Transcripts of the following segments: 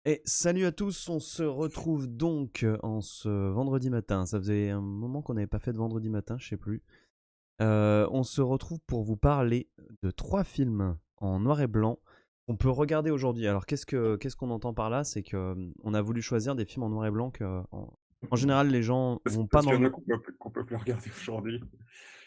Et salut à tous, on se retrouve donc en ce vendredi matin. Ça faisait un moment qu'on n'avait pas fait de vendredi matin, je sais plus. On se retrouve pour vous parler de 3 films en noir et blanc qu'on peut regarder aujourd'hui. Alors qu'est-ce qu'on entend par là? C'est que on a voulu choisir des films en noir et blanc que en général les gens Parce vont pas parce dans qu'il y en le a qu'on peut plus regarder aujourd'hui.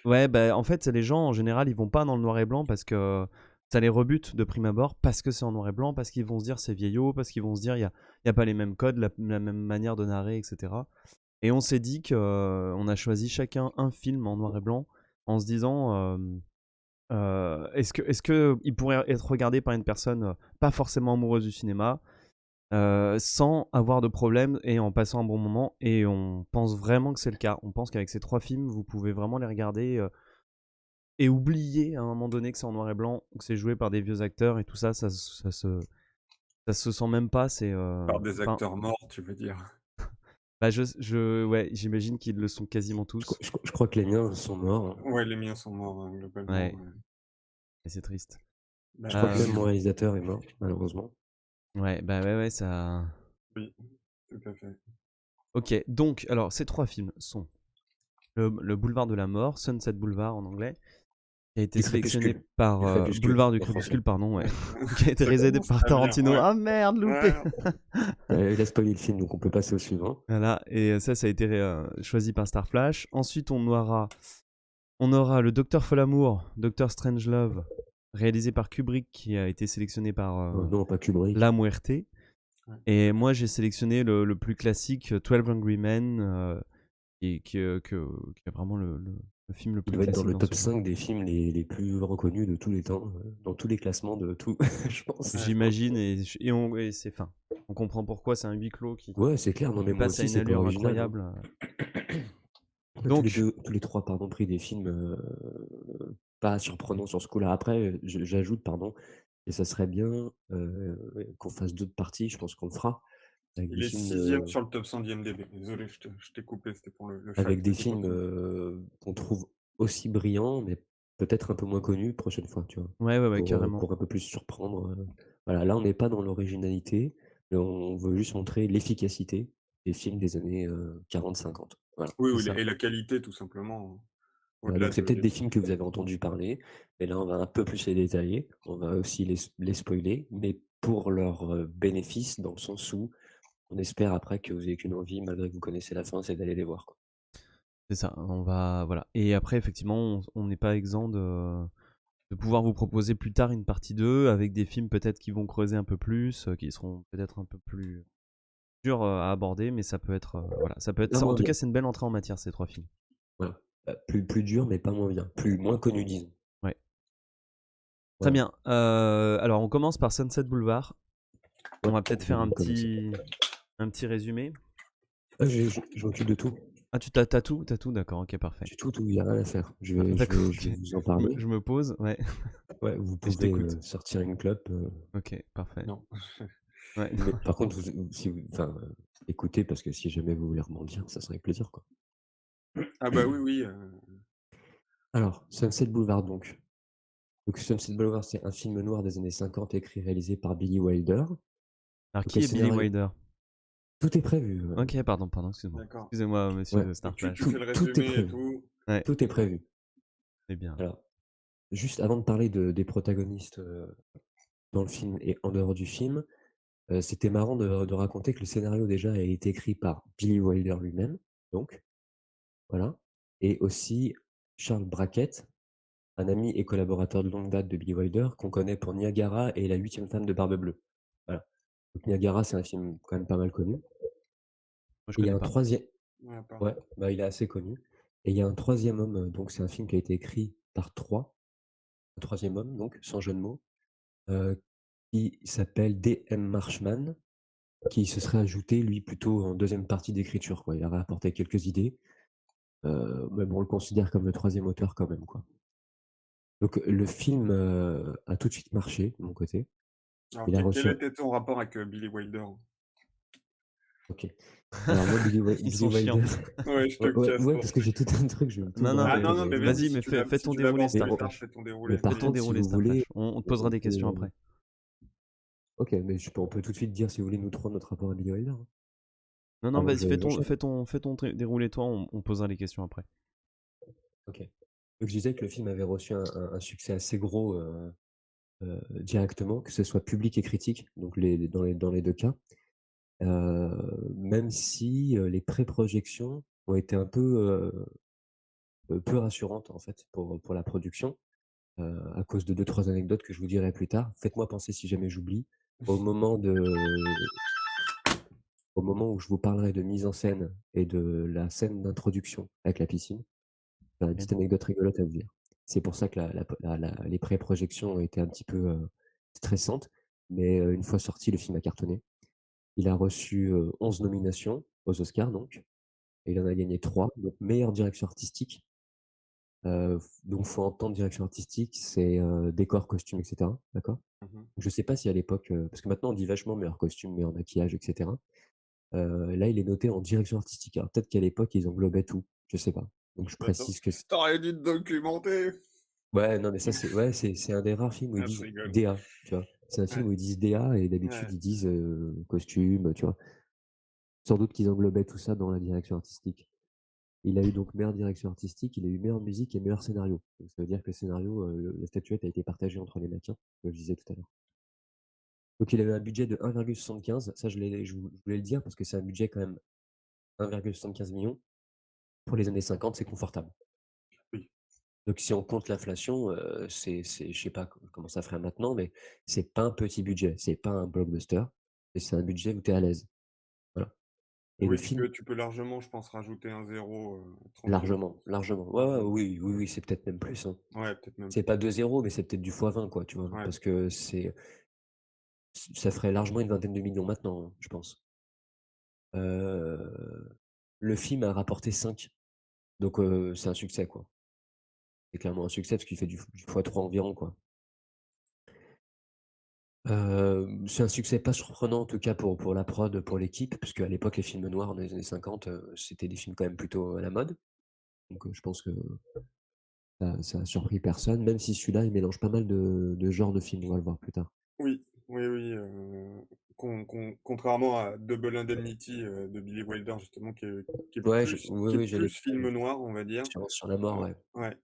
ouais, bah, en fait, les gens en général, ils vont pas dans le noir et blanc parce que ça les rebute de prime abord, parce que c'est en noir et blanc, parce qu'ils vont se dire c'est vieillot, parce qu'ils vont se dire il y a pas les mêmes codes, la même manière de narrer, etc. Et on s'est dit que on a choisi chacun un film en noir et blanc en se disant est-ce que il pourrait être regardé par une personne pas forcément amoureuse du cinéma, sans avoir de problème et en passant un bon moment. Et on pense vraiment que c'est le cas. On pense qu'avec ces 3 films, vous pouvez vraiment les regarder et oublier à un moment donné que c'est en noir et blanc, que c'est joué par des vieux acteurs et tout ça, ça se sent même pas. C'est Par des enfin, acteurs morts, tu veux dire? bah ouais, j'imagine qu'ils le sont quasiment Je crois tous. je crois je crois que les miens sont morts, hein. Ouais, les miens sont morts, globalement, Ouais, ouais. et c'est triste. Je crois que même Euh, mon réalisateur est mort, malheureusement. ouais, bah ouais, ça. Oui, tout à fait. Ok, donc alors ces 3 films sont le Boulevard de la Mort, Sunset Boulevard en anglais, qui a été Du sélectionné crépuscule. par Du crépuscule Boulevard du en français. Crépuscule, pardon, ouais, Ouais, qui a été ça réalisé commence par très bien, Tarantino. ouais. Ah merde, loupé. Ouais, Il a spoilé le film, donc on peut passer au suivant. Voilà, et ça a été choisi par Starflash. Ensuite, on aura le Docteur Folamour, Docteur Strangelove, réalisé par Kubrick, qui a été sélectionné par Non, pas Kubrick. La Muerte. ouais. Et moi, j'ai sélectionné le plus classique, 12 Angry Men, qui est vraiment le film le Il plus doit être dans classique le dans ce top genre. 5 des films les plus reconnus de tous les temps, dans tous les classements de tout, je pense. Ouais. J'imagine, et c'est fin. On comprend pourquoi, c'est un huis clos qui, Ouais, c'est clair, non mais qui moi passe à aussi, une c'est pas allure original, hein. incroyable. On a tous les Donc, 2 tous les 3 pardon, pris des films, pas surprenants sur ce coup-là. Après, j'ajoute, pardon, et ça serait bien, qu'on fasse d'autres parties, je pense qu'on le fera, avec des Il est films, 6e sur le top 100 d'IMDb. Désolé, je t'ai coupé, c'était pour le avec des fact, films, continue. qu'on trouve aussi brillants, mais peut-être un peu moins connus prochaine fois, tu vois? ouais, ouais, ouais, carrément. Pour un peu plus surprendre, voilà, là, on n'est pas dans l'originalité, mais on veut juste montrer l'efficacité des films des années, 40-50. Voilà, Oui, c'est oui, ça. et la qualité tout simplement, Voilà, au-delà donc c'est de peut-être des des films que vous avez entendus parler, mais là, on va un peu plus les détailler. On va aussi les spoiler, mais pour leur, bénéfice, dans le sens où on espère après que vous ayez qu'une envie, malgré que vous connaissez la fin, c'est d'aller les voir, quoi. C'est ça, on va. Voilà. Et après, effectivement, on n'est pas exempt de pouvoir vous proposer plus tard une partie 2 avec des films peut-être qui vont creuser un peu plus, qui seront peut-être un peu plus durs à aborder, mais ça peut être. Voilà, ça peut être. Pas En moins tout cas, bien, c'est une belle entrée en matière, ces 3 films. voilà. Plus dur, mais pas moins bien. Moins connu, disons. Ouais. Très Voilà. bien. Alors, on commence par Sunset Boulevard. On Ouais, va peut-être je vais faire un vous commencer. petit résumé. Ah, je m'occupe de tout. Ah, t'as tout? T'as tout? D'accord, ok, parfait. J'ai tout, il y a rien à faire. D'accord, Je ok. vais vous en parler. Je me pose, ouais, Ouais, vous et je pouvez, t'écoute. sortir une clope, Ok, parfait. non. Ouais, mais par contre, si vous enfin, écoutez, parce que si jamais vous voulez rebondir, ça serait avec plaisir, quoi. Ah bah, oui, oui, Alors, Sunset Boulevard donc. Donc Sunset Boulevard, c'est un film noir des années 50 écrit et réalisé par Billy Wilder. alors, Donc le qui est Billy scénario Wilder? tout est prévu, Ok, pardon, excuse-moi. d'accord. Excusez-moi, ouais, monsieur Donc tu Starflash. fais le tout est résumé et prévu, tout. Ouais, tout est prévu. c'est bien. Alors, juste avant de parler des protagonistes, dans le film et en dehors du film, c'était marrant de raconter que le scénario déjà a été écrit par Billy Wilder lui-même, donc, voilà, et aussi Charles Brackett, un ami et collaborateur de longue date de Billy Wilder, qu'on connaît pour Niagara et La 8e femme de Barbe Bleue. Voilà. Donc Niagara, c'est un film quand même pas mal connu. Moi, je Et il y a connais un pas. troisième, Ouais, pareil. ouais, bah, il est assez connu. Et il y a un troisième homme, donc c'est un film qui a été écrit par 3, un troisième homme donc, sans jeu de mots, heu, qui s'appelle D.M. Marshman, qui se serait ajouté lui plutôt en deuxième partie d'écriture, quoi. Il aurait apporté quelques idées, mais bon, on le considère comme le troisième auteur quand même, quoi. Donc le film, a tout de suite marché de mon côté. Alors Il a quel reçu un était ton rapport avec, Billy Wilder? OK. Alors moi Ils Billy sont chiants. Wilder Ouais, je te ouais, ouais, casse ouais, pas. parce que j'ai tout un truc, je vais tout Non, non, Ah braquer, mais non, non, mais vas-y, vas-y, mais fais si ton tu déroulé, l'abordes mais plus tard, Starflash. fais ton mais déroulé, Fais par ton vas-y. contre, si déroulé, vous voulez, Starflash. On te posera on des questions peut après. OK, mais on peut tout de suite dire, si vous voulez, nous 3 notre rapport à Billy Wilder, hein. Non, non, Avant que vas-y, j'enchaîne? fais ton déroulé toi, on posera les questions après. OK. Donc je disais que le film avait reçu un succès assez gros, directement, que ce soit public et critique, donc dans les 2 cas. Même si, les pré-projections ont été un peu rassurantes, en fait, pour la production, à cause de 2-3 anecdotes que je vous dirai plus tard. Faites-moi penser si jamais j'oublie. Au moment de au moment où je vous parlerai de mise en scène et de la scène d'introduction avec la piscine, j'aurai une OK. petite anecdote rigolote à vous dire. C'est pour ça que les pré-projections ont été un petit peu, stressantes, mais une fois sorti, le film a cartonné. Il a reçu, 11 nominations aux Oscars donc, et il en a gagné 3, donc meilleure direction artistique, donc faut entendre direction artistique, c'est, décor, costume et cetera, d'accord? Mmh. Je sais pas si à l'époque, parce que maintenant on dit vachement meilleur costume, meilleur maquillage et cetera. Là, il est noté en direction artistique. Alors peut-être qu'à l'époque, ils englobaient tout, je sais pas. Donc je D'accord. précise que c Tu dû te documenter! ouais, non, mais ça, c'est ouais, c'est un des rares films où ils Ah, je disent rigole. DA, tu vois? C'est un film Ouais, où ils disent DA et d'habitude, ouais. ils disent, costume, tu vois? Sans doute qu'ils englobaient tout ça dans la direction artistique. Il a eu donc meilleure direction artistique, il a eu meilleure musique et meilleur scénario. Donc ça veut dire que le scénario, la statuette a été partagée entre les mecs, hein, comme je disais tout à l'heure. Donc il avait un budget de 1,75, ça je voulais le dire parce que c'est un budget quand même 1,75 millions. Pour les années 50, c'est confortable. Oui. Donc si on compte l'inflation, c'est je sais pas comment ça ferait maintenant, mais c'est pas un petit budget, c'est pas un blockbuster et c'est un budget où tu es à l'aise. Voilà, et le Oui, film tu peux largement, je pense, rajouter un zéro tranquillement. largement, largement. Ouais, ouais, Largement. oui, oui, oui, c'est peut-être même plus, hein. Ouais, peut-être même C'est plus. pas 2 zéros, mais c'est peut-être du fois 20 quoi, tu vois? Ouais. Parce que ça ferait largement une vingtaine de millions maintenant, hein, je pense. Heu, le film a rapporté 5, donc c'est un succès, quoi. C'est clairement un succès parce qu'il fait du x3 environ, quoi. C'est un succès pas surprenant en tout cas pour la prod, pour l'équipe, puisque à l'époque les films noirs dans les années 50, c'était des films quand même plutôt à la mode. Donc je pense que ça a surpris personne, même si celui-là, il mélange pas mal de genres de films, on va le voir plus tard. Oui, oui, oui, contrairement à Double Indemnity, de Billy Wilder justement Ouais, oui, qui est oui, j'allais plus film noir, on va dire. Assurance sur la mort, ouais. Ouais,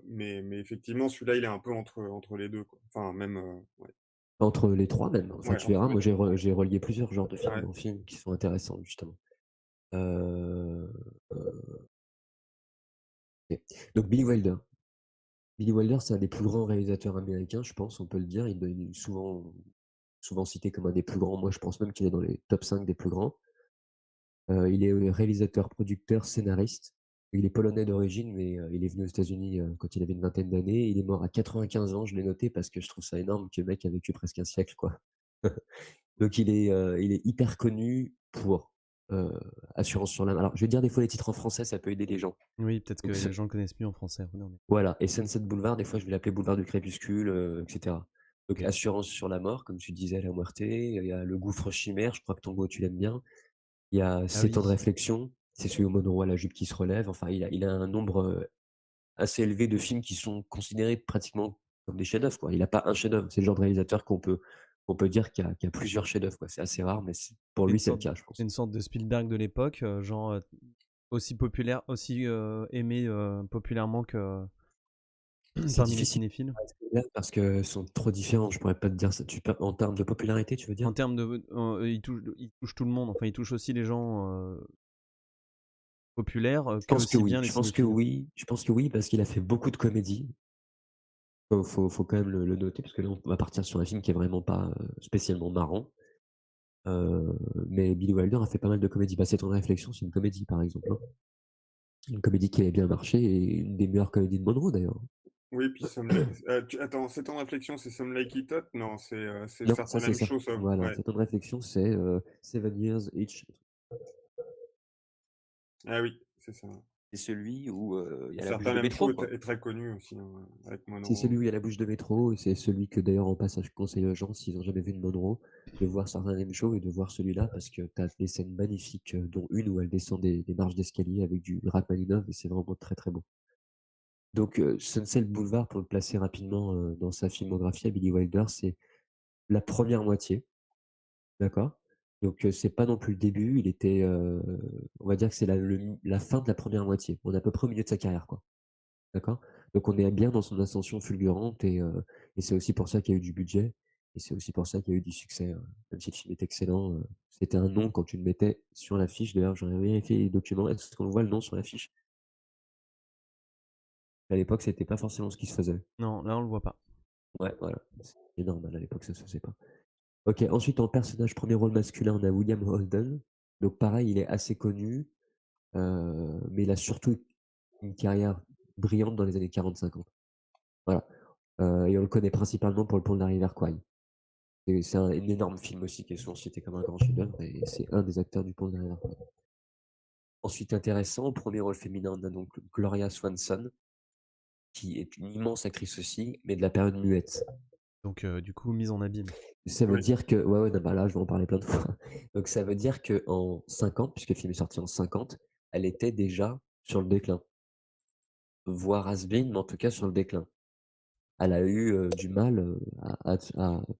mais effectivement celui-là, il est un peu entre les 2 quoi. Enfin même, ouais. Entre les 3 même, enfin Ouais, tu entre verras, les moi 3. j'ai relié plusieurs genres de films Ouais. dans le film qui sont intéressants justement. Heu, OK. Donc Billy Wilder. Billy Wilder, c'est un des plus grands réalisateurs américains, je pense, on peut le dire. Il est souvent cité comme un des plus grands. Moi, je pense même qu'il est dans les top 5 des plus grands. Il est, réalisateur, producteur, scénariste. Il est polonais d'origine, mais il est venu aux États-Unis, quand il avait une vingtaine d'années. Il est mort à 95 ans, je l'ai noté parce que je trouve ça énorme que le mec a vécu presque un siècle, quoi. Donc il est hyper connu pour, heu, Assurance sur l'âme. Alors, je vais dire des fois les titres en français, ça peut aider les gens. Oui, peut-être que Donc les gens le connaissent mieux en français. Non, mais voilà, et Sunset Boulevard, des fois, je vais l'appeler Boulevard du crépuscule, et cetera. Donc OK. Assurance sur la mort, comme tu disais, La Muerte, il y a Le gouffre chimère, je crois que Tango, tu l'aimes bien. Il y a Ah 7 ans de oui. réflexion, c'est celui où Monroe a la jupe qui se relève. Enfin, il a un nombre, assez élevé de films qui sont considérés pratiquement comme des chefs-d'œuvre, quoi. Il a pas un chef-d'œuvre. C'est le genre de réalisateur qu'on peut dire qu'il y a plusieurs chefs-d'œuvre, quoi. C'est assez rare, mais pour C'est lui, c'est le cas, je c'est pense. une sorte de Spielberg de l'époque, genre, aussi populaire, aussi, aimé, populairement que C'est parmi les difficile cinéphiles. parce que sont trop différents. Je pourrais pas te dire ça. En termes de popularité, tu veux dire? En termes de, il touche tout le monde, enfin, il touche aussi les gens, populaires, Je que pense que aussi oui. bien les Je pense que cinéphiles. oui. Je pense que oui, parce qu'il a fait beaucoup de comédies. Faut quand même le noter, parce que là, on va partir sur un film qui est vraiment pas, spécialement marrant. Mais Billy Wilder a fait pas mal de comédies. Bah, 7 ans de réflexion, c'est une comédie, par exemple, hein. Une comédie qui avait bien marché et une des meilleures comédies de Monroe, d'ailleurs. Oui, puis Some Like tu attends, 7 ans de réflexion, c'est Some Like It Hot? Non, c'est Non, ça, c'est Certamen ça. Show Some, Voilà, ouais. 7 ans de réflexion, c'est, 7 Years Each. Ah oui, c'est ça. C'est celui où, il y a la bouche de Certamen métro, Show quoi. est très connu aussi, hein, avec C'est celui Monroe. où il y a la bouche de métro et c'est celui que d'ailleurs en passant je conseille aux gens s'ils ont jamais vu de Monroe, de voir Shazam Show et de voir celui-là parce que tu as des scènes magnifiques, dont une où elle descend des marches d'escalier avec du Rachmaninov et c'est vraiment très, très beau. Donc Sunset Boulevard, pour le placer rapidement, dans sa filmographie à Billy Wilder, la première moitié, d'accord? Donc c'est pas non plus le début, il était, on va dire que c'est la fin de la première moitié. On est à peu près au milieu de sa carrière, quoi, d'accord? Donc on est bien dans son ascension fulgurante et c'est aussi pour ça qu'il y a eu du budget et c'est aussi pour ça qu'il y a eu du succès, même si le film est excellent, c'était un nom quand tu le mettais sur l'affiche. D'ailleurs, j'aurais vérifié les documents. Est-ce qu'on voit le nom sur l'affiche? À l'époque, c'était pas forcément ce qui se faisait. Non, là, on le voit pas. Ouais, voilà, c'est normal, à l'époque, ça se faisait pas. OK, ensuite en personnage, premier rôle masculin, on a William Holden. Donc pareil, il est assez connu, mais il a surtout une carrière brillante dans les années 40-50. Voilà, et on le connaît principalement pour Le Pont de la Rivière Kwai. C'est un énorme film aussi qui est souvent cité comme un grand chef-d'œuvre et c'est un des acteurs du Pont de la Rivière Kwai. Ensuite intéressant, premier rôle féminin, on a donc Gloria Swanson, qui est une immense actrice aussi, mais de la période muette. Donc, du coup, mise en abîme. Ça veut Oui. dire que ouais, ouais, non, bah, là, je vais en parler plein de fois. Donc ça veut dire qu'en 50, puisque le film est sorti en 50, elle était déjà sur le déclin, voire has-been, mais en tout cas sur le déclin. Elle a eu, du mal, à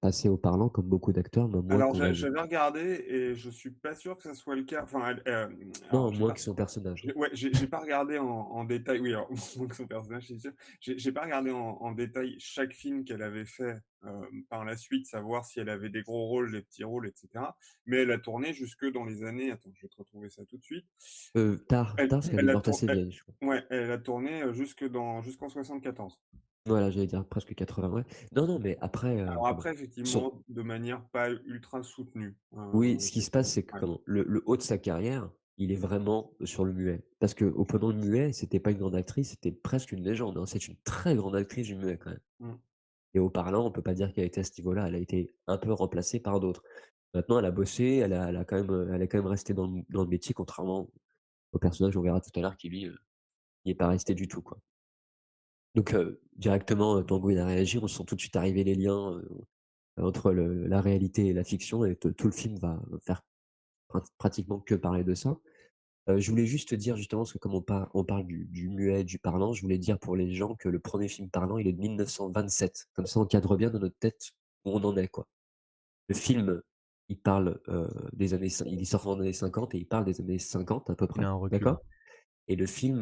passer au parlant comme beaucoup d'acteurs, mais moins Alors qu'on va j'avais regardé et je suis pas sûr que ça soit le cas. Enfin, alors non, moins que son personnage. j'ai pas regardé en détail, oui, alors moins que son personnage, c'est sûr. J'ai pas regardé en détail chaque film qu'elle avait fait, par la suite, savoir si elle avait des gros rôles, des petits rôles et cetera. Mais elle a tourné jusque dans les années, attends, je vais te retrouver ça tout de suite. Tard, Elle tard parce qu'elle est elle a morte tour assez elle vieille, je crois. Ouais, elle a tourné, jusqu'en 74. Voilà, j'allais dire presque 80, ouais. Non, non, mais après, Alors comment? après, Son effectivement, de manière pas ultra soutenue, Oui, ce qui se passe, effectivement, c'est que ouais. comment le haut de sa carrière, il est vraiment sur le muet. Parce que au pendant le muet, c'était pas une grande actrice, c'était presque une légende, hein. C'est une très grande actrice du muet, quand même. Mmh. Et au parlant, on peut pas dire qu'elle a été à ce niveau-là, elle a été un peu remplacée par d'autres. Maintenant, elle a bossé, elle a quand même, elle est quand même restée dans le métier, contrairement au personnage, on verra tout à l'heure, qui lui, n'y est pas resté du tout, quoi. Donc directement, Tanguy il a réagi, on sent tout de suite arriver les liens, entre la réalité et la fiction et tout le film va faire pratiquement que parler de ça. Je voulais juste te dire justement, parce que comme on parle du muet, du parlant, je voulais dire pour les gens que le premier film parlant, il est de 1927. Comme ça, on cadre bien dans notre tête où on en est, quoi. Le film, il parle, des années cin il est sorti dans les années 50 et il parle des années 50 à peu Il près, a un recul, ouais. d'accord? Et le film,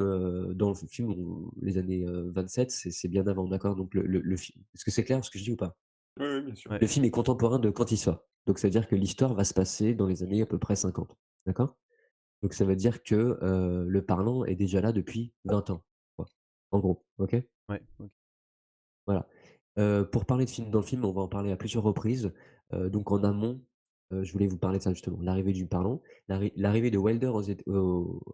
dans le film, les années, 27, c'est bien avant, d'accord? Donc le film est-ce que c'est clair ce que je dis ou pas? Oui, oui, bien sûr. Ouais. Le film est contemporain de quand il sort. Donc ça veut dire que l'histoire va se passer dans les années à peu près 50, d'accord? Donc ça veut dire que, le parlant est déjà là depuis 20 ans, quoi, en gros, OK? Ouais, OK. Voilà. Pour parler de film dans le film, on va en parler à plusieurs reprises. Donc en amont, je voulais vous parler de ça justement, l'arrivée du parlant, l'arrivée de Wilder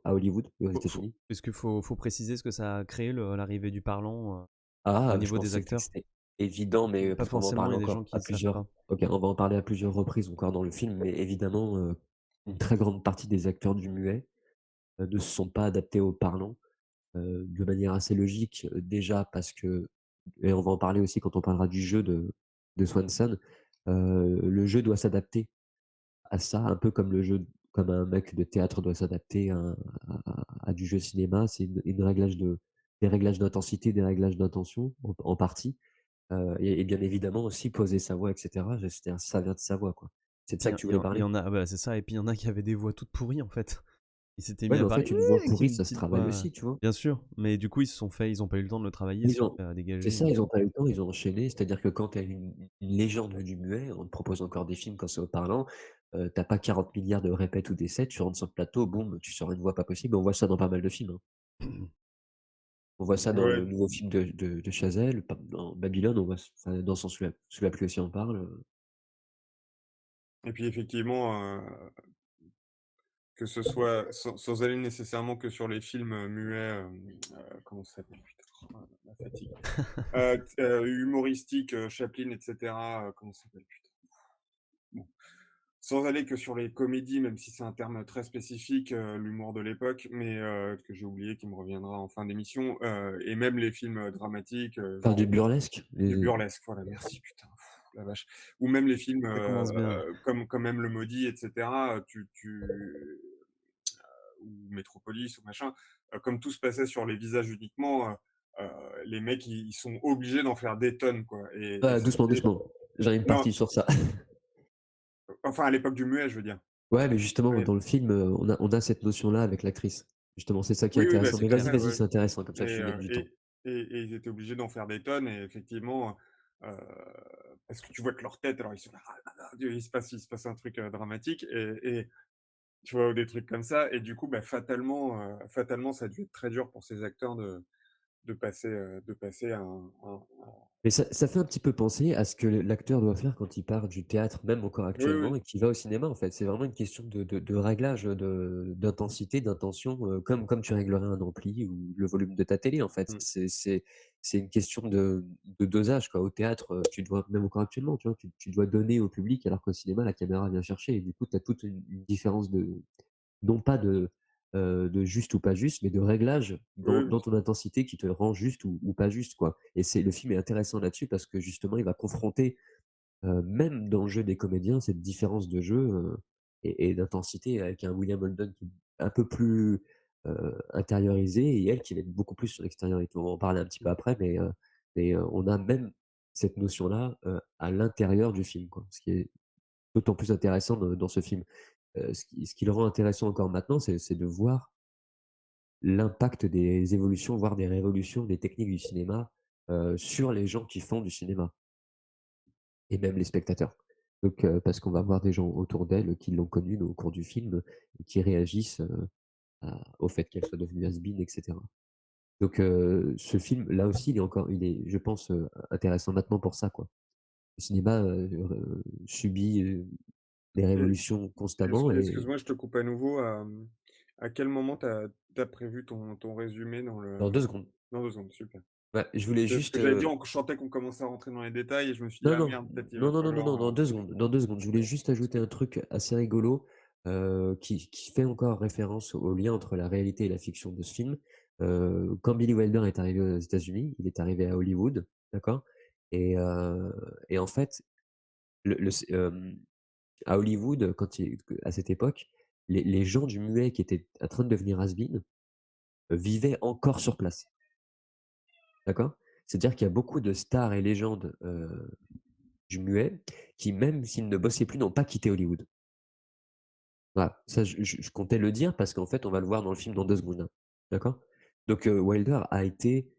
à Hollywood et aux Faut États-Unis. est-ce qu'il faut préciser ce que ça a créé l'arrivée du parlant, au Je niveau des pensais que acteurs? c'était évident, mais Pas parce qu'on va en forcément, il parler y a des gens encore qui à ne savent plusieurs pas. OK, on va en parler à plusieurs reprises encore dans le film, mais évidemment, une très grande partie des acteurs du muet, ne se sont pas adaptés au parlant. De manière assez logique, déjà parce que et on va en parler aussi quand on parlera du jeu de Swanson, le jeu doit s'adapter à ça, un peu comme comme un mec de théâtre doit s'adapter à du jeu cinéma. C'est une réglage des réglages d'intensité, des réglages d'intention en partie, et bien évidemment aussi poser sa voix et cetera. C'est-à-dire ça vient de sa voix, quoi. C'est de ça que tu voulais Il y parler? en a, bah, c'est ça, et puis il y en a qui avaient des voix toutes pourries, en fait. Ils s'étaient Ouais, mis à mais en parler fait une voix avec pourrie, une ça se petite travaille voix, aussi, tu vois? bien sûr, mais du coup, ils ont pas eu le temps de le travailler, Ils se ont faire c'est dégager, ça, ils ont pas eu le temps, ils ont enchaîné. C'est-à-dire que quand tu es une légende du muet, on te propose encore des films quand c'est au parlant, tu pas 40 000 000 de répètes ou d'essais, tu rentres sur le plateau, boum, tu sors une voix pas possible. On voit ça dans pas mal de films, hein. On voit ça dans Ouais, le nouveau film de Chazelle, dans Babylone, on voit enfin, dans son Sous la pluie aussi en parle, et puis effectivement, que ce soit sans aller nécessairement que sur les films, muets, comment ça s'appelle? Putain, oh la fatigue. Humoristiques, Chaplin et cetera, comment ça s'appelle? Putain. Bon, sans aller que sur les comédies, même si c'est un terme très spécifique, l'humour de l'époque, mais que j'ai oublié, qui me reviendra en fin d'émission, et même les films, dramatiques, enfin genre du burlesque, du les burlesque, voilà, merci, putain, la vache. Ou même les films, Ça commence bien. comme Même le maudit et cetera, ou Métropolis ou machin, comme tout se passait sur les visages uniquement, les mecs ils sont obligés d'en faire des tonnes, quoi, et doucement, c'était doucement. J'en ai une Non, partie sur ça. enfin à l'époque du muet, je veux dire. Ouais, mais justement, Oui, dans le film, on a cette notion-là avec l'actrice. Justement, c'est ça qui est oui, oui, bah, intéressant. c'est Mais très vas-y, clair, vas-y, ouais. c'est intéressant, comme ça Et tu gagnes du temps. ils étaient obligés d'en faire des tonnes et effectivement, heu, parce que tu vois que leur tête, alors ils sont là: «Ah là là, Dieu, il se passe un truc, dramatique» et tu vois? Des trucs comme ça et du coup, bah, fatalement, ça a dû être très dur pour ces acteurs de passer à un Mais ça fait un petit peu penser à ce que l'acteur doit faire quand il part du théâtre, même encore oui, actuellement, oui, et qu'il va au cinéma, en fait. C'est vraiment une question de réglage, d'intensité, d'intention, comme tu réglerais un ampli ou le volume de ta télé, en fait. mmh, C'est une question de dosage, quoi. Au théâtre, tu dois même encore actuellement, tu vois, tu dois donner au public alors qu'au cinéma, la caméra vient chercher et du coup, tu as toute une différence non pas de juste ou pas juste, mais de réglage oui, oui, bien dans sûr. ton intensité qui te rend juste ou pas juste, quoi. Et le film est intéressant là-dessus parce que justement, il va confronter, même dans le jeu des comédiens, cette différence de jeu, et d'intensité avec un William Holden qui est un peu plus, intériorisé et elle qui va être beaucoup plus sur l'extériorité. On va en parler un petit peu Mmh. après, mais on a même cette notion-là, à l'intérieur du film, quoi. Ce qui est d'autant plus intéressant dans ce film. Ce qui le rend intéressant encore maintenant, c'est de voir l'impact des évolutions, voire des révolutions des techniques du cinéma, sur les gens qui font du cinéma et même les spectateurs. Donc parce qu'on va voir des gens autour d'elle qui l'ont connue au cours du film et qui réagissent, au fait qu'elle soit devenue has-been et cetera. Donc ce film, là aussi, il est, je pense, intéressant maintenant pour ça, quoi. Le cinéma, subit, des Et révolutions constamment et excuse-moi, je te coupe à nouveau, à quel moment tu as prévu ton résumé dans dans le 2 secondes. dans 2 secondes, super. Ouais, je voulais Parce juste, que j'allais dire, je sentais qu'on commençait à rentrer dans les détails et je me suis dit: non, «Ah non, merde, peut-être il va non, non, non, non, non, falloir, dans 2 secondes, dans 2 secondes. Je voulais juste ajouter un truc assez rigolo, qui fait encore référence au lien entre la réalité et la fiction de ce film. Quand Billy Wilder est arrivé aux États-Unis, il est arrivé à Hollywood, d'accord? Et en fait, le c à Hollywood, à cette époque, les gens du muet qui étaient en train de devenir has-been, vivaient encore sur place, d'accord? C'est-à-dire qu'il y a beaucoup de stars et légendes, du muet, qui même s'ils ne bossaient plus, n'ont pas quitté Hollywood. Voilà, ça je comptais le dire parce qu'en fait, on va le voir dans le film dans 2 secondes, hein. D'accord? Donc Wilder a été,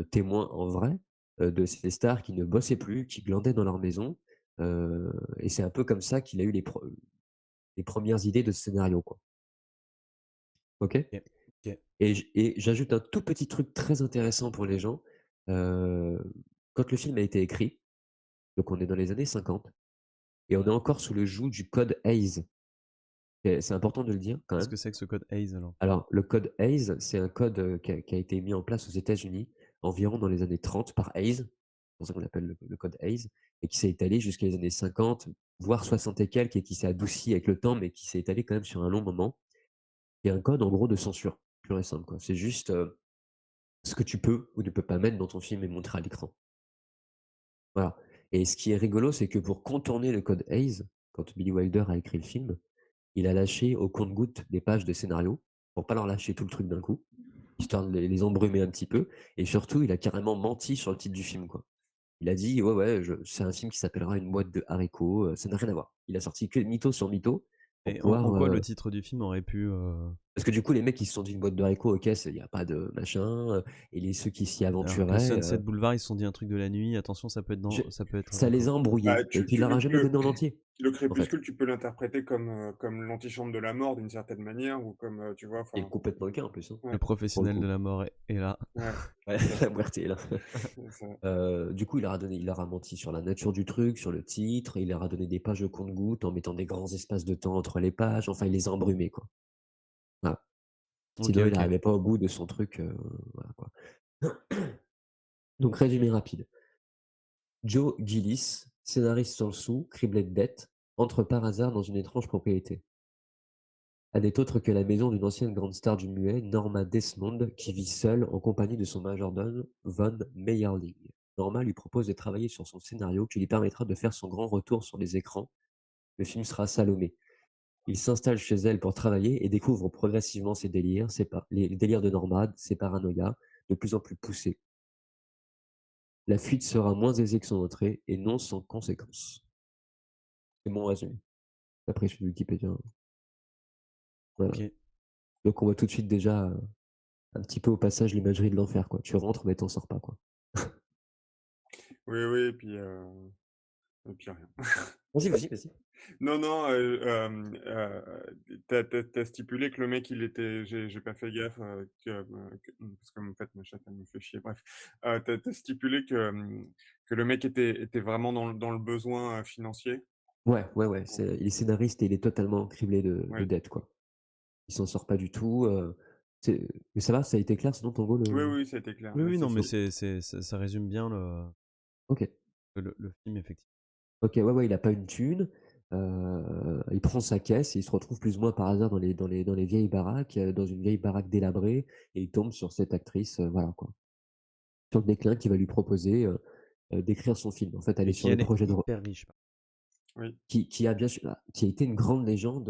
témoin en vrai, de ces stars qui ne bossaient plus, qui glandaient dans leur maison, et c'est un peu comme ça qu'il a eu les premières idées de scénario, quoi. OK? Ok. Ok. Et j'ajoute un tout petit truc très intéressant pour les gens, heu, quand le film a été écrit, donc on est dans les années 50 et on est encore sous le joug du code Hays. Et c'est important de le dire quand Qu'est-ce même. que c'est que ce code Hayes alors? Alors, le code Hays, c'est un code, qui a été mis en place aux États-Unis environ dans les années 30 par Hays, c'est pour ça qu'on l'appelle le code Hays, et qui s'est étalé jusqu'à les années 50, voire 60 et quelques, et qui s'est adouci avec le temps, mais qui s'est étalé quand même sur un long moment. Et un code en gros de censure, pur et simple, quoi. C'est juste, ce que tu peux ou ne peux pas mettre dans ton film et montrer à l'écran. Voilà. Et ce qui est rigolo, c'est que pour contourner le code Hays, quand Billy Wilder a écrit le film, il a lâché au compte-gouttes des pages de scénario, pour pas leur lâcher tout le truc d'un coup, histoire de les embrumer un petit peu, et surtout, il a carrément menti sur le titre du film, quoi. Il a dit: «Ouais, ouais, je c'est un film qui s'appellera Une boîte de haricots», ça n'a rien à voir. Il a sorti que mytho sur mytho pour Et en pouvoir, quoi le titre du film aurait pu, parce que du coup, les mecs, ils se sont dit: «Une boîte de haricots, OK, il y a pas de machin», et ceux qui s'y alors que aventuraient, Sunset Boulevard, ils se sont dit un truc de la nuit, attention je ça peut être ça les a bah, embrouillés et puis il leur a jamais donné en entier, le en fait. crépuscule, tu peux l'interpréter comme l'antichambre de la mort d'une certaine manière ou comme, tu vois? Et Enfin, complètement le cas en plus, hein, le ouais, pour le professionnel de coup. la mort est là. ouais, Ouais, tout à la fait. muerte est là. Ça Du coup, il leur a menti sur la nature du truc, sur le titre, il leur a donné des pages au compte-gouttes en mettant des grands espaces de temps entre les pages, enfin il les a embrumés, quoi. Voilà. OK, Sinon il OK. arrivait pas au bout de son truc, voilà, quoi. Donc résumé rapide. Joe Gillis, scénariste sans le sou, criblé de dettes, entre par hasard dans une étrange propriété. Elle n'est autre que la maison d'une ancienne grande star du muet, Norma Desmond, qui vit seule en compagnie de son majordome, Von Meyerling. Norma lui propose de travailler sur son scénario qui lui permettra de faire son grand retour sur les écrans. Le film sera Salomé. Il s'installe chez elle pour travailler et découvre progressivement ses délires, les délires de Norma, ses paranoïas, de plus en plus poussés. La fuite sera moins aisée que son entrée et non sans conséquence. C'est mon résumé, d'après celui de Wikipédia, voilà. OK. Donc on voit tout de suite déjà, un petit peu au passage l'imagerie de l'enfer, quoi. Tu rentres mais t'en sors pas, quoi. Oui, oui, et puis rien. Vas-y, vas-y, vas-y. Non, non, tu stipulé que le mec, il était j'ai pas fait gaffe, parce que, en fait, ma chatte, elle me fait chier, bref. Tu stipulé que le mec était vraiment dans le besoin, financier? Ouais, ouais, ouais, Bon, il est scénariste et il est totalement criblé de ouais. dettes, quoi. Il s'en sort pas du tout, c'est mais ça va, ça a été clair sinon ton goal, Oui, oui, ça a été clair, Oui, mais oui, c'est non, mais sur ça résume bien OK. le film, effectivement. OK, ouais, ouais, il a pas une thune, il prend sa caisse et il se retrouve plus ou moins par hasard dans les vieilles baraques, dans une vieille baraque délabrée et il tombe sur cette actrice, voilà, quoi. Sur le déclin qui va lui proposer, d'écrire son film. En fait, elle est Et sur qui, le elle, est projet de re hyper riche. oui. qui a bien su qui a été une grande légende,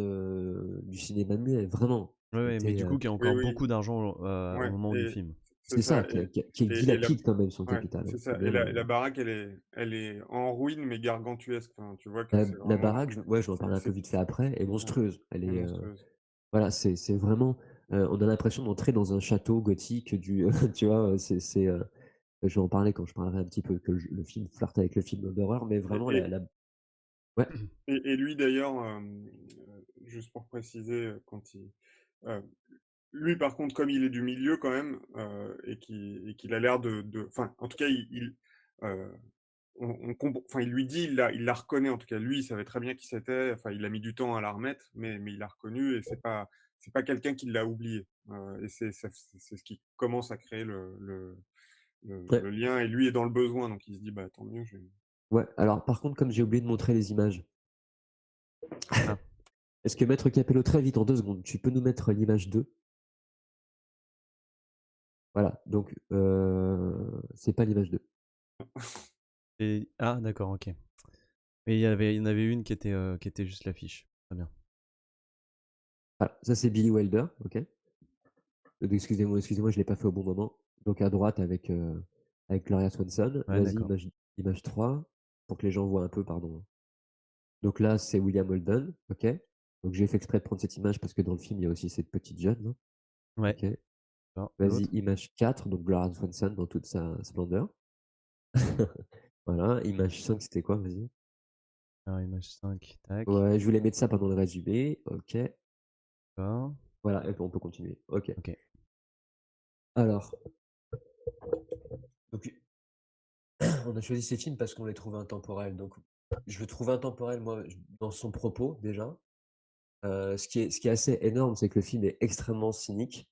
du cinéma muet, vraiment. Ouais, ouais, mais C'était, du coup, qui a Oui, encore oui, beaucoup d'argent, au ouais moment du et film. c'est c'est ça, ça qui et la dilapide quand même son ouais, capital, hein. c'est Faut ça et bien le la baraque, elle est en ruine, mais gargantuesque. Enfin, tu vois que la c'est la vraiment baraque, je vais en parler un peu c'est vite fait après, est ouais, monstrueuse. Elle elle est est, monstrueuse. voilà, c'est vraiment, on a l'impression d'entrer dans un château gothique du tu vois? Je vais en parler quand je parlerai un petit peu que le film flirte avec le film d'horreur, mais Et vraiment et la ouais, et lui d'ailleurs, juste pour préciser, quand il heu, lui par contre, comme il est du milieu quand même, et qu'il a l'air enfin, en tout cas, heu, on comp enfin, il lui dit, il la reconnaît en tout cas. Lui, il savait très bien qui c'était, enfin, il a mis du temps à la remettre, mais il l'a reconnu et c'est pas quelqu'un qui l'a oublié. Et c'est ce qui commence à créer ouais, le lien et lui est dans le besoin, donc il se dit: «Bah, tant mieux, je vais». ouais. Alors par contre, comme j'ai oublié de montrer les images, Ah, est-ce que Maître Capello, très vite, en 2 secondes, tu peux nous mettre l'image 2? Voilà, donc c'est pas l'image 2. ah, d'accord, OK. Mais il y en avait une qui était juste l'affiche. Très bien. Voilà, ça c'est Billy Wilder, OK? Excusez-moi, je l'ai pas fait au bon moment. Donc à droite avec Gloria Swanson. Ouais, Vas-y, d'accord. image 3 pour que les gens voient un peu, pardon, hein. Donc là, c'est William Holden, OK? Donc j'ai fait exprès de prendre cette image parce que dans le film, il y a aussi cette petite jeune là, Ouais, OK? d'accord. Vas-y, L'autre? image 4, donc Gloria Swanson dans toute sa splendeur. Voilà, image 5, c'était quoi? Vas-y. Alors, image 5, tac. Ouais, je voulais mettre ça pendant le résumé, OK. D'accord. Voilà, et puis on peut continuer. OK. OK. Alors, donc on a choisi ces films parce qu'on les trouve intemporels. Donc, je le trouve intemporel, moi, dans son propos, déjà. Ce qui est assez énorme, c'est que le film est extrêmement cynique,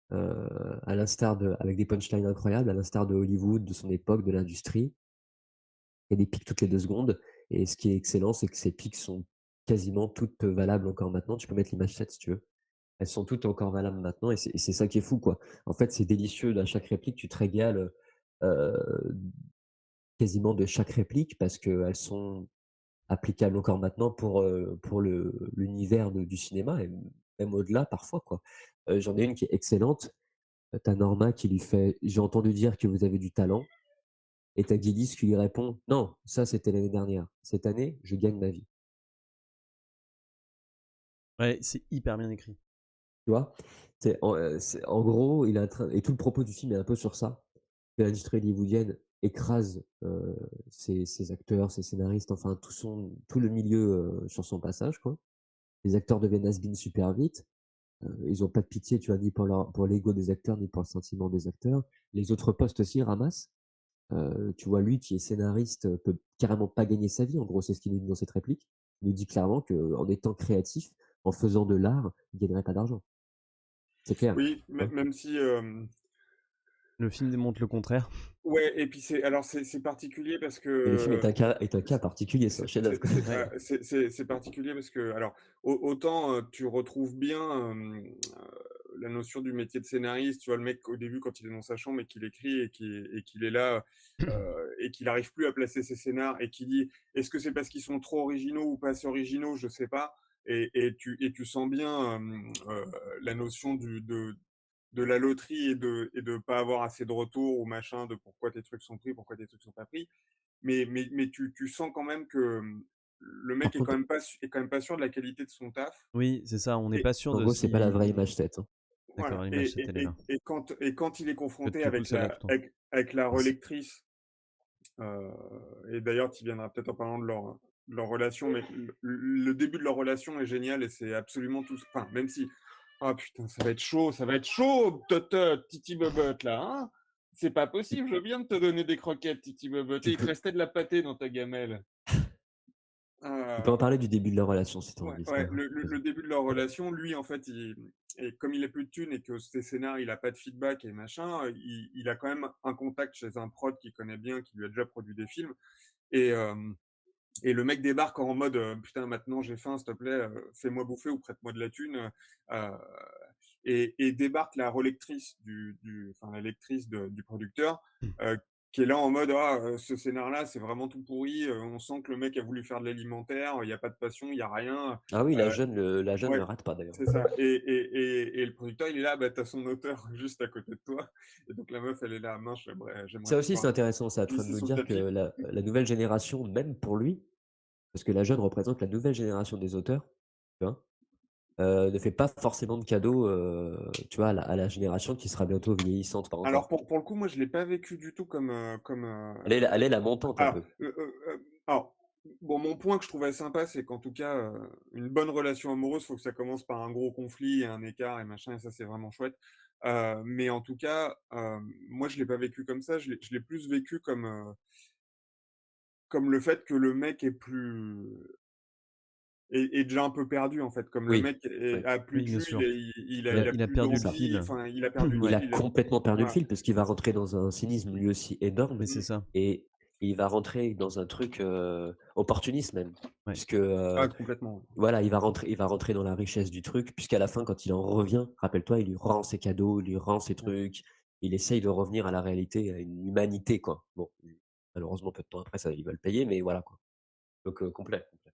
à l'instar avec des punchlines incroyables, à l'instar de Hollywood, de son époque, de l'industrie. Il y a des pics toutes les 2 secondes. Et ce qui est excellent, c'est que ces pics sont quasiment toutes valables encore maintenant. Tu peux mettre l'image 7 si tu veux. Elles sont toutes encore valables maintenant et c'est ça qui est fou, quoi. En fait, c'est délicieux. À chaque réplique, tu te régales, quasiment de chaque réplique parce qu'elles sont applicables encore maintenant pour l'univers du cinéma et même au-delà parfois, quoi. J'en ai une qui est excellente. Tu Norma qui lui fait: «J'ai entendu dire que vous avez du talent» et tu Gillis qui lui répond: «Non, ça c'était l'année dernière. Cette année, je gagne ma vie». Ouais, c'est hyper bien écrit. Tu vois? En gros, il est en train et tout le propos du film est un peu sur ça, que l'industrie hollywoodienne écrase, ses acteurs, ses scénaristes, enfin tout le milieu, sur son passage, quoi. Les acteurs deviennent has-been super vite. Ils ont pas de pitié, tu vois, ni pour l'ego des acteurs, ni pour le sentiment des acteurs. Les autres postes aussi ramassent. Tu vois, lui qui est scénariste, peut carrément pas gagner sa vie. En gros, c'est ce qu'il nous dit dans cette réplique. Il nous dit clairement qu'en étant créatif, en faisant de l'art, il gagnerait pas d'argent. C'est clair, Oui, hein? même si, Le film démontre le contraire. ouais et puis c'est particulier parce Et le film que, est un cas particulier, c'est un chef-d'œuvre, quoi. Ouais. c'est particulier parce que alors autant, tu retrouves bien, la notion du métier de scénariste, tu vois? Le mec au début quand il est dans sa chambre et qu'il écrit et qu'il est là, et qu'il arrive plus à placer ses scénars et qu'il dit: «Est-ce que c'est parce qu'ils sont trop originaux ou pas assez originaux? Je sais pas» et tu sens bien, la notion de la loterie et de pas avoir assez de retours ou machin, de pourquoi tes trucs sont pris, pourquoi tes trucs sont pas pris. Mais tu sens quand même que, le Par mec contre, est quand même pas sûr de la qualité de son taf Oui, c'est ça, on n'est et pas sûr en de gros, c'est pas la vraie si image tête, hein. d'accord, voilà l'image cette elle est là. et quand il est confronté Peut-être que avec celle-là plutôt. la Merci. relectrice, et d'ailleurs tu viendras peut-être en parlant de leur relation, mais le début de leur relation est génial et c'est absolument tout enfin, même si ah putain, ça va être chaud, totote, Titi Bobotte là, hein? C'est pas Tu possible, je viens de te donner des croquettes, Titi Bobotte, et tu il te peux restait de la pâtée dans ta gamelle. tu peux en Heu parler du début de leur relation si tu as Ouais, envie, c'est pas ouais, grave. le Vas-y. début de leur relation, lui, en fait, et comme il a plus de thunes et que ses scénars, il a pas de feedback et machin, il a quand même un contact chez un prod qu'il connaît bien, qui lui a déjà produit des films et hem et le mec débarque en mode, «Putain, maintenant j'ai faim, s'il te plaît, fais-moi bouffer ou prête-moi de la thune», et débarque la relectrice enfin la lectrice du producteur, heu, qui est là en mode: «Ah, ce scénar-là, c'est vraiment tout pourri, on sent que le mec a voulu faire de l'alimentaire, il y a pas de passion, il y a rien». Ah oui, Heu, la jeune ouais, ne rate pas d'ailleurs. c'est ça et le producteur, il est là, bah, tu as son auteur juste à côté de toi et donc la meuf, elle est là: «Mince, j'aimerais Ça aussi, pouvoir c'est intéressant, ça, en train de glisser me sur le dire que tapis». la nouvelle génération, même pour lui, parce que la jeune représente la nouvelle génération des auteurs, tu vois? Ne fait pas forcément de cadeaux, tu vois, à la génération qui sera bientôt vieillissante, pas Alors encore. pour le coup, moi je l'ai pas vécu du tout Elle est la montante un alors, peu. alors, bon, mon point que je trouvais sympa, c'est qu'en tout cas, une bonne relation amoureuse, faut que ça commence par un gros conflit et un écart et machin et ça, c'est vraiment chouette. Mais en tout cas, moi je l'ai pas vécu comme ça, je l'ai plus vécu comme le fait que le mec est déjà un peu perdu, en fait. Comme le Oui, mec est oui, a plus Oui, de bien jus, sûr. ouais, il a Il a plus perdu c'est le ça. d'envie, fil. enfin, il a perdu le Il a fil complètement perdu le voilà. fil parce qu'il va rentrer dans un cynisme lui aussi énorme Mais c'est Mmh. ça, et il va rentrer dans un truc, opportuniste même. ouais. Puisque, Ah complètement. voilà, il va rentrer dans la richesse du truc puisqu'à la fin quand il en revient, rappelle-toi, il lui rend ses cadeaux, il lui rend ses Ouais. trucs, il essaye de revenir à la réalité, à une humanité quoi. Bon, malheureusement peu de temps après ça, il va le payer mais voilà quoi. Donc, complet, complet.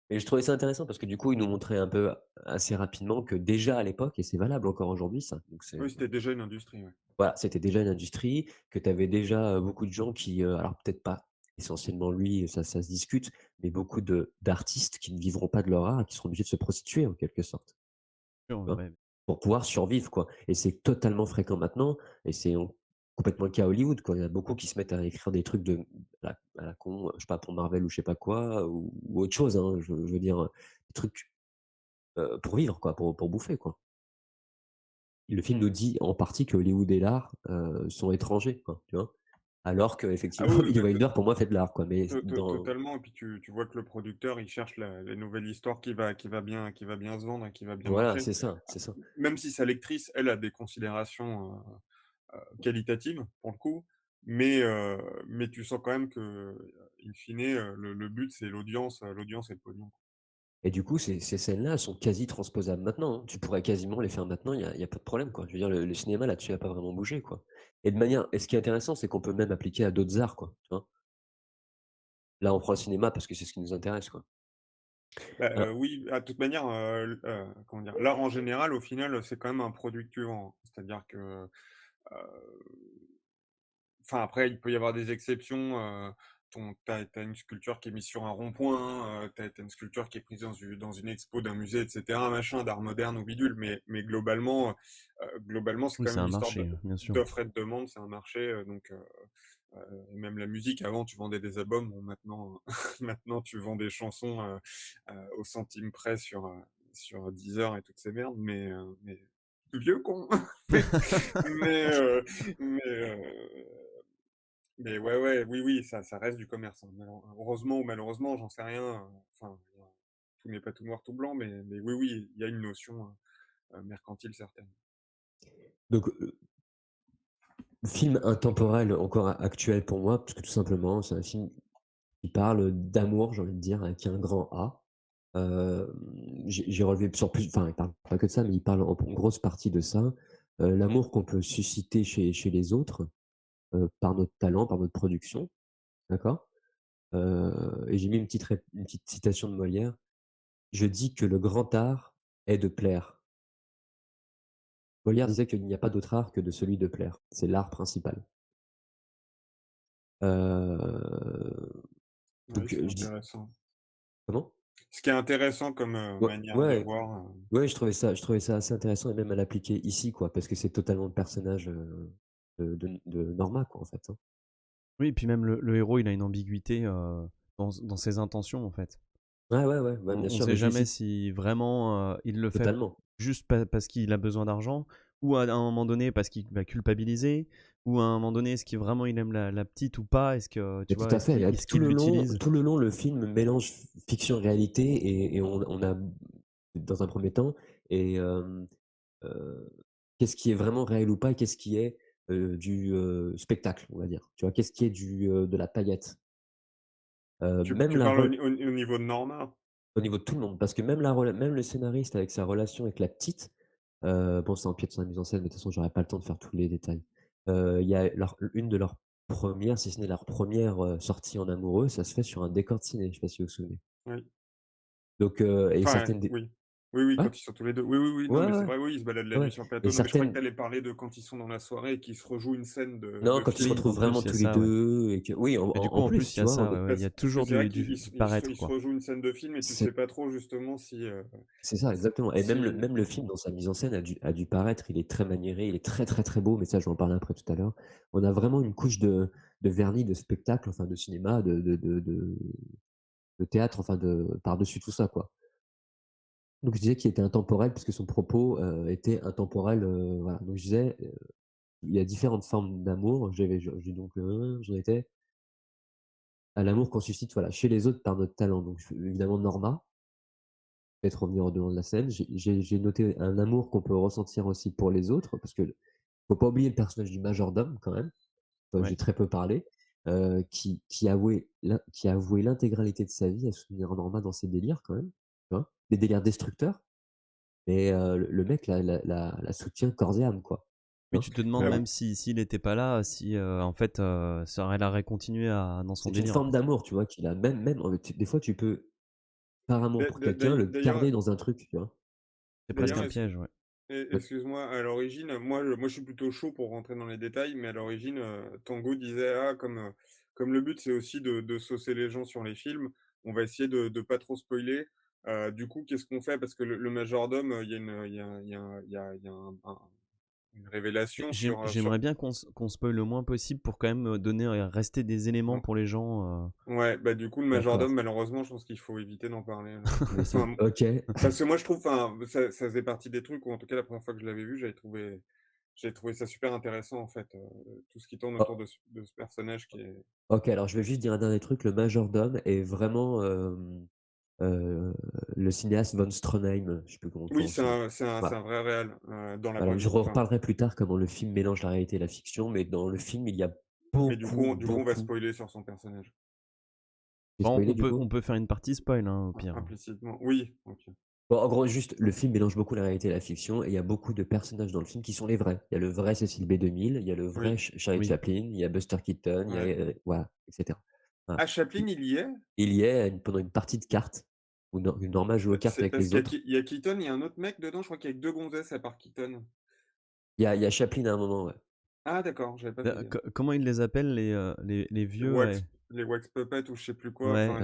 Et je trouvais ça intéressant parce que du coup, il nous montrait un peu assez rapidement que déjà à l'époque et c'est valable encore aujourd'hui ça, donc c'est Oui, c'était déjà une industrie, ouais. voilà, c'était déjà une industrie, que tu avais déjà, beaucoup de gens qui, alors peut-être pas essentiellement lui, ça se discute, mais beaucoup de d'artistes qui ne vivront pas de leur art et qui seront obligés de se prostituer en quelque sorte, Sûr, tu vois? ouais. Pour pouvoir survivre quoi et c'est totalement fréquent maintenant et c'est on complètement le cas à Hollywood quoi. Il y en a beaucoup qui se mettent à écrire des trucs de à la con, je sais pas pour Marvel ou je sais pas quoi ou autre chose, hein. Je veux dire, des trucs, pour vivre quoi, pour bouffer quoi. Le film nous dit en partie que Hollywood et l'art, sont étrangers quoi, tu vois? Alors Ah qu'effectivement oui, oui, Billy Wilder pour moi fait de l'art quoi, mais dans totalement et puis tu vois que le producteur, il cherche la nouvelle histoire qui va bien se vendre et qui va bien voilà, marcher. c'est ça. Même si sa lectrice, elle, a des considérations, qualitatives, pour le coup, mais tu sens quand même que, in fine, le but, c'est l'audience et le pognon. Et du coup, ces scènes-là, elles sont quasi transposables maintenant, hein. Tu pourrais quasiment les faire maintenant, il y a pas de problème, quoi. Je veux dire le cinéma là-dessus a pas vraiment bougé, quoi. Et de manière et ce qui est intéressant, c'est qu'on peut même appliquer à d'autres arts, quoi, tu vois? Là, on prend le cinéma parce que c'est ce qui nous intéresse, quoi. Bah, Hein, oui, à toute manière, comment dire? L'art en général, au final, c'est quand même un produit que tu vends. C'est-à-dire que, enfin, après, il peut y avoir des exceptions, tu as une sculpture qui est mise sur un rond-point, tu as une sculpture qui est prise dans une expo d'un musée et cetera, machin, d'art moderne ou bidule, mais globalement, c'est Oui, quand c'est même un une histoire marché, bien sûr. d'offre et de demande, c'est un marché, même la musique, avant, tu vendais des albums, bon, maintenant maintenant, tu vends des chansons, au centime près sur Deezer et toutes ces merdes, mais vieux con! Mais mais heu, mais heu mais ouais, ouais, oui, oui, ça reste du commerce, hein. Heureusement ou malheureusement, j'en sais rien, enfin, tout n'est pas tout noir, tout blanc, mais oui, oui, il y a une notion, mercantile certaine. donc film intemporel encore actuel pour moi, parce que tout simplement, c'est un film qui parle d'amour, j'ai envie de dire, avec un grand A. Hem, j'ai relevé sur plus enfin, il parle pas que de ça, mais il parle en grosse partie de ça. L'amour qu'on peut susciter chez les autres, par notre talent, par notre production, d'accord? Et j'ai mis une petite citation de Molière: «Je dis que le grand art est de plaire». Molière disait qu'il n'y a pas d'autre art que de celui de plaire. C'est l'art principal. Heu, Oui, donc c'est je dis intéressant. Comment? Ce qui est intéressant comme, Ouais, manière de ouais, voir, ouais, je trouvais ça assez intéressant et même à l'appliquer ici, quoi, parce que c'est totalement le personnage, de Norma, quoi, en fait, hein. Oui, et puis même le héros, il a une ambiguïté dans ses intentions, en fait. Ouais, ouais, ouais, bah, bien On sûr, sait mais je jamais cite si vraiment il le fait totalement. juste parce qu'il a besoin d'argent, ou à un moment donné parce qu'il va culpabiliser, ou à un moment donné, est-ce qu'il vraiment il aime la petite ou pas? Est-ce que, Mais tu tout vois, à fait, là, est-ce qu'il l'utilise? tout le long, le film mélange fiction réalité et on a dans un premier temps et heu, qu'est-ce qui est vraiment réel ou pas et qu'est-ce qui est, du, spectacle, on va dire. Tu vois? Qu'est-ce qui est de la paillette? Même tu la parles rel au niveau de Norma? Au niveau de tout le monde, parce que même le scénariste avec sa relation avec la petite, bon, ça empiète sur la mise en scène, mais de toute façon, j'aurais pas le temps de faire tous les détails. Il y a une de leurs premières, si ce n'est leur première re sortie en amoureux, ça se fait sur un décor de ciné, je sais pas si vous vous souvenez. Oui. Donc et Enfin, certaines des oui. Oui, oui, ouais? quand ils sont tous les 2. Oui, oui, oui, non, Ouais, mais c'est ouais, vrai, oui, ils se baladent la ouais nuit sur le et plateau. Non, mais je croyais que certaines tu allais parler de quand ils sont dans la soirée et qu'ils se rejouent une scène non, de quand ils se film. Oui, retrouvent en plus, vraiment il y a tous les ça, ouais. 2 et que oui, Et du coup, en en plus, plus, il y tu a vois? ça, ouais, ouais, il y a Parce que toujours c'est vrai du qu'ils paraître, se quoi. rejouent une scène de film et tu sais C'est pas trop justement si, C'est ça, exactement et si même le film dans sa mise en scène a dû paraître, il est très maniéré, il est très, très, très beau, mais ça je vais en parler après tout à l'heure. On a vraiment une couche de vernis, de spectacle, enfin de cinéma, de théâtre, enfin de par-dessus tout ça, quoi. Donc je disais qu'il était intemporel puisque son propos, était intemporel, voilà. Donc je disais, il y a différentes formes d'amour. J'ai donc, j'en étais à l'amour qu'on suscite, voilà, chez les autres par notre talent. Donc évidemment Norma, peut-être revenir au devant de la scène. J'ai noté un amour qu'on peut ressentir aussi pour les autres, parce que faut pas oublier le personnage du majordome quand même, dont Ouais. j'ai très peu parlé, qui a avoué l'intégralité de sa vie à soutenir Norma dans ses délires quand même, tu vois? Des délires destructeurs, mais le mec la soutient corps et âme, quoi, tu Oui, vois? tu te demandes bah, même si s'il était pas là, si, en fait, elle aurait continué à dans son C'est une délire, forme quoi. d'amour, tu vois? Qu'il a même des fois tu peux, par amour pour quelqu'un, le d'ailleurs garder dans un truc, tu vois? C'est presque d'ailleurs, un piège, ouais. Ouais. excuse-moi, à l'origine, moi, je suis plutôt chaud pour rentrer dans les détails, mais à l'origine, Tango disait: «Ah, comme le but, c'est aussi de saucer les gens sur les films, on va essayer de pas trop spoiler. Du coup, qu'est-ce qu'on fait?» Parce que le majordome, il y a une, il y a un il y a un il y a il y a un une révélation sur J'aimerais bien qu'on spoil le moins possible pour quand même, donner rester des éléments mmh, pour les gens, ouais, bah, du coup, le majordome, D'accord. malheureusement, je pense qu'il faut éviter d'en parler, là. Mais c'est Enfin, OK. parce que moi, je trouve, enfin, ça faisait partie des trucs où, en tout cas, la première fois que je l'avais vu, j'avais trouvé ça super intéressant, en fait, tout ce qui tourne autour de ce personnage qui est OK, alors je vais juste dire un dernier truc, le majordome est vraiment, le cinéaste von Stroheim, je sais plus comment on oui, prononce son nom. c'est Voilà, un vrai réel, dans la voilà, vraie je vie, enfin, reparlerai plus tard comment le film mélange la réalité et la fiction, mais dans le film, il y a mais beaucoup, du coup, on va beaucoup spoiler sur son personnage, j'ai bon, spoilé du on coup? peut faire une partie spoil, hein, au pire. implicitement. Oui, OK. Bon, en gros, juste, le film mélange beaucoup la réalité et la fiction et il y a beaucoup de personnages dans le film qui sont les vrais. Il y a le vrai Cécile B2000, il y a le vrai Oui, Charlie Oui. Chaplin, il y a Buster Keaton, il y a, ouais. voilà, et cetera. Voilà. Ah, Chaplin, il y est? Il y est pendant une partie de cartes où Norma joue aux cartes C'est avec parce les autres. il y a Keaton, il y a un autre mec dedans, je crois qu'il y a que 2 gonzesses à part Keaton. Il y a Chaplin à un moment, ouais. Ah d'accord, j'avais pas fait gaffe. Comment ils les appellent les vieux, ouais. Les wax puppets ou je sais plus quoi, Ouais, enfin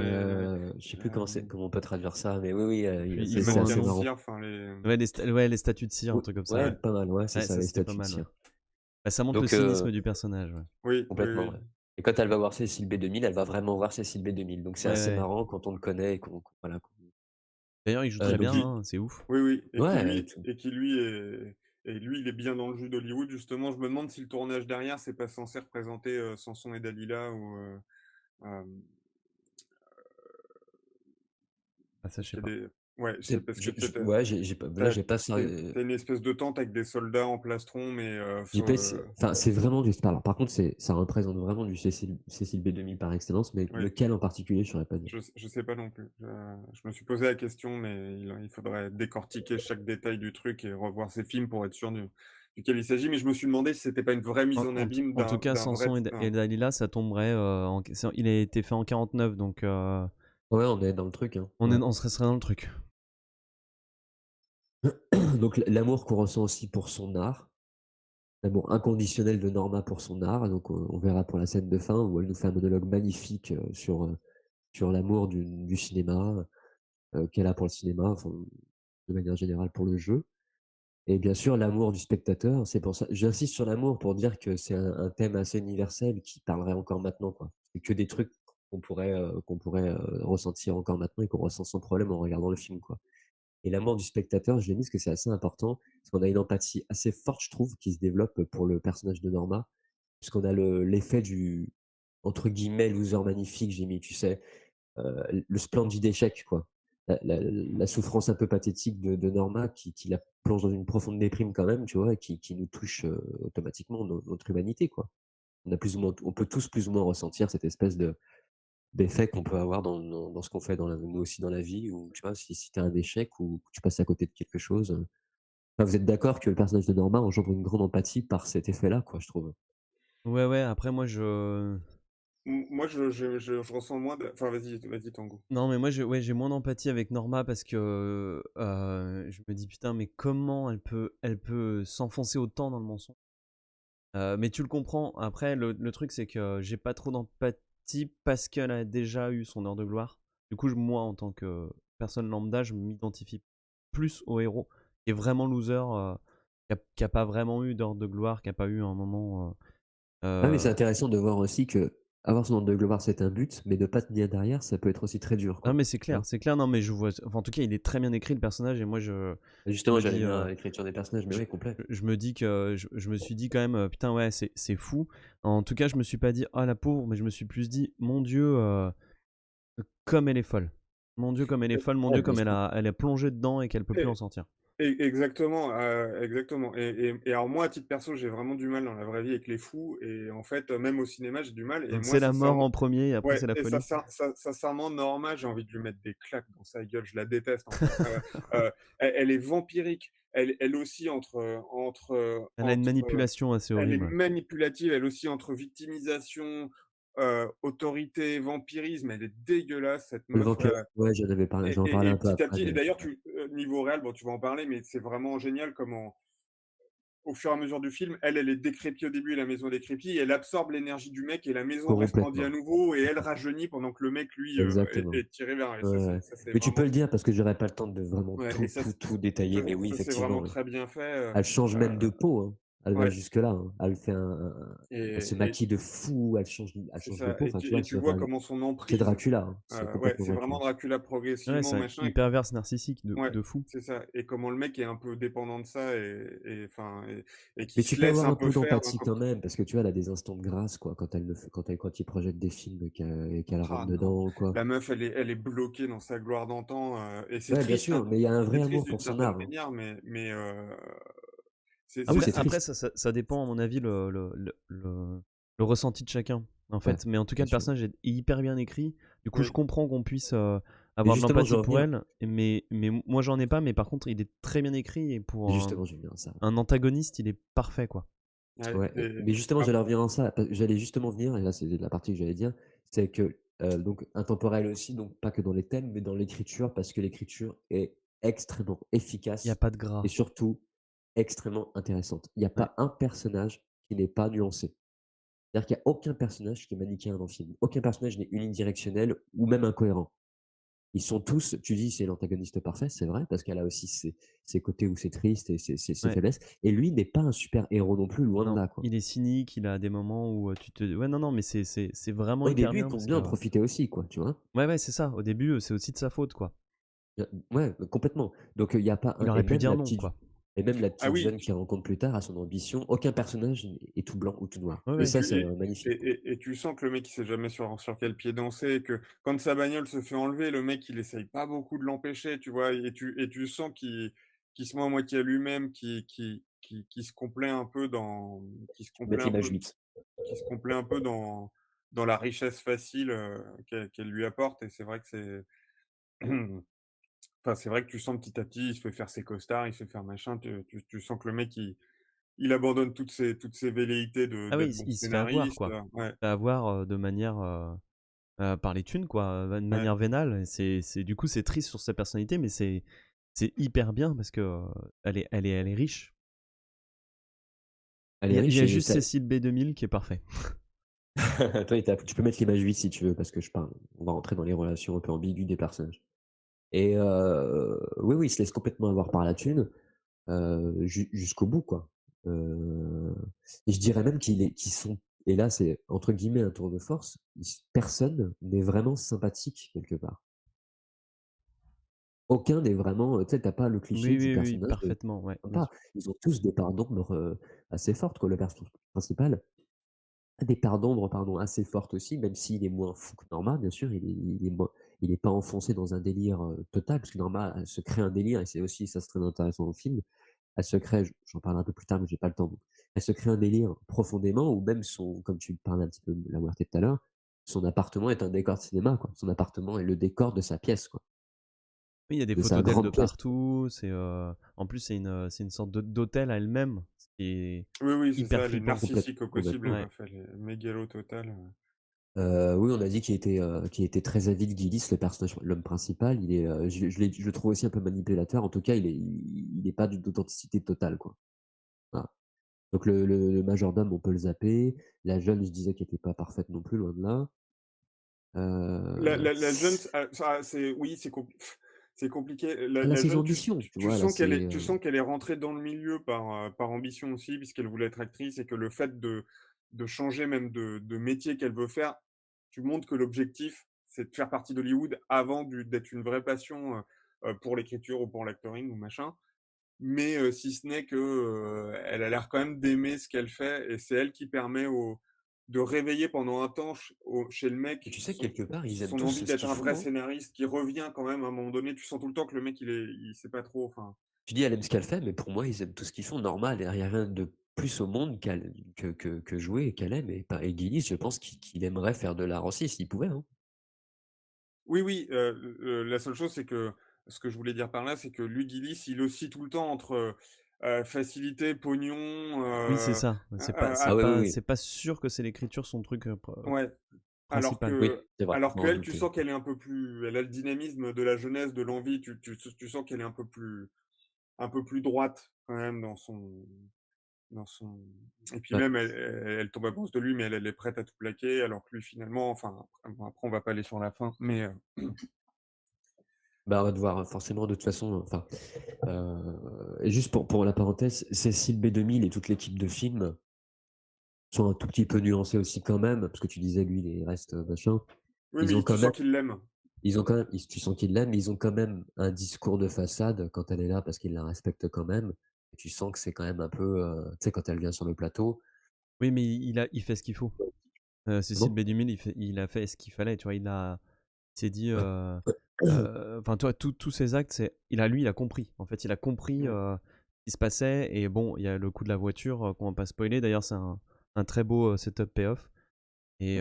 Je sais plus comment on peut traduire ça, mais oui, oui, puis les c'est ils ont un assez mannequins de nom. marrant. cire, enfin les Ouais, les statues de cire, un Oui, truc comme ça, ouais, ouais. pas mal, ouais, c'est Ouais, ça, ça, les c'était pas statues de mal, ouais. cire. Bah, ça montre le Donc cynisme du personnage, ouais. oui, oui, complètement, oui. ouais. Et quand elle va voir Cécile B2000, elle va vraiment voir Cécile B2000. Donc c'est Ouais, assez ouais. marrant quand on le connaît et qu'on voilà, D'ailleurs, il joue très Et bien, donc qui hein, c'est ouf. oui, oui, ouais, et qui lui est et lui, il est bien dans le jus d'Hollywood justement. Je me demande si le tournage derrière, c'est pas censé représenter, Samson et Dalila ou, hem, Ah ça, je parce sais qu'il y pas. a des ouais, c'est c'est parce que tu sais, ouais, j'ai pas là, tu j'ai pas ça, tu une espèce de tente avec des soldats en plastron, mais, j'ai pas enfin, c'est vraiment du alors par contre, ça représente vraiment du Cécile B2000 par excellence, mais oui. lequel en particulier, je saurais pas dire. Je sais pas non plus. Je me suis posé la question, mais il faudrait décortiquer chaque détail du truc et revoir ces films pour être sûr duquel il s'agit. Mais je me suis demandé si c'était pas une vraie mise en abîme En tout cas, d'un vrai Samson et Dalila, ça tomberait, il a été fait en 49, donc Ouais, on est dans le truc, hein, ouais. on serait dans le truc. Donc l'amour qu'on ressent aussi pour son art, l'amour inconditionnel de Norma pour son art, donc on verra pour la scène de fin où elle nous fait un monologue magnifique, sur l'amour du cinéma. qu'elle a pour le cinéma, enfin, de manière générale pour le jeu. Et bien sûr, l'amour du spectateur, c'est pour ça j'insiste sur l'amour pour dire que c'est un thème assez universel qui parlerait encore maintenant, quoi. C'est que des trucs qu'on pourrait ressentir encore maintenant et qu'on ressent sans problème en regardant le film, quoi. Et l'amour du spectateur, je l'ai mis parce que c'est assez important, parce qu'on a une empathie assez forte, je trouve, qui se développe pour le personnage de Norma, puisqu'on a l'effet du, entre guillemets, «loser magnifique», j'ai mis, tu sais? Le splendide échec, quoi. La souffrance un peu pathétique de Norma qui la plonge dans une profonde déprime quand même, tu vois? Et qui nous touche, automatiquement notre humanité, quoi. On peut tous plus ou moins ressentir cette espèce d'effet qu'on peut avoir dans ce qu'on fait nous aussi dans la vie, ou tu vois? Si tu as un échec ou que tu passes à côté de quelque chose, enfin, vous êtes d'accord que le personnage de Norma engendre une grande empathie par cet effet-là, quoi, je trouve? Ouais, ouais, après moi je Moi, je ressens moins de enfin, vas-y, Tango. non, mais moi j'ai moins d'empathie avec Norma parce que, je me dis: «Putain, mais comment elle peut s'enfoncer autant dans le mensonge?» Mais tu le comprends. Après le truc c'est que j'ai pas trop d'empathie parce qu'elle a déjà eu son heure de gloire. Du coup, moi en tant que personne lambda, je m'identifie plus au héros qui est vraiment loser, qui a pas vraiment eu d'heure de gloire, qui a pas eu un moment, Ah mais c'est heu intéressant de voir aussi qu'avoir son ordre de gloire, c'est un but, mais de pas tenir derrière, ça peut être aussi très dur, non quoi, mais c'est tu vois? clair, c'est clair. Non mais je vois enfin, en tout cas, il est très bien écrit le personnage et moi je Justement, me j'allais dis, venir à l'écriture des personnages, mais je oui, complet. je me dis que je me suis dit quand même, «Putain ouais, c'est fou». En tout cas, je me suis pas dit: «Ah la pauvre», mais je me suis plus dit: «Mon Dieu, comme elle est folle. Mon Dieu, comme elle est folle, mon Ouais, Dieu, bien comme sûr. elle est plongée dedans et qu'elle peut plus en Et sortir». exactement, exactement et alors moi, à titre perso, j'ai vraiment du mal dans la vraie vie avec les fous et en fait, même au cinéma, j'ai du mal et Donc moi, c'est la mort sincèrement en premier et après ouais c'est la et folie? sincèrement, Norma, j'ai envie de lui mettre des claques dans sa gueule, je la déteste, en fait. Elle est vampirique. Elle oscille Elle a une entre manipulation assez elle est horrible. manipulative, elle aussi entre victimisation, autorité, vampirisme, elle est dégueulasse cette Le meuf, vampire, ouais, j'en parlais et un peu petit à après, petit et mais d'ailleurs niveau réel, bon tu vas en parler, mais c'est vraiment génial comment, au fur et à mesure du film, elle est décrépie au début et la maison est décrépie et elle absorbe l'énergie du mec et la maison resplendit à complètement, nouveau et elle rajeunit pendant que le mec lui, exactement. est tiré vers et Ouais, ouais. ça c'est Mais tu peux vraiment le dire parce que j'aurais pas le temps de vraiment ouais tout, et tout, tout détailler, mais oui, ça c'est vraiment effectivement, ouais. très bien fait, Elle change même de peau, hein. Elle va ouais jusque-là, hein. Elle se et maquille de fou, elle c'est change de ça peau, enfin, tu vois? et tu vois comment son C'est emprise, Dracula, hein. C'est ouais, complètement c'est vraiment Dracula. Dracula Ouais, progressivement c'est un machin hyper perverse narcissique ouais, de fou. c'est ça et comment le mec est un peu dépendant de ça et enfin et qui Mais tu se peux laisse avoir un un peu peu faire d'un d'empathie quand même, parce que tu vois, elle a des instants de grâce, quoi, quand il projette des films et qu'elle rentre ah non, dedans ou quoi. la meuf elle est bloquée dans sa gloire d'antan, et c'est Ouais, bien triste, hein. sûr, mais il y a un C'est vrai triste amour d'une pour son certaine art, hein. manière, mais Ah oui, c'est Après c'est c'est après triste. ça dépend à mon avis le ressenti de chacun, en Ouais, fait. Mais en tout cas, bien le sûr. personnage est hyper bien écrit. Du coup, je oui, comprends qu'on puisse, Mais avoir de justement, je l'empathie veux en pour venir elle, mais moi j'en ai pas, mais par contre, il est très bien écrit et pour justement, je vais venir à ça. un antagoniste, il est parfait, quoi. ouais Ouais, et mais justement, ah j'allais revenir en ça, j'allais justement venir, et là, c'est la partie que j'allais dire, c'est que, donc intemporel aussi, donc pas que dans les thèmes, mais dans l'écriture, parce que l'écriture est extrêmement Il y a efficace pas de et gras. surtout extrêmement intéressante. Il y a Ouais. pas un personnage qui n'est pas nuancé. C'est-à-dire qu'il y a aucun personnage qui est manichéen dans le film. Aucun personnage n'est unidirectionnel ou même incohérent. Ils sont tous, tu dis, c'est l'antagoniste parfait, c'est vrai, parce qu'elle a aussi ses côtés où c'est triste et ses Ouais. faiblesses. Et lui n'est pas un super héros non plus, loin de Non, là, quoi. il est cynique, il a des moments où, tu te ouais, non, non, mais c'est vraiment Au hyper début, il bien compte parce bien que en profiter aussi, quoi, tu vois? ouais, ouais, c'est ça. Au début, c'est aussi de sa faute, quoi. Ouais, complètement. Donc, il y a pas Il un, aurait pu dire non, quoi. et même la ah petite oui. jeune qu'il rencontre plus tard a son ambition. Aucun personnage est tout blanc ou tout noir. Ouais, Et ouais. ça, c'est magnifique, quoi. Et tu sens que le mec il sait jamais sur quel pied danser et que quand sa bagnole se fait enlever, le mec il essaye pas beaucoup de l'empêcher, tu vois? Et tu sens qu'il se met à moitié à lui-même, qui se complaît un peu dans qui se Tu peux mettre complaît un l'image peu 8. qui se complaît un peu dans la richesse facile, qu'elle lui apporte et c'est vrai que c'est enfin, c'est vrai que tu sens petit à petit, il se fait faire ses costards, il se fait faire machin, tu sens que le mec il abandonne toutes ses velléités de Ah oui, d'être bon il se fait avoir, scénariste, quoi. ouais. Il se fait avoir, de manière, par les thunes, quoi, de Ouais, manière vénale et c'est du coup, c'est triste sur sa personnalité, mais c'est hyper bien parce que, elle est riche. Elle Il y est a il y riche a et juste ça. Cécile B2000 qui est parfait. Toi, tu peux mettre l'image 8 si tu veux, parce que on va rentrer dans les relations un peu ambiguës des personnages. Et oui, oui, il se laisse complètement avoir par la thune, jusqu'au bout, quoi. Heu et je dirais même qu'ils sont et là, c'est entre guillemets «un tour de force», personne n'est vraiment sympathique quelque part. Aucun n'est vraiment, tu sais, tu pas le cliché Oui, du oui, oui, personnage de parfaitement, ouais, bien sympa. sûr. Ils ont tous des parts d'ombre, assez fortes, quoi. Le personnage principal a des parts d'ombre, pardon, assez fortes aussi, même s'il est moins fou que Norma, bien sûr, il est pas enfoncé dans un délire, total, parce que Norma, elle se crée un délire et c'est aussi ça, c'est très intéressant dans le film. Elle se crée, j'en parlerai un peu plus tard, mais j'ai pas le temps, donc elle se crée un délire profondément ou même son comme tu parlais un petit peu de la Muerte tout à l'heure, son appartement est un décor de cinéma, quoi. Son appartement est le décor de sa pièce, quoi, Oui, il y a des de sa photos d'elle de grande pièce. partout, en plus, c'est une sorte d'hôtel à elle-même, ce qui est Oui, oui, c'est hyper ça, elle est flippant. narcissique au possible, la Ouais. meuf, elle est mégalo totale. Oui, on a dit qu'il était très avide, Gillis, le personnage l'homme principal. Il est, je le trouve aussi un peu manipulateur. En tout cas, il est pas d'authenticité totale, quoi. Voilà. Donc le majordome, on peut le zapper. La jeune, je disais qu'elle était pas parfaite non plus, loin de là. Heu, La jeune, ça c'est oui, c'est compliqué. La Elle a la ses jeune, ambitions, tu vois? Là, tu sens qu'elle est rentrée dans le milieu par ambition aussi, puisqu'elle voulait être actrice et que le fait de changer même de métier qu'elle veut faire, tu montres que l'objectif, c'est de faire partie d'Hollywood avant d'être une vraie passion, pour l'écriture ou pour l'actoring ou machin. Mais, si ce n'est que, elle a l'air quand même d'aimer ce qu'elle fait et c'est elle qui permet de réveiller pendant un temps chez le et mec tu sais que quelque part, ils aiment son tous envie ce d'être qu'ils un vrai font, hein. scénariste qui revient quand même à un moment donné. Tu sens tout le temps que le mec il sait pas trop, enfin Tu dis: «Elle aime ce qu'elle fait», mais pour moi, ils aiment tout ce qu'ils font. Normal, il y a rien de plus au monde que jouer et qu'elle aime et Gillis, je pense qu'il aimerait faire de l'art aussi s'il pouvait, hein. oui, oui, la seule chose, c'est que ce que je voulais dire par là, c'est que lui, Gillis, il oscille tout le temps entre, facilité, pognon, Oui, c'est ça. Ah oui, oui, oui. C'est pas sûr que c'est l'écriture son truc, ouais. Alors principal. Oui, que c'est vrai, alors faut en qu'elle, tu douter. sens qu'elle est un peu plus elle a le dynamisme de la jeunesse, de l'envie, tu sens qu'elle est un peu plus droite quand même dans son et puis Ouais. même elle tombe amoureuse de lui, mais elle est prête à tout plaquer alors que lui finalement enfin, bon après on va pas aller sur la fin, mais Bah, on va devoir, forcément de toute façon, enfin, et juste pour la parenthèse, Cécile B2000 et toute l'équipe de film sont un tout petit peu nuancés aussi quand même, parce que tu disais lui il reste, machin. oui, Ils ont mais tu quand même sens qu'il l'aime. tu sens qu'ils l'aiment, mais ils ont quand même un discours de façade quand elle est là parce qu'ils la respectent quand même et tu sens que c'est quand même un peu, tu sais quand elle vient sur le plateau. Oui, mais il fait ce qu'il faut. Cécile Comment? Bédumil, il a fait ce qu'il fallait, tu vois? Il s'est dit, Ouais. enfin, toi, tous ses actes, il a compris. En fait, il a compris Mmh. ce qui se passait. Et bon, il y a le coup de la voiture qu'on va pas spoiler. D'ailleurs, c'est un très beau setup payoff. Et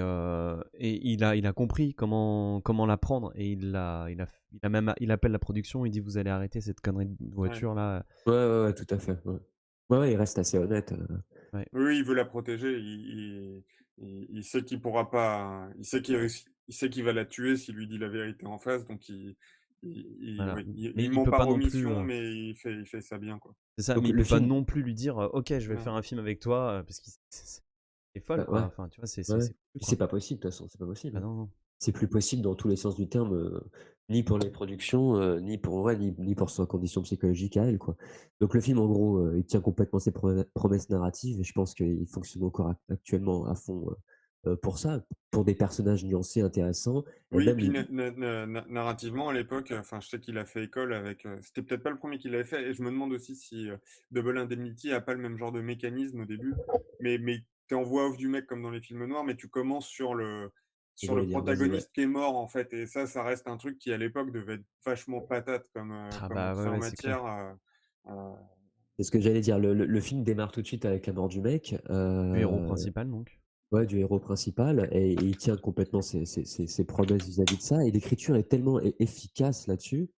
il a compris comment la prendre. Et il appelle la production. Il dit, vous allez arrêter cette connerie de Ouais. voiture là. Ouais, ouais, ouais, tout à fait, ouais. Ouais, ouais, il reste assez honnête, Ouais. Oui, oui, il veut la protéger, il sait qu'il pourra pas il sait qu'il va la tuer s'il lui dit la vérité en face, donc Voilà. oui, Mais il il ment peut par pas non plus. omission, mais il fait ça bien, quoi. C'est ça. donc Mais il le peut pas film non plus lui dire, ok, je vais faire Ouais. un film avec toi, parce qu'il c'est folle bah, quoi. ouais, Enfin, tu vois, ouais, c'est fou c'est quoi. pas possible de toute façon, c'est pas possible, Ah hein. non, non. C'est plus possible dans tous les sens du terme, ni pour les productions, ni pour ouais, ni pour sa condition psychologique à elle, quoi. Donc le film, en gros, il tient complètement ses promesses narratives et je pense qu'il fonctionne encore actuellement à fond, pour ça, pour des personnages nuancés, intéressants et Oui, et même puis les narrativement à l'époque, enfin, je sais qu'il a fait école avec, c'était peut-être pas le premier qu'il avait fait et je me demande aussi si, Double Indemnity a pas le même genre de mécanisme au début. Mais tu es en voix off du mec comme dans les films noirs, mais tu commences sur le j'allais dire, vas-y, ouais. protagoniste qui est mort, en fait et ça reste un truc qui, à l'époque, devait être vachement patate Ah comme bah, ouais, entrée en ouais, c'est clair. matière, heu, C'est ce que j'allais dire, le film démarre tout de suite avec la mort du mec, Du héros principal donc. ouais, du héros principal et il tient complètement ses promesses vis-à-vis de ça et l'écriture est tellement efficace là-dessus,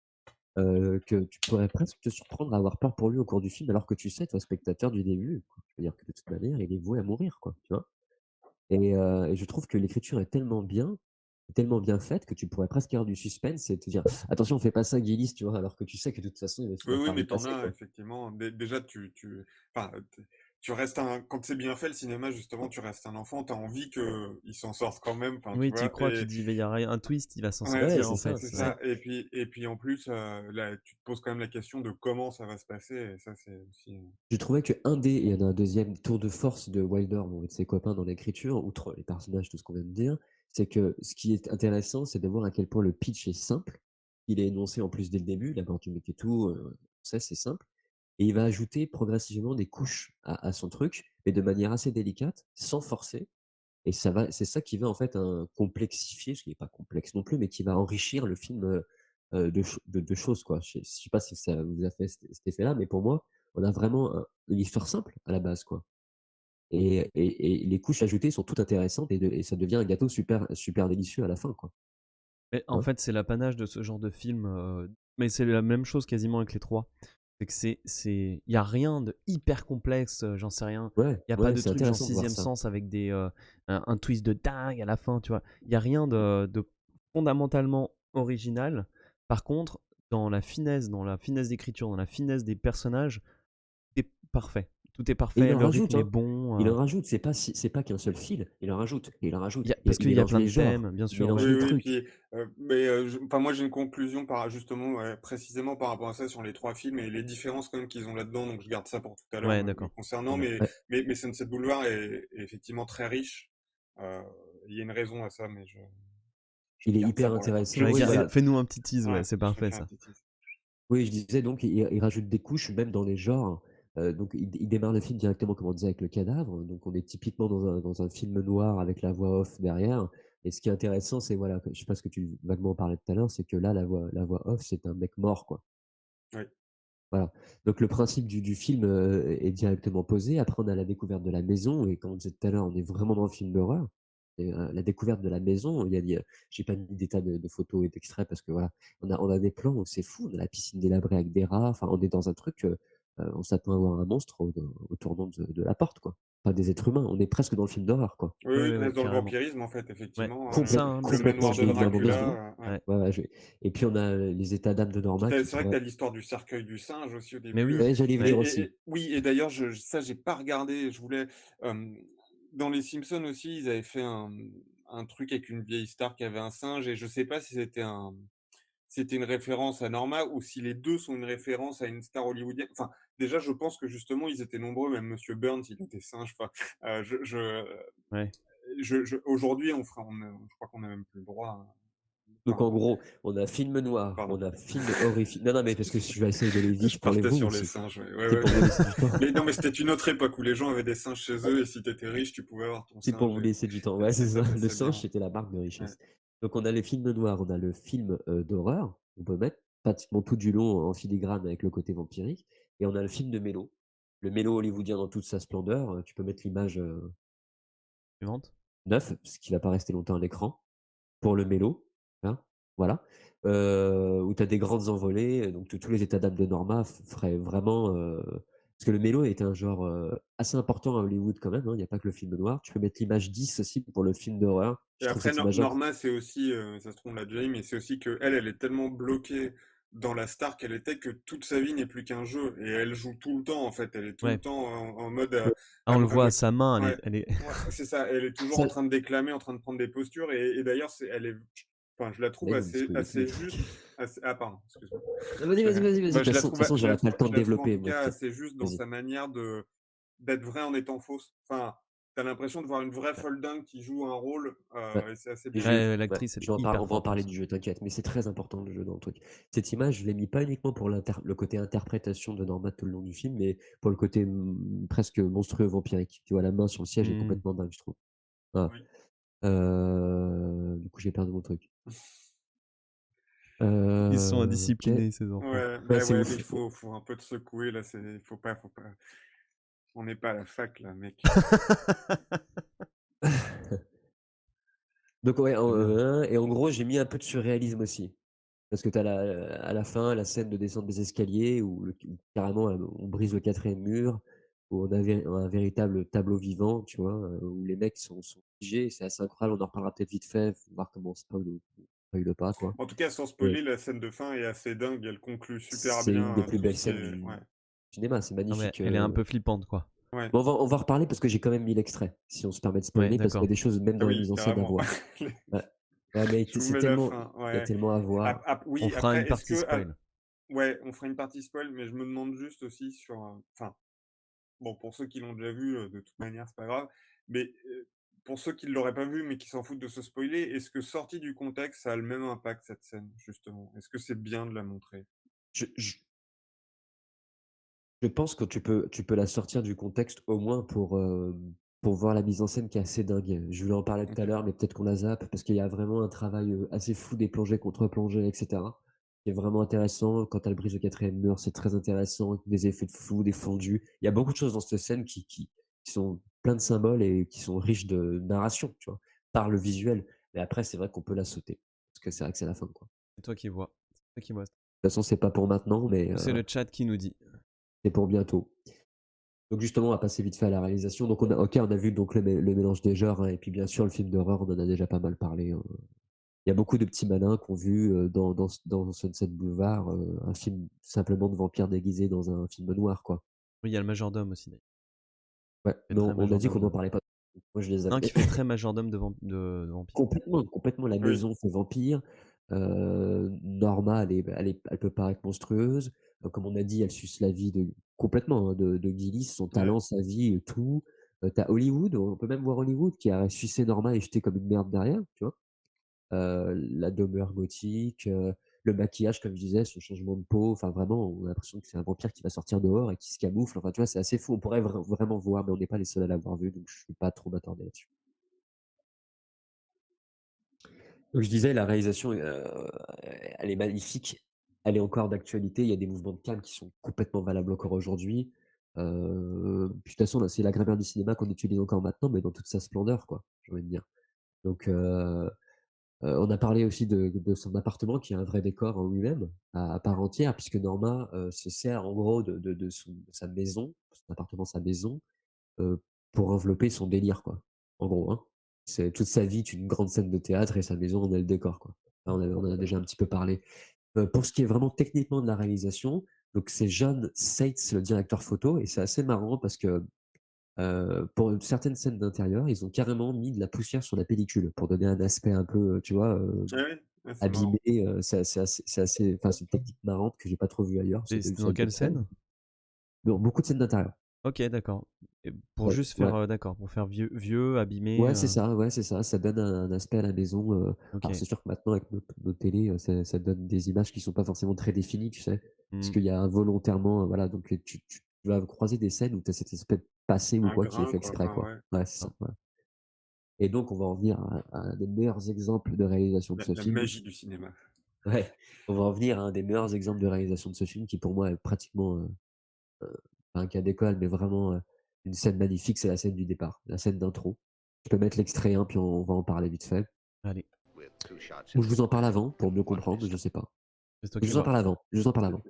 que tu pourrais presque te surprendre à avoir peur pour lui au cours du film, alors que tu sais, toi, spectateur du début, quoi. Je veux dire que de toute manière, il est voué à mourir, quoi, tu vois? Et je trouve que l'écriture est tellement bien faite que tu pourrais presque avoir du suspense et te dire: «Attention, fais pas ça Gillis», tu vois? Alors que tu sais que de toute façon, il va oui, finir oui, par lui mais tu en passer, as quoi. effectivement. Déjà, enfin, tu restes quand c'est bien fait, le cinéma, justement, tu restes un enfant, tu as envie qu'il s'en sorte quand même, enfin, tu Oui, tu y vois? crois, tu te dis: «Il va y avoir un twist, il va s'en Ouais, Ouais, sortir», c'est en ça, fait, c'est c'est ça. ça et puis en plus, là, tu te poses quand même la question de comment ça va se passer et ça, c'est aussi, Je trouvais il y en a un deuxième tour de force de Wilder, bon, et de ses copains dans l'écriture, outre les personnages, tout ce qu'on vient de dire, c'est que ce qui est intéressant, c'est de voir à quel point le pitch est simple. Il est énoncé en plus dès le début, la mort du mec et tout, ça c'est simple. Et il va ajouter progressivement des couches à son truc, mais de manière assez délicate, sans forcer. Et c'est ça qui va en fait complexifier, ce qui n'est pas complexe non plus, mais qui va enrichir le film de choses, quoi. Je sais pas si ça vous a fait cet effet-là, mais pour moi, on a vraiment une histoire simple à la base, quoi. Et les couches ajoutées sont toutes intéressantes et ça devient un gâteau super, super délicieux à la fin, quoi. Mais en Hein? fait, c'est l'apanage de ce genre de film, mais c'est la même chose quasiment avec les 3. C'est que il y a rien de hyper complexe, j'en sais rien. Ouais, Il y a pas ouais, de c'est truc genre intéressant de voir sixième ça. sens avec un twist de dingue à la fin, tu vois? Il y a rien de fondamentalement original. Par contre, dans la finesse d'écriture, dans la finesse des personnages, tout est parfait. Tout est Et il parfait, en le rajoute, rythme est hein. bon, Il en rajoute, c'est pas qu'un seul fil, il en rajoute et il en rajoute. parce Il qu'il y a mélange plein de les genres, thèmes, bien il sûr, mélange ouais. oui, les oui, trucs. puis, mais, enfin, moi, j'ai une conclusion justement, ouais, précisément par rapport à ça sur les 3 films et les différences quand même qu'ils ont là-dedans, donc je garde ça pour tout à l'heure Ouais, me d'accord. concernant, Très bien. mais Ouais, Sunset Boulevard est effectivement très riche. Heu, il y a une raison à ça, mais je il est garde ça hyper pour la fin. intéressant. Oui, voilà. Fais-nous un petit tease, ouais, Ouais, c'est je me parfait fais un ça. petit tease. Oui, je disais donc il rajoute des couches même dans les genres. Donc il démarre le film directement, comme on disait, avec le cadavre. Donc on est typiquement dans un film noir avec la voix off derrière. Et ce qui est intéressant, c'est voilà, je sais pas ce que tu vaguement parlais tout à l'heure, c'est que là, la voix off, c'est un mec mort, quoi. Oui. Voilà. Donc le principe du film est directement posé. Après, on a la découverte de la maison. Et comme on disait tout à l'heure, on est vraiment dans le film d'horreur. Et la découverte de la maison, j'ai pas mis des tas de photos et d'extraits parce que voilà, on a des plans où c'est fou. On a la piscine délabrée avec des rats. Enfin, on est dans un truc, on s'attend à voir un monstre au tournant de la porte, quoi. Pas des êtres humains. On est presque dans le film d'horreur, quoi. Oui, Ouais, oui, ouais, ouais, presque dans le carrément. vampirisme, en fait, Ouais, effectivement, c'est ça, hein, le le Complètement. manoir Je de vais y venir dans 2 carrément. secondes. Dracula, ouais. Ouais. Ouais, ouais, et puis on a les états d'âme de Puis Norma qui c'est sont vrai que tu as l'histoire du cercueil du singe aussi au Mais début, oui, ouais, j'allais y ouais. venir aussi. oui et d'ailleurs ça j'ai pas regardé, je voulais, hem, dans les Simpsons aussi, ils avaient fait un truc avec une vieille star qui avait un singe et je sais pas si c'était une référence à Norma ou si les 2 sont une référence à une star hollywoodienne. Enfin, déjà je pense que justement ils étaient nombreux, même Monsieur Burns, il était singe, enfin, Ouais. aujourd'hui je crois qu'on a même plus le droit, hein. Donc en Enfin, gros, on a film noir, pardon. on a film horrifique. Non, non, mais parce que je vais essayer d'aller Je vite pour les partais vous sur les aussi. singes, ouais. Ouais, C'est ouais, pour vous laisser du temps. mais non, mais c'était une autre époque où les gens avaient des singes chez eux et si tu étais riche, tu pouvais avoir ton C'est pour singe vous et laisser du temps. Ouais, c'est ça ça. Le passait singe, bien. c'était la marque de Ouais. richesse. Donc on a les films noirs, on a le film d'horreur, on peut mettre pratiquement tout du long en filigrane avec le côté vampirique, et on a le film de mélo. Le mélo hollywoodien dans toute sa splendeur. Tu peux mettre l'image Suivante. 9, parce qu'il va pas rester longtemps à l'écran. Pour le mélo, hein, voilà, où tu as des grandes envolées, donc tous les états d'âme de Norma feraient vraiment, parce que le mélo est un genre, assez important à Hollywood quand même, hein, il y a pas que le film noir. Tu peux mettre l'image 10 aussi pour le film d'horreur. Et Je trouve après cette image incro Norma, c'est aussi, ça se trouve on l'a déjà dit, mais c'est aussi qu'elle, elle est tellement bloquée dans la star qu'elle était que toute sa vie n'est plus qu'un jeu et elle joue tout le temps en fait. Elle est tout le Ouais. temps en mode, Ah, on le à voit à me sa main, ouais, elle est ouais, c'est ça, elle est toujours ça en train de déclamer, en train de prendre des postures et d'ailleurs elle est enfin je la trouve là, il me assez dispositif. juste, pardon, excuse-moi. Vas-y, vas-y, vas-y, vas-y. De Bah, toute façon j'aurais pas le temps je de la trouve en développer tout moi, cas peut-être. assez juste dans Vas-y. sa manière d'être vraie en étant fausse. Enfin, t'as l'impression de voir une vraie Ouais, folle dingue qui joue un rôle, ouais. et c'est assez Et bien je vais réussi. ouais, ouais, l'actrice, elle je est vais en par hyper on va en forte dans parler ce du jeu, t'inquiète, mais c'est très important le jeu dans le truc. Cette image, je l'ai mis pas uniquement pour le côté interprétation de Norma tout le long du film, mais pour le côté, presque monstrueux vampirique. Tu vois, la main sur le siège est Mmh. complètement dingue, je trouve. Voilà. Oui. Du coup, j'ai perdu mon truc. Ils sont OK. indisciplinés ces enfants. Ouais, Ouais, bah, c'est ouais, mais ouf. faut un peu te secouer là, faut pas. On n'est pas à la fac là, mec. Donc ouais, Très bien. et en gros, j'ai mis un peu de surréalisme aussi. Parce que tu as à la fin, la scène de descente des escaliers où carrément, on brise le 4e mur, où on a un véritable tableau vivant, tu vois? Où les mecs sont figés. C'est assez incroyable. On en reparlera peut-être vite fait, voir comment on spoil pas, quoi. En tout cas, sans Mais spoiler, la scène de fin est assez dingue, elle conclut super c'est une bien des à plus tout belles ce qui scènes est du ouais. cinéma. C'est Ah ouais, magnifique, elle est un peu flippante, quoi. Ouais. Bon, on va en reparler parce que j'ai quand même mis l'extrait, si on se permet de Ouais, spoiler, parce qu'il y a d'accord. des choses même Ah dans la oui, mise en scène à carrément. voir. Ouais. Ouais, mais Je vous c'est mets la tellement fin, il y a ouais. tellement à voir. On Oui, fera une après, est-ce partie que spoil. ouais, on fera une partie spoil, mais je me demande juste aussi sur, enfin, bon, pour ceux qui l'ont déjà vu, de toute manière, c'est pas grave, mais, pour ceux qui ne l'auraient pas vu, mais qui s'en foutent de se spoiler, est-ce que sorti du contexte, ça a le même impact cette scène, justement? Est-ce que c'est bien de la montrer? Je Je pense que tu peux la sortir du contexte au moins pour voir la mise en scène qui est assez dingue. Je voulais en parler tout à OK. l'heure, mais peut-être qu'on la zappe parce qu'il y a vraiment un travail, assez fou des plongées, contre-plongées et cetera, qui est vraiment intéressant. Quand elle brise le 4e mur, c'est très intéressant, des effets de flou, des fondus. Il y a beaucoup de choses dans cette scène qui sont plein de symboles et qui sont riches de narration, tu vois? Par le visuel. Mais après, c'est vrai qu'on peut la sauter, parce que c'est vrai que c'est la fin, quoi. C'est toi qui vois. C'est toi qui vois. De toute façon, c'est pas pour maintenant, mais Ou c'est le chat qui nous dit. c'est pour bientôt. Donc justement, on va passer vite fait à la réalisation. Donc on a vu donc le mélange des genres, hein, et puis bien sûr le film d'horreur, on en a déjà pas mal parlé, hein. Il y a beaucoup de petits malins qui ont vu, dans Sunset Boulevard, un film simplement de vampire déguisé dans un film noir, quoi. Oui, il y a le majordome aussi d'ailleurs. Ouais, Il fait mais très on a dit majordome qu'on n'en de parlait pas. Moi je les non, zappe. qui fait très majordome de vampire. Complètement, complètement, la Oui, maison fait vampire. Norma, elle peut paraître monstrueuse. Comme on a dit, elle suce la vie de complètement, hein, de Gillis, son ouais, talent, sa vie, tout. Tu Hollywood, on peut même voir Hollywood qui a sucé Norma et jeté comme une merde derrière, tu vois? La demeure gothique, le maquillage, comme je disais, son changement de peau, enfin vraiment, on a l'impression que c'est un vampire qui va sortir dehors et qui se camoufle. Enfin, tu vois, c'est assez fou. On pourrait vraiment voir, mais on n'est pas les seuls à l'avoir vu, donc je ne vais pas trop m'attarder là-dessus. Donc je disais, la réalisation, elle est magnifique. Elle est encore d'actualité. Il y a des mouvements de cam qui sont complètement valables encore aujourd'hui. Puis de toute façon, là, c'est la grammaire du cinéma qu'on utilise encore maintenant, mais dans toute sa splendeur, quoi, j'ai envie de dire. Donc, on a parlé aussi de son appartement qui est un vrai décor en lui-même, à part entière, puisque Norma, se sert en gros de sa maison, son appartement, sa maison, heu, pour envelopper son délire, quoi. En gros, hein. C'est toute sa vie est une grande scène de théâtre et sa maison en est le décor, quoi. Là, on en a déjà un petit peu parlé. Pour ce qui est vraiment techniquement de la réalisation, donc c'est John Seitz, le directeur photo, et c'est assez marrant parce que, pour certaines scènes d'intérieur, ils ont carrément mis de la poussière sur la pellicule pour donner un aspect un peu, tu vois, ah oui, ah, c'est abîmé, marrant. c'est assez enfin, c'est une technique marrante que j'ai pas trop vue ailleurs, Et c'était c'était sur dans le quelle Texel. scène? Dans beaucoup de scènes d'intérieur. OK, d'accord. Et pour Ouais, juste faire, ouais. d'accord, pour faire vieux, abîmé, Ouais, c'est ça, ça donne un aspect à la maison, alors OK. c'est sûr que maintenant avec nos télés, ça donne des images qui sont pas forcément très définies, tu sais? Parce Mmh. qu'il y a volontairement, voilà, donc tu vas croiser des scènes où tu as cet aspect de passé ou Un quoi qui est grain, fait quoi, exprès, enfin, quoi. ouais, Ouais, c'est ça, ouais. Et donc on va en venir à un des meilleurs exemples de réalisation de ce la film. magie du cinéma. Ouais, on va en venir à un des meilleurs exemples de réalisation de ce film qui pour moi est pratiquement, pas un cas d'école, mais vraiment, une scène magnifique, c'est la scène du départ, la scène d'intro. Je peux mettre l'extrait, hein, puis on va en parler vite fait. Allez, Ou je vous en parle avant pour mieux comprendre, je sais pas. c'est toi Je qui vous en vois. parle avant, je vous en parle avant.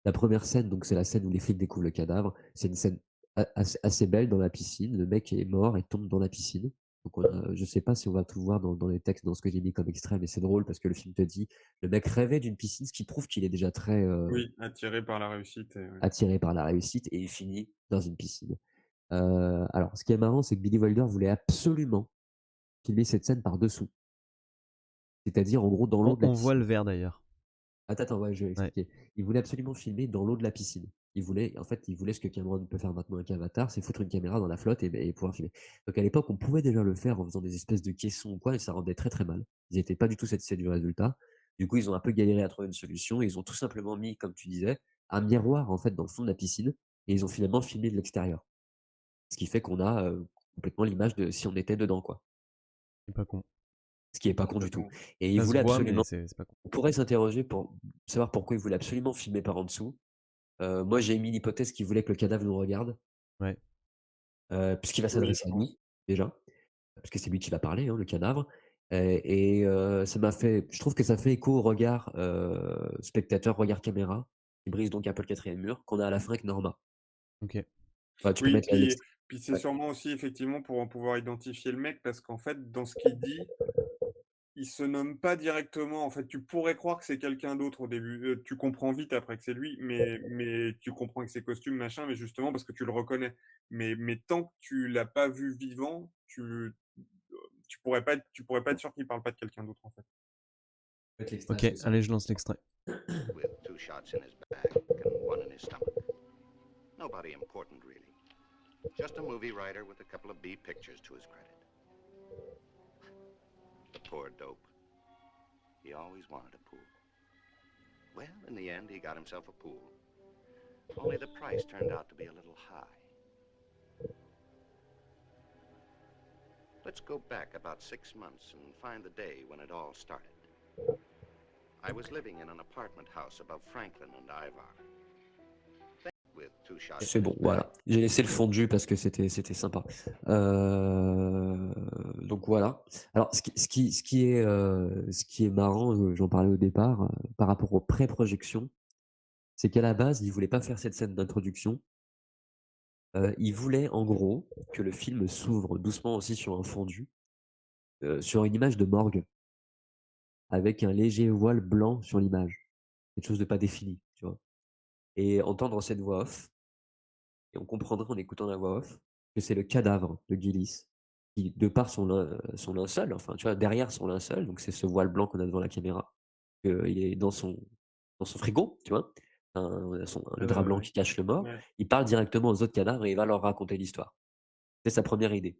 La première scène, donc c'est la scène où les flics découvrent le cadavre. C'est une scène assez belle dans la piscine. Le mec est mort et tombe dans la piscine. Donc je sais pas si on va tout voir dans les textes, dans ce que j'ai mis comme extrait, mais c'est drôle parce que le film te dit: «Le mec rêvait d'une piscine», ce qui prouve qu'il est déjà très, Oui, attiré par la réussite et ouais. attiré par la réussite et il finit dans une piscine. Alors ce qui est marrant, c'est que Billy Wilder voulait absolument filmer cette scène par dessous. C'est-à-dire en gros dans l'eau de la On voit piscine. le verre d'ailleurs. Attends, ouais, je vais Ouais. expliquer. Il voulait absolument filmer dans l'eau de la piscine. Il voulait ce que Cameron peut faire maintenant avec Avatar, c'est foutre une caméra dans la flotte et pouvoir filmer. Donc à l'époque, on pouvait déjà le faire en faisant des espèces de caissons ou quoi, et ça rendait très très mal. Ils étaient pas du tout satisfaits du résultat. Du coup, ils ont un peu galéré à trouver une solution. Et ils ont tout simplement mis, comme tu disais, un miroir en fait dans le fond de la piscine, et ils ont finalement filmé de l'extérieur. Ce qui fait qu'on a complètement l'image de si on était dedans, quoi. C'est pas con. Ce qui est pas con du tout. Complètement. Et il Ça se voulait voit, mais absolument. c'est pas con. On pourrait s'interroger pour savoir pourquoi il voulait absolument filmer par en dessous. Moi, j'ai émis l'hypothèse qu'il voulait que le cadavre nous regarde, Ouais. puisqu'il va Oui, s'adresser je à nous, pense. déjà, parce que c'est lui qui va parler, hein, le cadavre. Ça m'a fait je trouve que ça fait écho au regard, spectateur, regard caméra, qui brise donc un peu le 4e mur, qu'on a à la fin avec Norma. OK. Ouais, tu peux Oui, mettre la puis l'extrait. puis c'est Ouais. sûrement aussi effectivement pour pouvoir identifier le mec parce qu'en fait, dans ce qu'il dit, il se nomme pas directement. En fait, tu pourrais croire que c'est quelqu'un d'autre au début. Tu comprends vite après que c'est lui, mais tu comprends avec ses costumes, machin, mais justement parce que tu le reconnais. Mais tant que tu l'as pas vu vivant, tu pourrais pas être sûr qu'il parle pas de quelqu'un d'autre, en fait. Avec l'extrait, Ok, est-ce que c'est allez, je lance l'extrait. with 2 shots in his back and 1 in his stomach. Nobody important, really. Just a movie writer with a couple of B pictures to his credit. The poor dope. He always wanted a pool. Well, in the end, he got himself a pool. Only the price turned out to be a little high. Let's go back about 6 months and find the day when it all started. I was living in an apartment house above Franklin and Ivar. With 2 shots C'est in bon, his back. voilà. J'ai laissé le fondu parce que c'était sympa. Donc voilà. Alors, ce qui est marrant, j'en parlais au départ, par rapport aux pré-projections, c'est qu'à la base, ils voulaient pas faire cette scène d'introduction. Ils voulaient, en gros, que le film s'ouvre doucement aussi sur un fondu, sur une image de morgue, avec un léger voile blanc sur l'image. Quelque chose de pas défini, tu vois? Et entendre cette voix off, et on comprendra en écoutant la voix off que c'est le cadavre de Gillis qui, de par son linceul, enfin, tu vois, derrière son linceul, donc c'est ce voile blanc qu'on a devant la caméra, il est dans son frigo, tu vois, le Ouais, drap ouais, blanc ouais. qui cache le mort. Ouais. Il parle directement aux autres cadavres et il va leur raconter l'histoire. C'est sa première idée.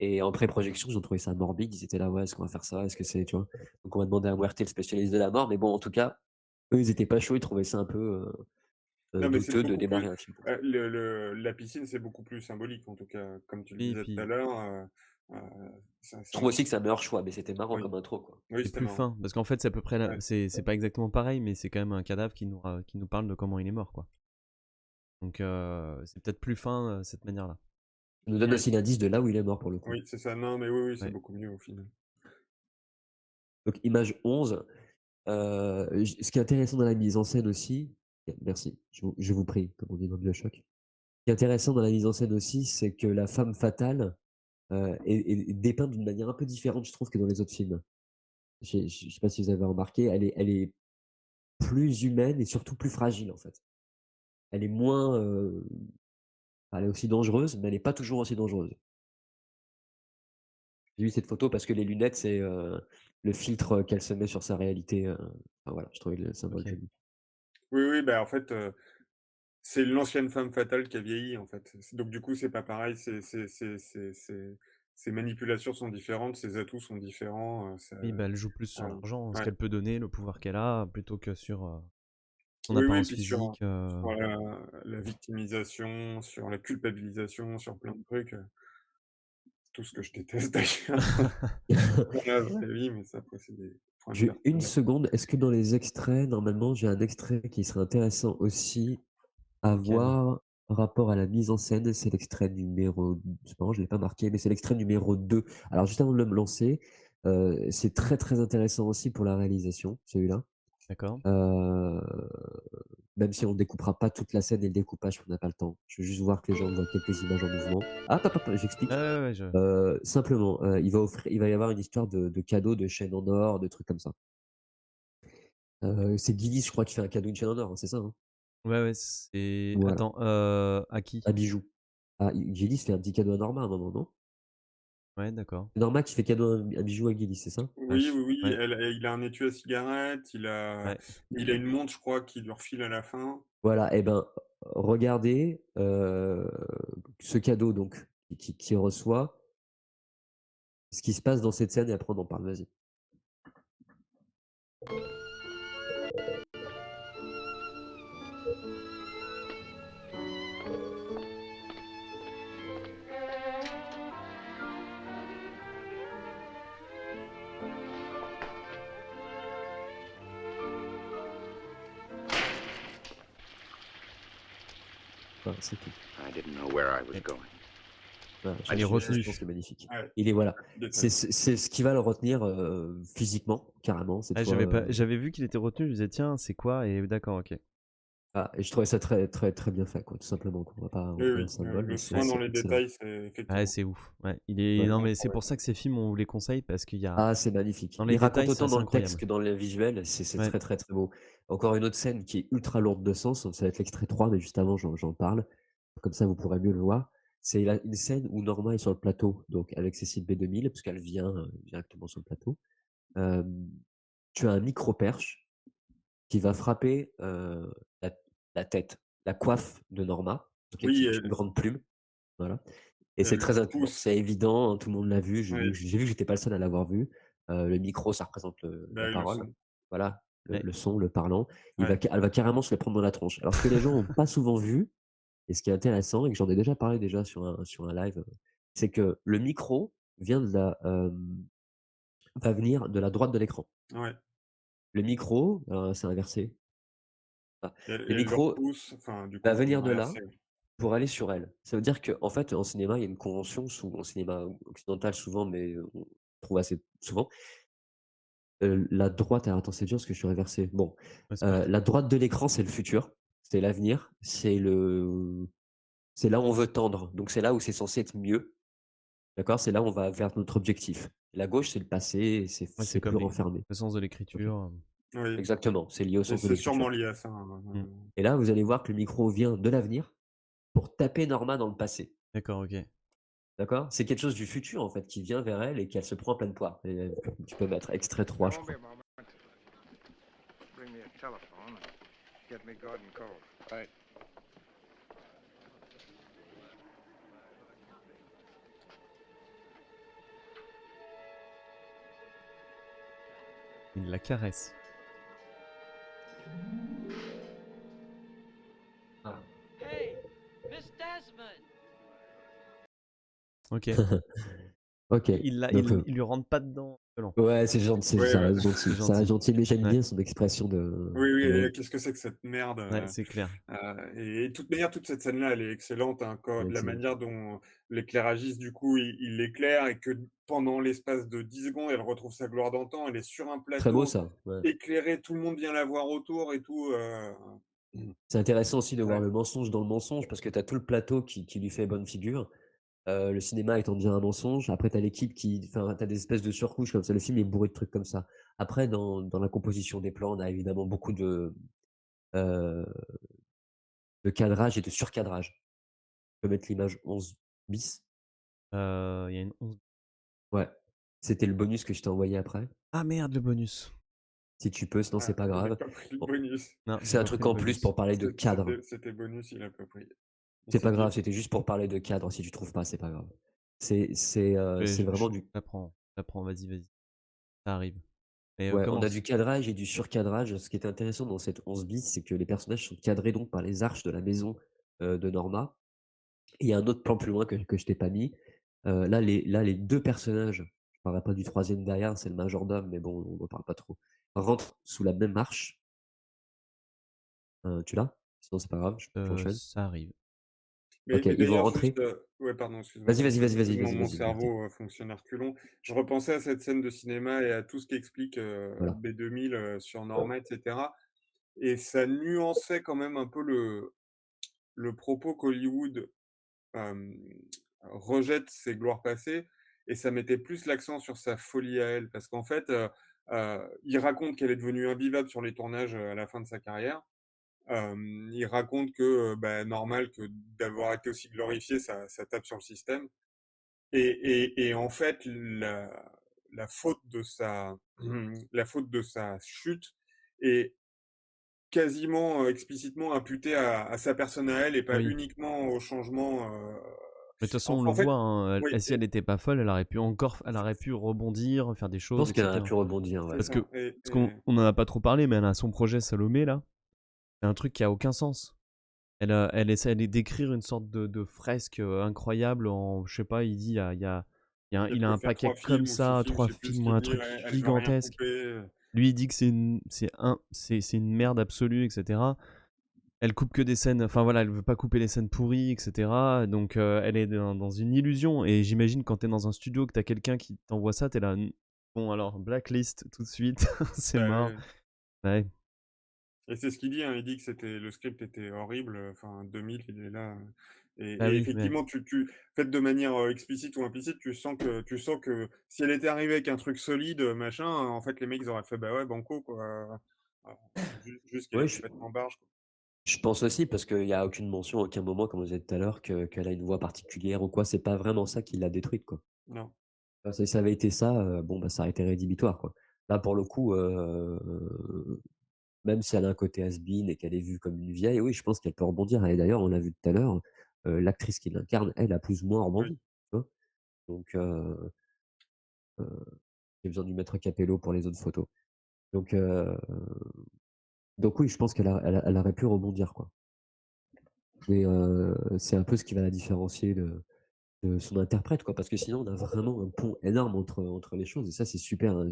Et en pré-projection, ils ont trouvé ça morbide. Ils étaient là, ouais, est-ce qu'on va faire ça? Est-ce que c'est, tu vois? Donc on va demander à Huerta, le spécialiste de la mort, mais bon, en tout cas, eux, ils étaient pas chauds, ils trouvaient ça un peu Non, mais c'est douteux de beaucoup démarrer plus. un film comme ça. La piscine, c'est beaucoup plus symbolique, en tout cas, comme tu le Oui, disais tout à puis l'heure. euh, Je trouve aussi que c'est un meilleur choix, mais c'était marrant Oui, comme intro, quoi. oui, c'est c'était plus marrant. fin, parce qu'en fait, c'est à peu près Ouais. c'est pas exactement pareil, mais c'est quand même un cadavre qui nous parle de comment il est mort, quoi. Donc c'est peut-être plus fin cette manière-là. Il nous donne Oui, aussi l'indice de là où il est mort, pour le coup. oui, c'est ça. Non, mais oui, c'est Ouais. beaucoup mieux au final. Donc, image 11. Ce qui est intéressant dans la mise en scène aussi, merci, je vous prie, comme on dit dans BioShock. Ce qui est intéressant dans la mise en scène aussi, c'est que la femme fatale est dépeinte d'une manière un peu différente, je trouve, que dans les autres films. Je sais pas si vous avez remarqué, elle est plus humaine et surtout plus fragile, en fait. Elle est moins. Elle est aussi dangereuse, mais elle n'est pas toujours aussi dangereuse. J'ai vu cette photo parce que les lunettes, c'est le filtre qu'elle se met sur sa réalité. Enfin, voilà, je trouvais le symbole Ok. joli. Oui, oui, bah en fait, c'est l'ancienne femme fatale qui a vieilli, en fait. Donc du coup, c'est pas pareil. Ses manipulations sont différentes, ses atouts sont différents. Oui, bah, elle joue plus sur l'argent, ce Ouais. qu'elle peut donner, le pouvoir qu'elle a, plutôt que sur son Oui, oui, apparence puis sur, physique. sur la victimisation, sur la culpabilisation, sur plein de trucs. Tout ce que je déteste d'ailleurs dans la vraie vie, mais ça après c'est des points de J'ai une personnel. seconde. Est-ce que dans les extraits, normalement, j'ai un extrait qui serait intéressant aussi à Lequel? voir par rapport à la mise en scène? C'est l'extrait numéro, c'est marrant, je l'ai pas marqué, mais c'est l'extrait numéro 2. Alors, juste avant de me lancer, c'est très, très intéressant aussi pour la réalisation, celui-là. D'accord. Même si on ne découpera pas toute la scène et le découpage, on n'a pas le temps. Je veux juste voir que les gens voient quelques images en mouvement. Ah, j'explique. Ouais, ouais, ouais, Simplement, il va y avoir une histoire de cadeaux, de chaînes en or, de trucs comme ça. C'est Guinness, je crois, qui fait un cadeau, une chaîne en or, hein, c'est ça, hein? ouais, ouais, c'est. Voilà, Attends, à qui? un bijou. Ah, Guinness fait un petit cadeau à Norma à un moment, non? Ouais, d'accord. C'est Norma qui fait cadeau un bijou à Guinness, c'est ça? Oui, Vache. oui, oui, Ouais, il a un étui à cigarette, ouais. il a une montre, je crois, qu'il lui refile à la fin. Voilà, et ben, regardez ce cadeau donc qu'il reçoit, ce qui se passe dans cette scène, et après on en parle, vas-y. Voilà, c'est tout. I didn't know where I was Ok. going. Voilà, Il est je retenu. pense que c'est magnifique. Ouais, Il est voilà, détail. c'est ce qui va le retenir physiquement, carrément, cette Ah, fois. j'avais vu qu'il était retenu, je me disais, tiens, c'est quoi? Et d'accord, ok. Ah, et je trouvais ça très, très, très bien fait, quoi, tout simplement, quoi. On va pas Oui, rentrer dans le oui, symbole, mais le c'est soin dans c'est les excellent. détails, c'est Ouais, effectivement c'est ouf. Ouais, il est... Ouais. Non, mais c'est pour incroyable. ça que ces films, on vous les conseille parce qu'il y a... Ah, c'est magnifique. Dans les Il raconte détails, c'est autant assez dans le texte incroyable. que dans le visuel, c'est Ouais. très, très, très beau. Encore une autre scène qui est ultra lourde de sens, ça va être l'extrait 3, mais juste avant, j'en parle. Comme ça, vous pourrez mieux le voir. C'est une scène où Norma est sur le plateau, donc avec Cécile B2000, parce qu'elle vient directement sur le plateau. Tu as un micro-perche qui va frapper la, la tête, la coiffe de Norma, donc Oui, qui est une grande plume. Voilà. Et c'est elle très bon, pousse. c'est évident, hein, tout le monde l'a vu. Oui, J'ai vu que j'étais pas le seul à l'avoir vu. Le micro, ça représente la bah, le parole. son. Voilà, Ouais. le son, le parlant. Ouais. Elle va carrément se le prendre dans la tronche. Alors, ce que les gens n'ont pas souvent vu, et ce qui est intéressant, et que j'en ai déjà parlé déjà sur un live, c'est que le micro vient va venir de la droite de l'écran. Ouais. Le micro, c'est inversé. Ah, le Elle le micro repousse, enfin, du va coup, venir de là inversé. pour aller sur elle. Ça veut dire qu'en fait, en cinéma, il y a une convention, en cinéma occidental souvent, mais on trouve assez souvent. La droite, alors attends, c'est dur parce que je suis réversé. Bon, Ouais, c'est parti. la droite de l'écran, c'est le futur, c'est l'avenir, c'est là où on veut tendre. Donc c'est là où c'est censé être mieux, d'accord? C'est là où on va vers notre objectif. La gauche, c'est le passé, et Ouais, c'est c'est plus comme renfermé. le sens de OK. l'écriture. Oui, Exactement, c'est lié au et sens de c'est sûrement l'écriture. lié à ça, hein, Mm. Et là, vous allez voir que le micro vient de l'avenir pour taper Norma dans le passé. D'accord, ok. D'accord? C'est quelque chose du futur, en fait, qui vient vers elle et qu'elle se prend en pleine poire. Et, tu peux mettre extrait 3, je Won't be crois. a moment. Bring me a telephone and get me Gordon Cole. Right. Il la caresse. Ah. Hey, Miss Desmond! Ok. OK, donc Il lui rentre pas dedans. violent. ouais, c'est gentil, Ouais, ça ouais. reste gentil, C'est ça reste gentil. gentil, mais j'aime Ouais, bien son expression de Oui, oui, de qu'est-ce que c'est que cette merde, ouais, c'est clair. et de toute manière, toute cette scène-là, elle est excellente, hein, ouais, la excellent. manière dont l'éclairagiste, du coup, il l'éclaire et que pendant l'espace de 10 secondes, elle retrouve sa gloire d'antan. Elle est sur un Très beau plateau, ça, ouais. éclairée, tout le monde vient la voir autour et tout, C'est intéressant aussi de voir ouais, le mensonge dans le mensonge parce que tu as tout le plateau qui lui fait bonne figure. Le cinéma étant déjà un mensonge, après tu as l'équipe enfin, tu as des espèces de surcouches comme ça, le film est bourré de trucs comme ça. Après dans la composition des plans, on a évidemment beaucoup heu, de cadrage et de surcadrage. On peut mettre l'image 11 bis. Il y a une 11. Ouais, c'était le bonus que je t'ai envoyé après. Ah merde, le bonus. Si tu peux, sinon c'est pas il a grave. pas pris le Bon, bonus. Non, j'ai c'est un pas pris truc le en plus bonus. pour parler de cadre. C'était bonus, il a pas pris. Il C'est s'est pas dit: grave, c'était juste pour parler de cadre. Si tu trouves pas, c'est pas grave. C'est Je vraiment du t'apprends, vas-y, vas-y. Ça arrive. Mais ouais, on a du commence. cadrage et du surcadrage. Ce qui est intéressant dans cette 11 bis, c'est que les personnages sont cadrés donc par les arches de la maison, de Norma. Et il y a un autre plan plus loin que je t'ai pas mis. Là, les 2 personnages, je parlerai pas du troisième derrière, c'est le majordome, mais bon, on en parle pas trop, rentrent sous la même marche. Tu l'as? Sinon c'est pas grave, j'enchaîne. Ça arrive. OK, Mais ils vont d'ailleurs, juste, rentrer. ouais, pardon, excuse-moi, Vas-y, vas-y, vas-y, vas-y, mon vas-y, vas-y, liberté. cerveau, fonctionne à reculons. Je repensais à cette scène de cinéma et à tout ce qu'explique, Voilà. B2000, sur Norma, et cetera, et ça nuançait quand même un peu le propos qu'Hollywood, hem, rejette ses gloires passées, et ça mettait plus l'accent sur sa folie à elle. Parce qu'en fait, il raconte qu'elle est devenue invivable sur les tournages, à la fin de sa carrière. Il raconte que, bah, normal que d'avoir été aussi glorifié, ça tape sur le système, et en fait, la faute de sa la faute de sa chute est quasiment, explicitement imputée à sa personne à elle et pas Oui. uniquement au changement, Mais de toute façon, on le en fait, voit, hein, oui, si elle était pas folle, elle aurait pu rebondir, faire des Je choses, pense qu'elle aurait etc. pu rebondir, ouais. c'est Parce que, ça, parce qu'on on en a pas trop parlé, mais elle a son projet Salomé, là. C'est un truc qui a aucun sens. Elle essaie d'écrire une sorte de fresque incroyable je sais pas, il dit, elle il a peut un faire 3 paquet comme films ou 6 ça, films, je 3 sais plus ce films, qu'il un dit, truc ouais, elle veut rien gigantesque. couper, Lui, il dit que c'est une merde absolue, etc. Elle coupe que des scènes, enfin voilà, elle veut pas couper les scènes pourries, etc. Donc elle est dans une illusion. Et j'imagine quand t'es dans un studio, que t'as quelqu'un qui t'envoie ça, t'es là, bon alors, blacklist tout de suite, c'est bah, mort. ouais. Ouais. Et c'est ce qu'il dit, hein, il dit que le script était horrible, enfin 2000, il est là, Ah et oui, ouais. effectivement fait de manière, explicite ou implicite, tu sens que si elle était arrivée avec un truc solide, machin, en fait les mecs ils auraient fait: «Bah ouais, banco quoi», juste qu'elle est Ouais, je complètement barge, quoi. je pense aussi parce qu'il y a aucune mention à aucun moment, comme on disait tout à l'heure, qu'elle a une voix particulière ou quoi. C'est pas vraiment ça qui l'a détruite, quoi. Non. Si ça avait été ça, bon, bah, ça aurait été rédhibitoire, quoi. Là, pour le coup, même si elle a un côté has-been et qu'elle est vue comme une vieille, oui, je pense qu'elle peut rebondir et d'ailleurs, on l'a vu tout à l'heure, l'actrice qui l'incarne, elle, a plus ou moins Oui. rebondi, tu vois? Donc j'ai besoin du maître Capello pour les autres photos. Donc heu, donc oui, je pense qu'elle aurait pu rebondir, quoi. Et c'est un peu ce qui va la différencier de son interprète, quoi, parce que sinon on a vraiment un pont énorme entre les choses et ça c'est super,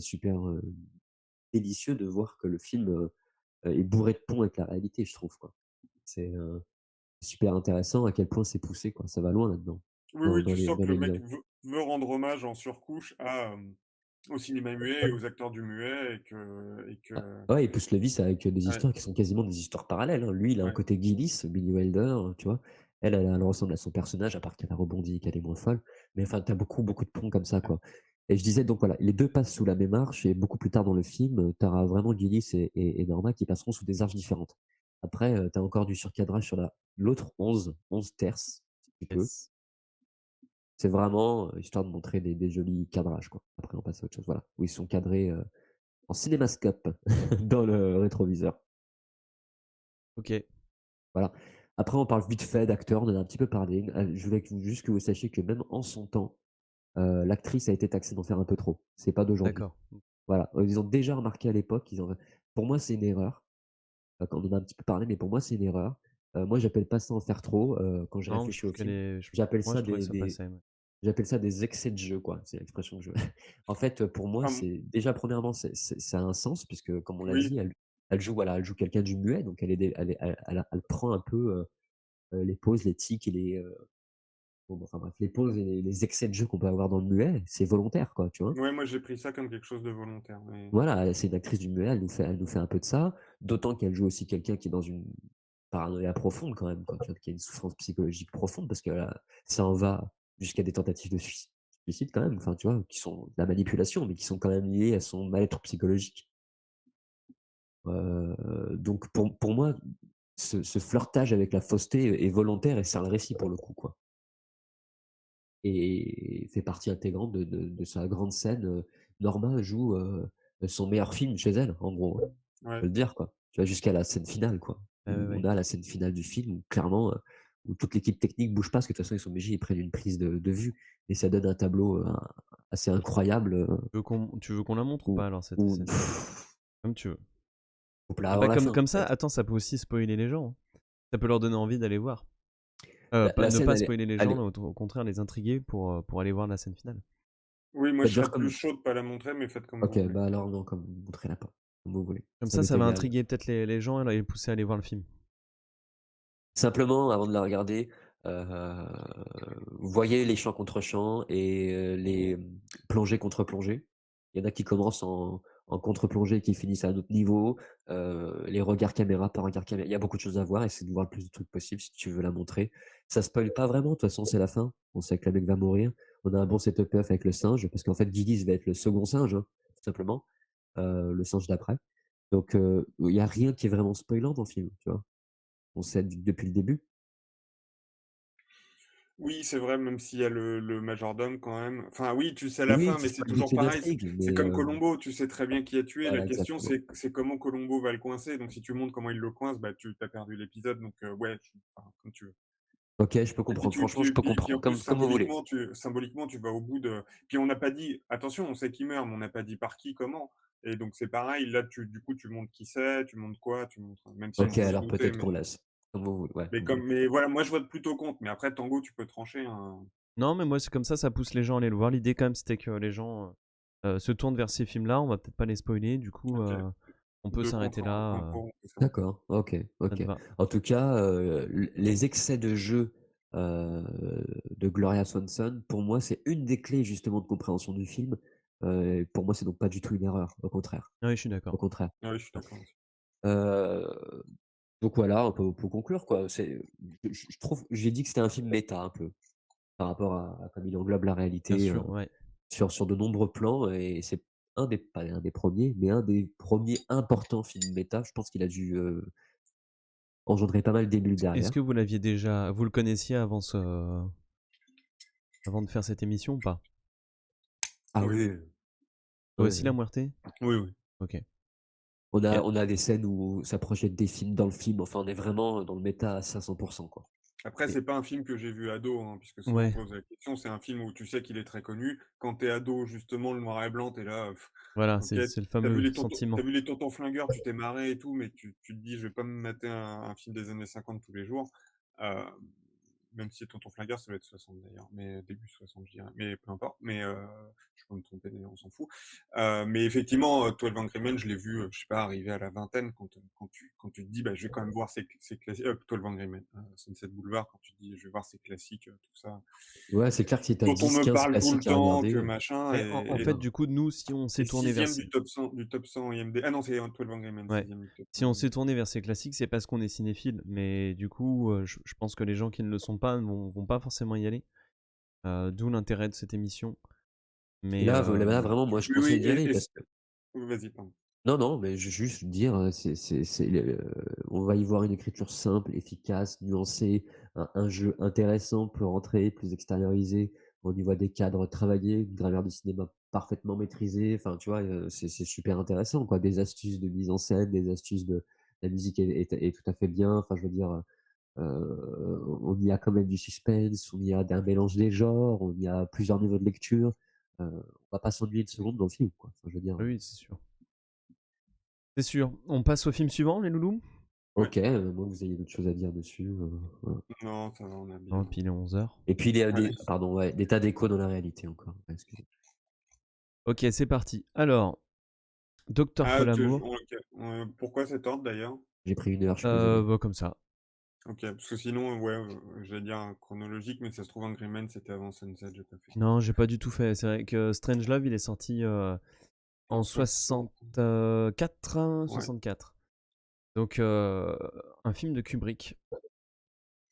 délicieux de voir que le film, est bourré de ponts avec la réalité, je trouve, quoi. C'est, super intéressant à quel point c'est poussé, quoi. Ça va loin là-dedans, Oui, oui, tu sens dans que le les mec liens. veut rendre hommage en surcouche au cinéma muet et aux acteurs du muet et Ah, que ouais, il pousse le vice avec, des ouais, histoires qui sont quasiment des histoires parallèles, hein. Lui, il a un ouais, côté Gillis, Billy Wilder, tu vois? Elle ressemble à son personnage, à part qu'elle a rebondi, qu'elle est moins folle. Mais enfin, tu as beaucoup de ponts comme ça, ouais. quoi. Et je disais donc voilà, les 2 passent sous la même arche et beaucoup plus tard dans le film, tu auras vraiment Gillis et Norma qui passeront sous des arches différentes. Après, tu as encore du surcadrage sur l'autre 11 terces, si tu peux. Yes. C'est vraiment, histoire de montrer des jolis cadrages, quoi. Après on passe à autre chose, voilà. Où ils sont cadrés, en cinémascope dans le rétroviseur. OK. Voilà. Après, on parle vite fait d'acteurs, on en a un petit peu parlé. Je voulais juste que vous sachiez que même en son temps, l'actrice a été taxée d'en faire un peu trop. C'est pas d'aujourd'hui. D'accord. Voilà. Ils ont déjà remarqué à l'époque, pour moi, c'est une erreur. Quand on en a un petit peu parlé, mais pour moi, c'est une erreur. Moi, j'appelle pas ça en faire trop, quand je Non, je réfléchis trouve au qu'elle film. est J'appelle moi ça je trouvais que ça passait, ouais. j'appelle ça des excès de jeu, quoi. C'est l'expression que je en fait, pour moi, Enfin, c'est déjà premièrement, ça a un sens puisque comme on l'a oui, dit, elle joue, voilà, elle joue quelqu'un du muet, donc elle prend un peu, les pauses, les tics et bon, enfin bref, les pauses et les excès de jeu qu'on peut avoir dans le muet, c'est volontaire, quoi, tu vois? ouais, moi j'ai pris ça comme quelque chose de volontaire, mais Voilà, c'est une actrice du muet, elle nous fait un peu de ça, d'autant qu'elle joue aussi quelqu'un qui est dans une paranoïa profonde quand même, quoi, tu vois? Qui a une souffrance psychologique profonde parce que, ça en va jusqu'à des tentatives de suicide quand même, enfin, tu vois? Qui sont de la manipulation, mais qui sont quand même liées à son mal-être psychologique. Donc pour moi, ce flirtage avec la fausseté est volontaire et sert le récit pour le coup, quoi. Et fait partie intégrante de sa grande scène, Norma joue, son meilleur film chez elle, en gros, hein. On ouais. peut le dire, quoi. Tu vois? Jusqu'à la scène finale, quoi. Ouais, ouais, Où on ouais. a la scène finale du film où clairement, où toute l'équipe technique bouge pas parce que de toute façon ils sont obligés, ils prennent une prise de vue et ça donne un tableau, assez incroyable, Tu veux qu'on la montre ou où pas alors cette où scène? Comme tu veux. faut la Ah avant bah, la comme fin, comme ça, peut-être. attends, ça peut aussi spoiler les gens, hein. Ça peut leur donner envie d'aller voir. Pas La ne scène pas elle est spoiler les elle gens, est là, au contraire les intriguer pour aller voir la scène finale. Oui, moi je c'est-à-dire serais plus comme chaud de pas la montrer, mais faites comme OK, vous voulez. bah alors non, comme montrez-la pas, comme vous voulez. Comme Ça ça, m'est ça va égal. intriguer peut-être les gens et les pousser à aller voir le film. Simplement, avant de la regarder, voyez les champs contre champs et les, plongées contre plongées. Il y en a qui commencent en contre-plongée et qui finissent à un autre niveau, les regards caméra par regard caméra. Il y a beaucoup de choses à voir, essaie de voir le plus de trucs possible si tu veux la montrer. Ça spoil pas vraiment, de toute façon, c'est la fin. On sait que le mec va mourir. On a un bon setup avec le singe parce qu'en fait, Gillis va être le second singe, hein, tout simplement, le singe d'après. Donc il y a rien qui est vraiment spoilant dans le film, tu vois? On sait depuis le début. Oui, c'est vrai, même s'il y a le majordome quand même. Enfin oui, tu sais à la Oui, fin, qui mais c'est spoil toujours vite une pareil. intrigue, C'est mais comme Columbo, tu sais très bien qui a tué. La voilà, question, exactement. c'est comment Columbo va le coincer. Donc si tu montres comment il le coince, bah tu as perdu l'épisode. Donc ouais, enfin, comme tu veux. OK, je peux Et puis comprendre. Franchement, je peux puis en comprendre, plus comme vous voulez. symboliquement, tu vas au bout de puis on n'a pas dit attention, on sait qu'il meurt, mais on n'a pas dit par qui, comment. Et donc c'est pareil, là du coup, tu montres qui c'est, tu montres quoi, tu montres même si on OK, peut se alors douter, peut-être qu'on laisse. Comme vous voulez, ouais, comme vous voulez. mais voilà, moi je vote plutôt contre. Mais après Tango, tu peux trancher, hein. Non, mais moi, c'est comme ça pousse les gens à aller le voir. L'idée, quand même, c'était que les gens se tournent vers ces films-là. On va peut-être pas les spoiler. Du coup, OK. on peut 2 s'arrêter contre, 1 là. pour, on fait ça. D'accord, OK, Ça te OK. va. En tout cas, les excès de jeu, de Gloria Swanson, pour moi, c'est une des clés justement de compréhension du film. Pour moi, c'est donc pas du tout une erreur, au contraire, Oui, je suis au d'accord. contraire. Ah oui, je suis d'accord aussi. Euh, donc voilà, on peut conclure quoi. Je trouve, j'ai dit que c'était un film méta un peu par rapport à comme il englobe la Bien réalité sûr, ouais. sur de nombreux plans et c'est pas un des premiers, mais un des premiers importants films méta. Je pense qu'il a dû engendrer pas mal d'émules Est-ce que derrière. vous l'aviez déjà, vous le connaissiez avant avant de faire cette émission ou pas? Ah Oui, Toi ouais, aussi, la Muerte? oui, oui. Ok. on Et- a des scènes où ça projette des films dans le film. Enfin, on est vraiment dans le méta à 500%, quoi. Après, Et- c'est pas un film que j'ai vu ado, hein, puisque souvent on Ouais, pose la question. C'est un film où tu sais qu'il est très connu. Quand t'es ado, justement, le noir et blanc, t'es là. voilà, Ok, c'est le t'as vu fameux les sentiment. tontons flingueurs, tu t'es marré et tout, mais tu te dis, je vais pas me mater un film des années 50 tous les jours. Euh, Même si tonton flingueur, ça doit être 60 d'ailleurs, mais début 60, je dirais. Mais peu importe. Mais je peux me tromper, d'ailleurs, on s'en fout. Mais effectivement, 12 Angry Men, je l'ai vu, je sais pas, arrivé à la vingtaine, quand tu te dis, bah, je vais quand même voir ces classiques. 12 Angry Men, Sunset Boulevard, quand tu te dis, je vais voir ces classiques, tout ça, Ouais, c'est clair que si t'as dont on me 10-15 parle tout le classiques à temps, regarder, que machin, Et en fait, du coup, nous, si on s'est et tourné vers 6e du top 100 IMD. Ah non, c'est 12 Angry Men, Ouais. 6e du top 100 Si on s'est IMD. tourné vers ces classiques, c'est parce qu'on est cinéphile. Mais du coup, je pense que les gens qui ne le sont pas vont pas forcément y aller. D'où l'intérêt de cette émission. et Mais là, vraiment, moi, je Oui, oui, conseille d'y aller parce que vas-y, pardon. non, mais juste dire, on va y voir une écriture simple, efficace, nuancée, un jeu intéressant, plus rentré, plus extériorisé. On y voit des cadres travaillés, une grammaire du cinéma parfaitement maîtrisée. Enfin, tu vois, c'est super intéressant, quoi. Des astuces de mise en scène, des astuces de la musique est tout à fait bien. Enfin, je veux dire, on y a quand même du suspense, on y a un mélange des genres, on y a plusieurs niveaux de lecture. On va pas s'ennuyer une seconde dans le film, quoi. Enfin, je veux dire. oui, c'est sûr. C'est sûr. On passe au film suivant, les loulous? Ok, moi vous ayez d'autres choses à dire dessus. Voilà. Non, ça va, on a Non, bien. puis il est 11h. Et puis Ouais. pardon, ouais, des tas d'échos dans la réalité encore. Ouais, excusez. Ok, c'est parti. Alors, Docteur Ah, Folamour. ok. Pourquoi cet ordre d'ailleurs? J'ai pris 1 heure, je suis désolé. Bah, comme ça. Ok, parce que sinon, ouais, j'allais dire chronologique, mais ça se trouve, Angry Men, c'était avant Sunset, j'ai pas fait. Non, j'ai pas du tout fait. C'est vrai que Strangelove, il est sorti en 64, Ouais. 64. Donc, un film de Kubrick.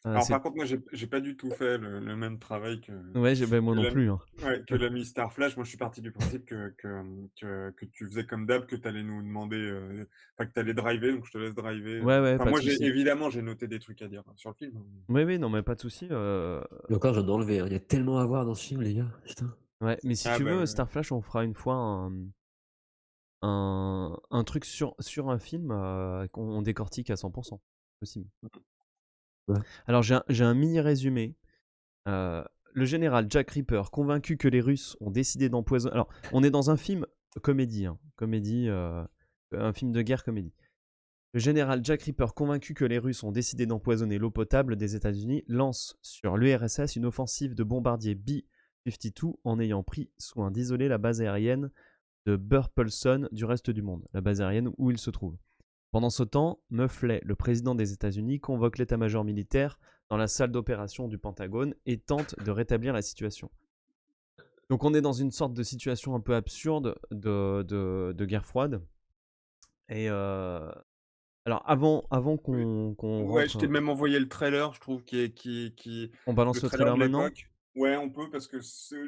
Alors, par contre, moi, j'ai pas du tout fait le même travail Ouais, moi que non plus. Hein. que l'ami Star Flash. Moi, je suis parti du principe que tu faisais comme d'hab, que tu allais nous demander, enfin, que tu allais driver, donc je te laisse driver. Ouais, Enfin, pas de moi, souci. évidemment, j'ai noté des trucs à dire sur le film. Oui, non, mais pas de souci. Et encore, j'en ai enlevé, hein. Il y a tellement à voir dans ce film, les gars. Putain. Ouais, mais si Ah, tu bah, veux, Star Flash, on fera une fois un truc sur un film qu'on décortique à 100%. Possible. Ouais. Alors, j'ai un mini résumé. Le général Jack Reaper, convaincu que les Russes ont décidé d'empoisonner. Alors, on est dans un film comédie, un film de guerre comédie. Le général Jack Reaper, convaincu que les Russes ont décidé d'empoisonner l'eau potable des États-Unis, lance sur l'URSS une offensive de bombardiers B-52 en ayant pris soin d'isoler la base aérienne de Burpelson du reste du monde, la base aérienne où il se trouve. Pendant ce temps, Muffley, le président des États-Unis, convoque l'état-major militaire dans la salle d'opération du Pentagone et tente de rétablir la situation. Donc on est dans une sorte de situation un peu absurde de guerre froide. Et alors avant qu'on ouais, je t'ai rentre, même envoyé le trailer, je trouve, on balance le le trailer trailer de maintenant. l'époque. Ouais, on peut, parce que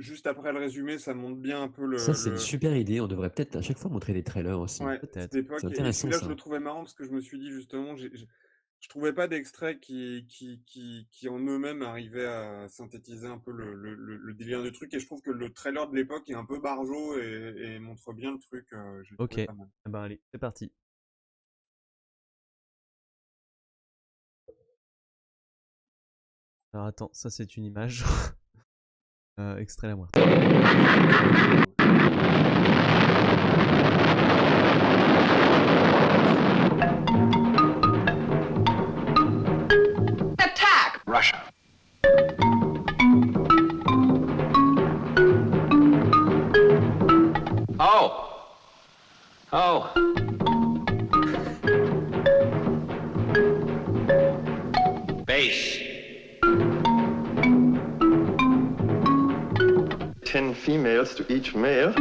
juste après le résumé, ça montre bien un peu Ça, c'est une super idée. On devrait peut-être à chaque fois montrer des trailers aussi. ouais, Peut-être. cette époque. C'est Et intéressant, celui-là, je ça. le trouvais marrant parce que je me suis dit, justement, je trouvais pas d'extraits qui en eux-mêmes arrivaient à synthétiser un peu le délire du truc. Et je trouve que le trailer de l'époque est un peu barjot et montre bien le truc. Je l'ai Ok, trouvé pas mal. eh ben allez, c'est parti. Alors attends, ça c'est une image. Extrait la moitié. Attack! Russia. Oh. Base. 10 females to each male.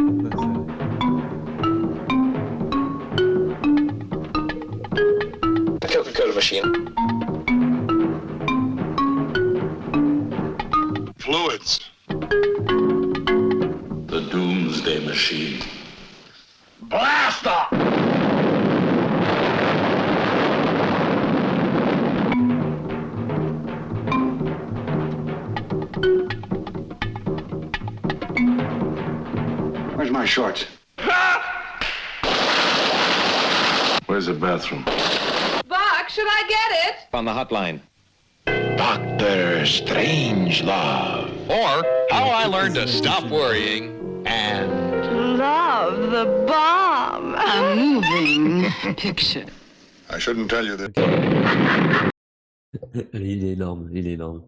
machine? Fluids. The Doomsday Machine. Blast off! Where's my shorts? Where's the bathroom? Buck, should I get it? On the hotline. Dr. Strangelove. Or How I Learned to Stop Worrying and Love the bomb. A moving picture. I shouldn't tell you that. Il est énorme, il est énorme.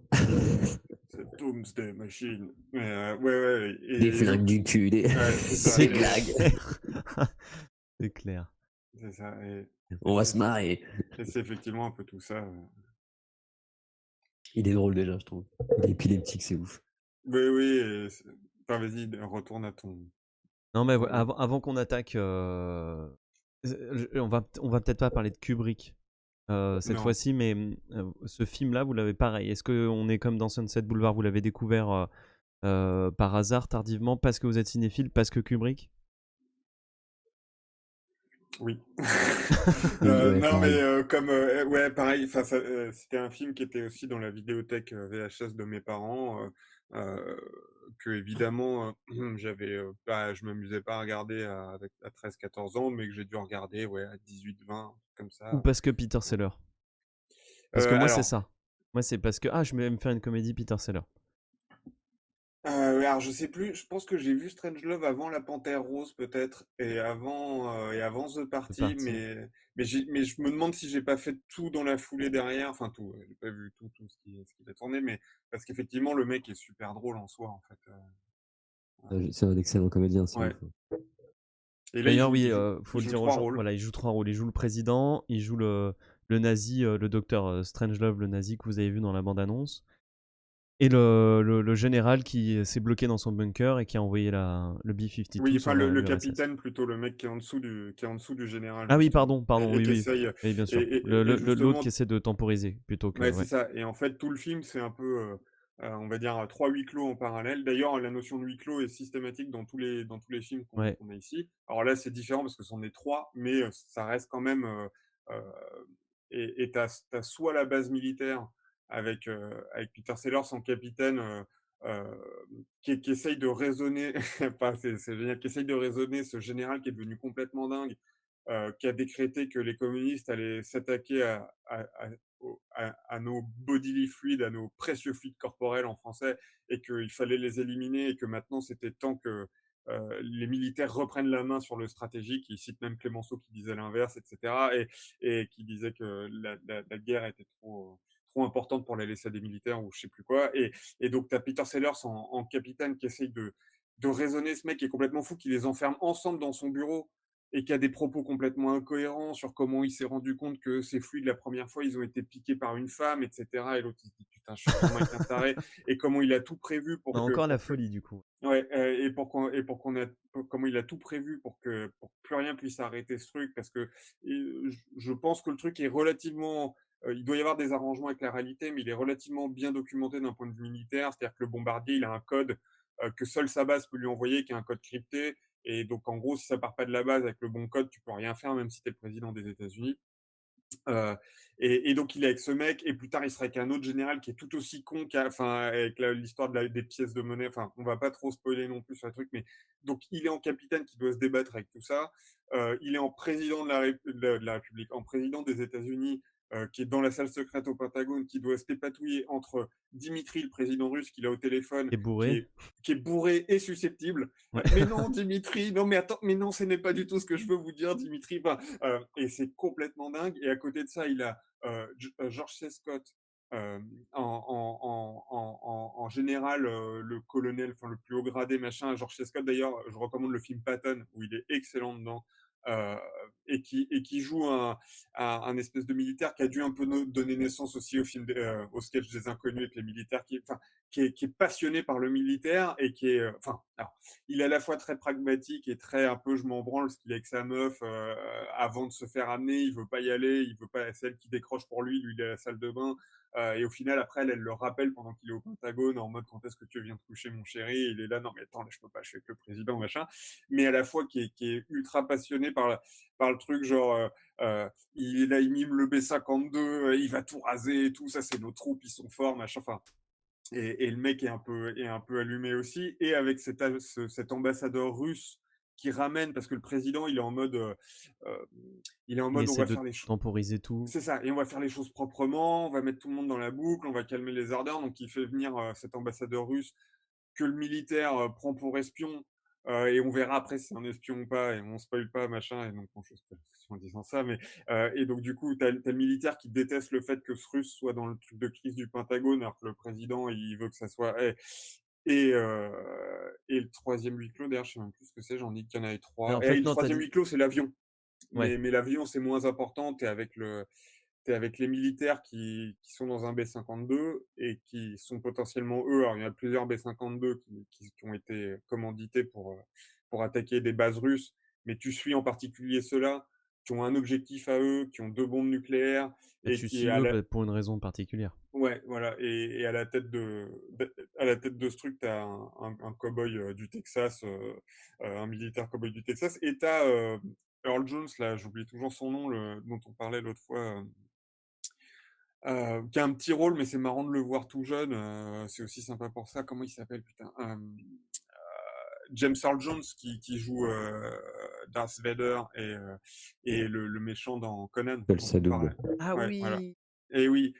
C'est Doomsday Machine. Mais ouais. Des flingues du cul, des c'est blagues. C'est clair. C'est ça. On va se marrer. Et c'est effectivement un peu tout ça. Il est drôle déjà, je trouve. Il est épileptique, c'est ouf. Oui. Enfin, vas-y, retourne à ton. Non, mais avant qu'on attaque, on va peut-être pas parler de Kubrick cette Non. fois-ci, mais ce film-là, vous l'avez pareil. Est-ce qu'on est comme dans Sunset Boulevard, vous l'avez découvert par hasard, tardivement, parce que vous êtes cinéphile, parce que Kubrick? Oui. Ouais, Non, pareil. mais comme ouais, pareil. Enfin, c'était un film qui était aussi dans la vidéothèque VHS de mes parents, que évidemment je m'amusais pas à regarder à 13-14 ans, mais que j'ai dû regarder à 18-20, comme Ou ça. parce que Peter Sellers? Parce que moi, c'est Alors, ça. Moi, c'est parce que je vais me faire une comédie Peter Sellers. alors je sais plus. Je pense que j'ai vu Strangelove avant La Panthère Rose peut-être et avant The Party, Party. mais je me demande si j'ai pas fait tout dans la foulée derrière. Enfin tout, j'ai pas vu tout ce qu'il a tourné, mais parce qu'effectivement le mec est super drôle en soi en fait. C'est un excellent comédien, c'est Ouais. ouf. Et là, D'ailleurs, oui, faut il le joue dire aux 3 gens. rôles. Voilà, il joue 3 rôles. Il joue le président, il joue le nazi, le docteur Strangelove, le nazi que vous avez vu dans la bande-annonce, et le général qui s'est bloqué dans son bunker et qui a envoyé le B-52 Oui, sur enfin le l'URSS. capitaine plutôt, le mec qui est en dessous du général. Ah oui, justement. pardon, Et oui, qui oui, essaye. oui, bien sûr. Et L'autre justement, qui essaie de temporiser plutôt que. ouais, Ouais. c'est ça. Et en fait, tout le film, c'est un peu, on va dire, 3 huis clos en parallèle. D'ailleurs, la notion de huis clos est systématique dans tous les films qu'on Ouais. qu'on a ici. Alors là, c'est différent parce que c'en est 3, mais ça reste quand même. Euh, et t'as soit la base militaire avec Peter Sellers en capitaine. Euh, qui essaye de raisonner, enfin, c'est génial, qui essaye de raisonner ce général qui est devenu complètement dingue, qui a décrété que les communistes allaient s'attaquer à nos bodily fluids, à nos précieux fluides corporels en français, et qu'il fallait les éliminer, et que maintenant c'était temps que les militaires reprennent la main sur le stratégique. Il cite même Clémenceau qui disait l'inverse, etc. Et qui disait que la guerre était trop importante pour la laisser à des militaires ou je sais plus quoi. Et donc, tu as Peter Sellers en capitaine qui essaye de raisonner ce mec qui est complètement fou, qui les enferme ensemble dans son bureau et qui a des propos complètement incohérents sur comment il s'est rendu compte que ces fluides, la première fois, ils ont été piqués par une femme, etc. Et l'autre, il se dit, putain, je suis vraiment avec un taré. Et comment il a tout prévu pour On a que... encore la folie, du coup. Ouais, comment il a tout prévu pour que plus rien puisse arrêter ce truc, parce que je pense que le truc est relativement... il doit y avoir des arrangements avec la réalité, mais il est relativement bien documenté d'un point de vue militaire. C'est-à-dire que le bombardier, il a un code que seule sa base peut lui envoyer, qui est un code crypté. Et donc, en gros, si ça part pas de la base avec le bon code, tu peux rien faire, même si tu es le président des États-Unis. Et donc, il est avec ce mec, et plus tard, il sera avec un autre général qui est tout aussi con, avec l'histoire des pièces de monnaie. Enfin, on va pas trop spoiler non plus sur le truc, mais donc, il est en capitaine qui doit se débattre avec tout ça. Il est en président de la République, en président des États-Unis, qui est dans la salle secrète au Pentagone, qui doit se dépatouiller entre Dimitri, le président russe, qu'il a au téléphone, Qui est bourré. qui est bourré et susceptible. Ouais. Mais non, Dimitri, non, mais attends, mais non, ce n'est pas du tout ce que je veux vous dire, Dimitri. Enfin, et c'est complètement dingue. Et à côté de ça, il a George C. Scott en général, le colonel, enfin le plus haut gradé, machin. George C. Scott, d'ailleurs, je recommande le film Patton, où il est excellent dedans. euh, et qui joue un espèce de militaire qui a dû un peu donner naissance aussi au sketch des Inconnus avec les militaires, qui est passionné par le militaire et qui est, alors, il est à la fois très pragmatique et très un peu je m'en branle parce qu'il est avec sa meuf avant de se faire amener, il veut pas y aller, il veut pas, c'est elle qui décroche pour lui, il est à la salle de bain. Et au final, après, elle le rappelle pendant qu'il est au Pentagone en mode quand est-ce que tu viens te coucher, mon chéri? Et il est là, non, mais attends, là, je peux pas, je suis avec le président, machin. Mais à la fois qui est ultra passionné par le truc, genre, il est là, il mime le B-52, il va tout raser et tout, ça, c'est nos troupes, ils sont forts, machin. Enfin, et le mec est un peu allumé aussi. Et avec cet ambassadeur russe qui ramène, parce que le président, euh, il est en Il mode, on essaie va de faire les choses. temporiser tout. C'est ça, et on va faire les choses proprement, on va mettre tout le monde dans la boucle, on va calmer les ardeurs. Donc il fait venir cet ambassadeur russe que le militaire prend pour espion, et on verra après si c'est un espion ou pas, et on spoil pas, machin, et donc bon, je spoil en disant ça, mais et donc du coup, t'as le militaire qui déteste le fait que ce russe soit dans le truc de crise du Pentagone, alors que le président, il veut que ça soit... et le troisième huis clos, d'ailleurs, je sais même plus ce que c'est, j'en dis qu'il y en avait Mais en trois. Et fait, le non, troisième huis clos, c'est l'avion. Ouais. Mais l'avion, c'est moins important, t'es avec les militaires qui sont dans un B-52 et qui sont potentiellement eux. Alors, il y en a plusieurs B-52 qui ont été commandités pour attaquer des bases russes, mais tu suis en particulier ceux-là qui ont un objectif à eux, qui ont 2 bombes nucléaires et Tu qui est suis eux pour une raison particulière. ouais, voilà, et à la tête de ce truc, t'as un cow-boy du Texas, un militaire cow-boy du Texas, et t'as Earl Jones, là, j'oublie toujours son nom, dont on parlait l'autre fois, qui a un petit rôle, mais c'est marrant de le voir tout jeune. C'est aussi sympa pour ça. Comment il s'appelle, putain? James Earl Jones qui joue Darth Vader et le méchant dans Conan. Quel Dont on parlait. Sadoub. Ah Ouais, voilà. oui. Et oui.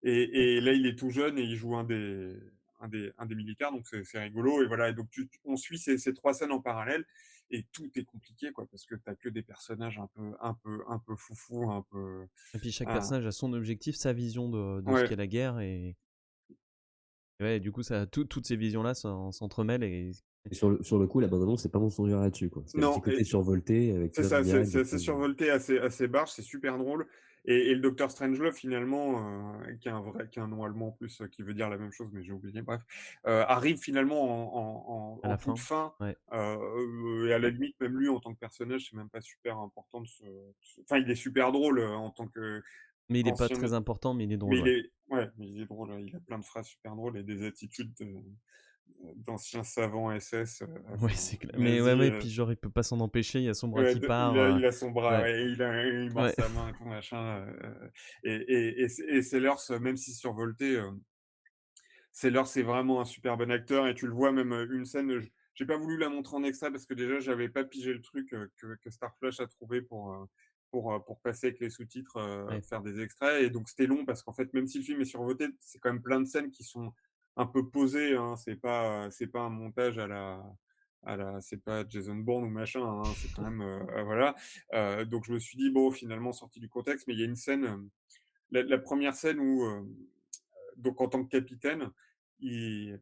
Et là, il est tout jeune et il joue un des militaires, donc c'est rigolo. Et voilà. Et donc on suit ces 3 scènes en parallèle. Et tout est compliqué, quoi, parce que t'as que des personnages un peu foufou, un peu. Et puis chaque Ah, personnage a son objectif, sa vision de ce ouais. qu'est la guerre et ouais, du coup toutes ces visions-là s'entremêlent et Et sur le coup, la bande-annonce, c'est pas mon souvenir là-dessus, quoi. C'est un petit Non, côté survolté avec c'est plein de ça, gags c'est et assez plein de... survolté, assez barge, c'est super drôle. Et le Docteur Strangelove, finalement, qui a un nom allemand en plus, qui veut dire la même chose, mais j'ai oublié, bref, arrive finalement à en la toute fin. fin. Ouais. Et à la limite, même lui, en tant que personnage, c'est même pas super important Enfin, il est super drôle en tant Mais il est pas qu'ancien. très important, mais il est Mais drôle, ouais. mais il est drôle, il a plein de phrases super drôles et des attitudes d'anciens savants SS, Ouais, enfin, c'est clair. Mais nazis. ouais, puis genre il peut pas s'en empêcher, il y a son bras Ouais, qui part. il a son bras, Ouais. ouais, et il mord Ouais. sa main et tout machin. Et Sellers, même si survolté, Sellers c'est vraiment un super bon acteur et tu le vois même une scène. J'ai pas voulu la montrer en extra parce que déjà j'avais pas pigé le truc que Starflash a trouvé pour passer avec les sous-titres, Ouais. faire des extraits. Et donc c'était long parce qu'en fait, même si le film est survolté, c'est quand même plein de scènes qui sont un peu posées. Hein, c'est pas un montage c'est pas Jason Bourne ou machin, hein, c'est quand même, voilà. Donc je me suis dit, bon, finalement, sorti du contexte, mais il y a une scène, la première scène où, donc en tant que capitaine, il,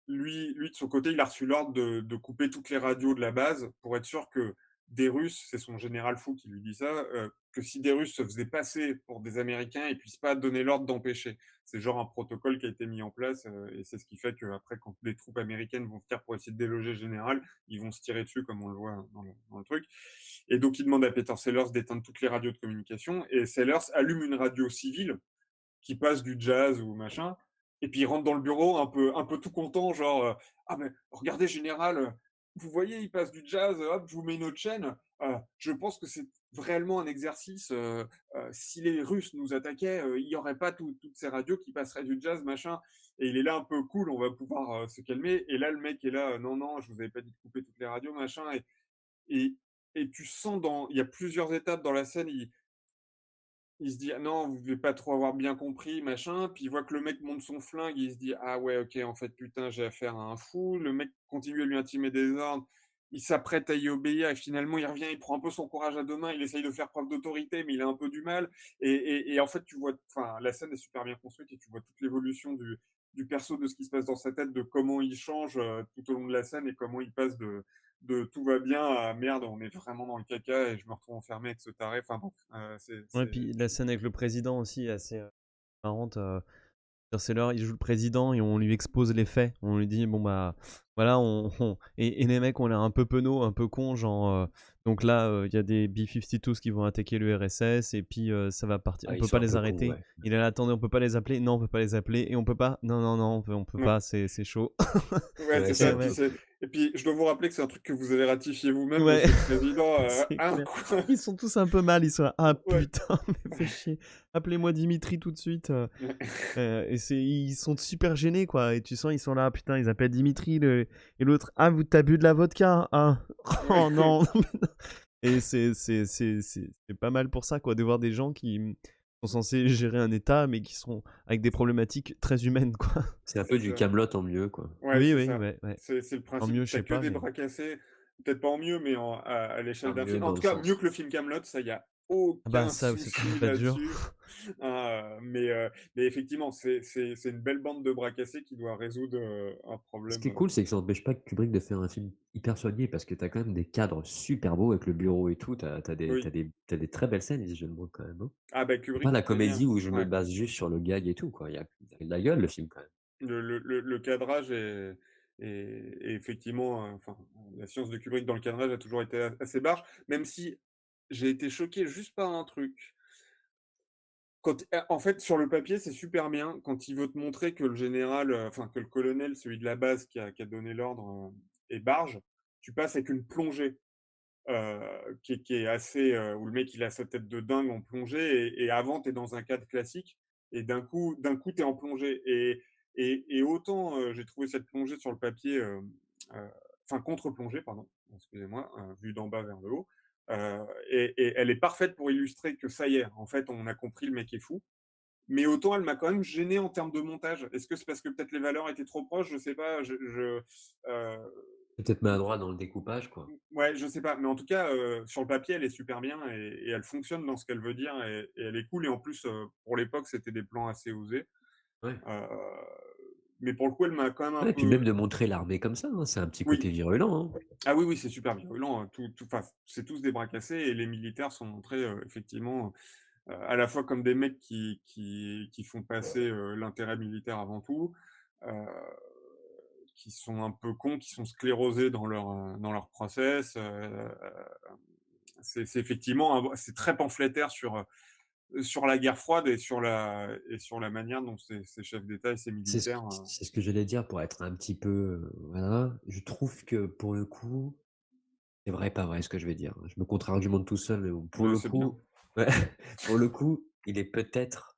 lui, de son côté, il a reçu l'ordre de couper toutes les radios de la base pour être sûr que des Russes, c'est son général fou qui lui dit ça, que si des Russes se faisaient passer pour des Américains, ils puissent pas donner l'ordre d'empêcher. C'est genre un protocole qui a été mis en place, et c'est ce qui fait qu'après, quand les troupes américaines vont venir pour essayer de déloger le général, ils vont se tirer dessus, comme on le voit dans le truc. Et donc, il demande à Peter Sellers d'éteindre toutes les radios de communication, et Sellers allume une radio civile qui passe du jazz ou machin, et puis il rentre dans le bureau un peu tout content, genre ah mais regardez général, vous voyez il passe du jazz, hop je vous mets une autre chaîne. Je pense que c'est réellement un exercice. Si les Russes nous attaquaient, il n'y aurait pas toutes ces radios qui passeraient du jazz machin. Et il est là un peu cool, on va pouvoir se calmer. Et là le mec est là, non non, je vous avais pas dit de couper toutes les radios machin. Et, et tu sens il y a plusieurs étapes dans la scène. Il se dit: «Ah non, vous devez pas trop avoir bien compris, machin», puis il voit que le mec monte son flingue, il se dit: «Ah ouais, OK, en fait, putain, j'ai affaire à un fou». Le mec continue à lui intimer des ordres, il s'apprête à y obéir et finalement il revient, il prend un peu son courage à 2 mains, il essaye de faire preuve d'autorité, mais il a un peu du mal et en fait, tu vois enfin, la scène est super bien construite et tu vois toute l'évolution du perso, de ce qui se passe dans sa tête, de comment il change, tout au long de la scène et comment il passe de «tout va bien» à «merde, on est vraiment dans le caca et je me retrouve enfermé avec ce taré». Enfin bon, Ouais, puis la scène avec le président aussi est assez marrante. Interstellar, il joue le président et on lui expose les faits. On lui dit, bon bah voilà, et les mecs ont l'air un peu penauds, un peu cons, genre. Donc là, il y a des B-52s qui vont attaquer le RSS et puis ça va partir. Ah, On ils peut sont pas un les peu cons, arrêter. ouais. Il est là, attendez, on peut pas les appeler. Non, on peut pas les appeler. Et on peut pas. Non, non, non, on peut non. pas, c'est chaud. Ouais, Ouais, c'est c'est Et ça. un Puis peu ouais, c'est et puis je dois vous rappeler que c'est un truc que vous avez ratifié vous-même, ouais, monsieur le président, c'est hein, clair. quoi. Ils sont tous un peu mal, ils sont là, ah Ouais. putain, mais fais chier. Appelez-moi Dimitri tout de suite. Et ils sont super gênés, quoi. Et tu sens, ils sont là, putain, ils appellent Dimitri. Et l'autre, ah, t'as bu de la vodka, hein. Ouais. Oh non. Et c'est pas mal pour ça, quoi, de voir des gens qui sont censés gérer un état, mais qui sont avec des problématiques très humaines, quoi. C'est un peu C'est du ça. Camelot en mieux, quoi. Ouais, Oui, c'est oui, ça. ouais, ouais. C'est le En principe. mieux, je Tu sais que pas, des mais. bras cassés, peut-être pas en mieux, mais à l'échelle Enfin, d'un mieux film. En dans tout le cas, mieux sens. que le film Kaamelott, ça, il y a Ah bah, aucun ça, c'est clair, souci pas dur. là-dessus. Mais effectivement, c'est une belle bande de bras cassés qui doit résoudre, un Ce problème, qui est cool, c'est que ça n'empêche pas Kubrick de faire un film hyper soigné parce que tu as quand même des cadres super beaux avec le bureau et tout. Tu as oui. des très belles scènes, si je ne me quand même, hein. Ah bah, C'est pas Kubrick, la il sait bien. comédie où je me Ouais. base juste sur le gag et tout, quoi. Il a de la gueule, le film, quand même. Le cadrage est effectivement, enfin, la science de Kubrick dans le cadrage a toujours été assez barge, même si j'ai été choqué juste par un truc. En fait, sur le papier, c'est super bien. Quand il veut te montrer que le général, enfin, que le colonel, celui de la base qui a donné l'ordre, est barge, tu passes avec une plongée, qui est assez, où le mec, il a sa tête de dingue en plongée et avant, tu es dans un cadre classique et d'un coup, tu es en plongée et autant, j'ai trouvé cette plongée sur le papier, heu, enfin, contre-plongée, pardon, excusez-moi, vue d'en bas vers le haut, et elle est parfaite pour illustrer que ça y est, en fait, on a compris, le mec est fou. Mais autant elle m'a quand même gêné en termes de montage. Est-ce que c'est parce que peut-être les valeurs étaient trop proches? Je sais pas, Peut-être maladroit dans le découpage, quoi. ouais, je sais pas, mais en tout cas, sur le papier, elle est super bien et elle fonctionne dans ce qu'elle veut dire et elle est cool et en plus, pour l'époque, c'était des plans assez osés. Ouais. Heu, mais pour le coup, elle m'a quand même un Ouais, et puis même peu de montrer l'armée comme ça, hein, c'est un petit oui. côté virulent, hein. Ah oui, oui, c'est super virulent, enfin, c'est tous des bras cassés et les militaires sont montrés, effectivement, à la fois comme des mecs qui font passer, l'intérêt militaire avant tout, heu, qui sont un peu cons, qui sont sclérosés dans leur process, c'est effectivement c'est très pamphlétaire sur la guerre froide et sur la manière dont ces chefs d'État et ces militaires, C'est ce que j'allais dire pour être un petit peu, voilà. Je trouve que pour le coup, c'est vrai et pas vrai ce que je vais dire, hein. Je me contre-argumente tout seul, mais bon, pour mais le c'est bien. coup, ouais, pour le coup, il est peut-être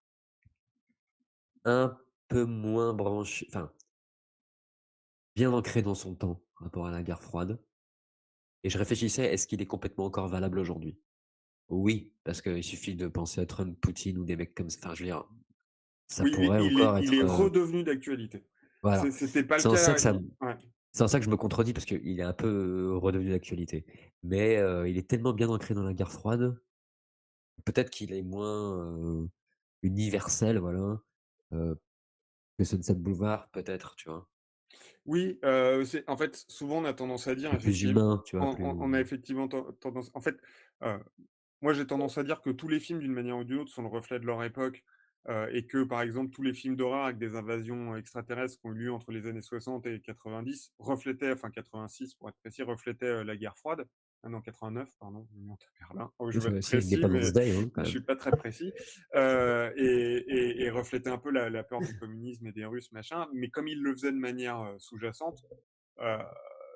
un peu moins branché, enfin, bien ancré dans son temps par rapport à la guerre froide et je réfléchissais, est-ce qu'il est complètement encore valable aujourd'hui? Oui, parce qu'il suffit de penser à Trump, Poutine ou des mecs comme ça, enfin, je veux dire, ça Oui, pourrait encore il est être, redevenu d'actualité. voilà. C'était pas le C'est en ça cas que ça il ouais. C'est en ça que je me contredis parce qu'il est un peu, redevenu d'actualité. Mais, il est tellement bien ancré dans la guerre froide, peut-être qu'il est moins, universel, voilà, heu, que Sunset Boulevard, peut-être, tu vois? Oui, c'est en fait, souvent on a tendance à dire Un peu plus effectivement humain, tu vois? on a effectivement tendance en fait, heu, moi j'ai tendance à dire que tous les films d'une manière ou d'une autre sont le reflet de leur époque, et que par exemple tous les films d'horreur avec des invasions extraterrestres qui ont eu lieu entre les années 60 et 90 reflétaient, enfin 86 pour être précis, reflétaient, la guerre froide. Ah non 89 pardon, je monte à Berlin. Oh je Oui, veux ça être aussi, précis Independence mais Day, hein, quand je même. suis pas très précis, et reflétaient un peu la peur du communisme et des Russes machin, mais comme ils le faisaient de manière, sous-jacente. Heu,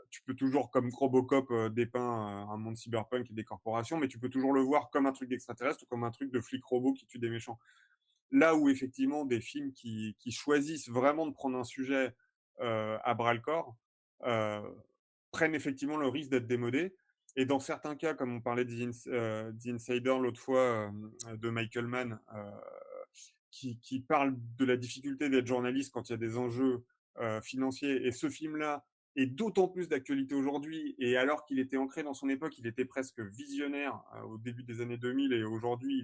Tu peux toujours, comme Robocop, dépeint, un monde cyberpunk et des corporations, mais tu peux toujours le voir comme un truc d'extraterrestre ou comme un truc de flic robot qui tue des méchants. Là où effectivement des films qui choisissent vraiment de prendre un sujet, à bras le corps, heu, prennent effectivement le risque d'être démodés et dans certains cas, comme on parlait The Insider l'autre fois, de Michael Mann, qui parle de la difficulté d'être journaliste quand il y a des enjeux, financiers et ce film-là est d'autant plus d'actualité aujourd'hui. Et alors qu'il était ancré dans son époque, il était presque visionnaire au début des années 2000, et aujourd'hui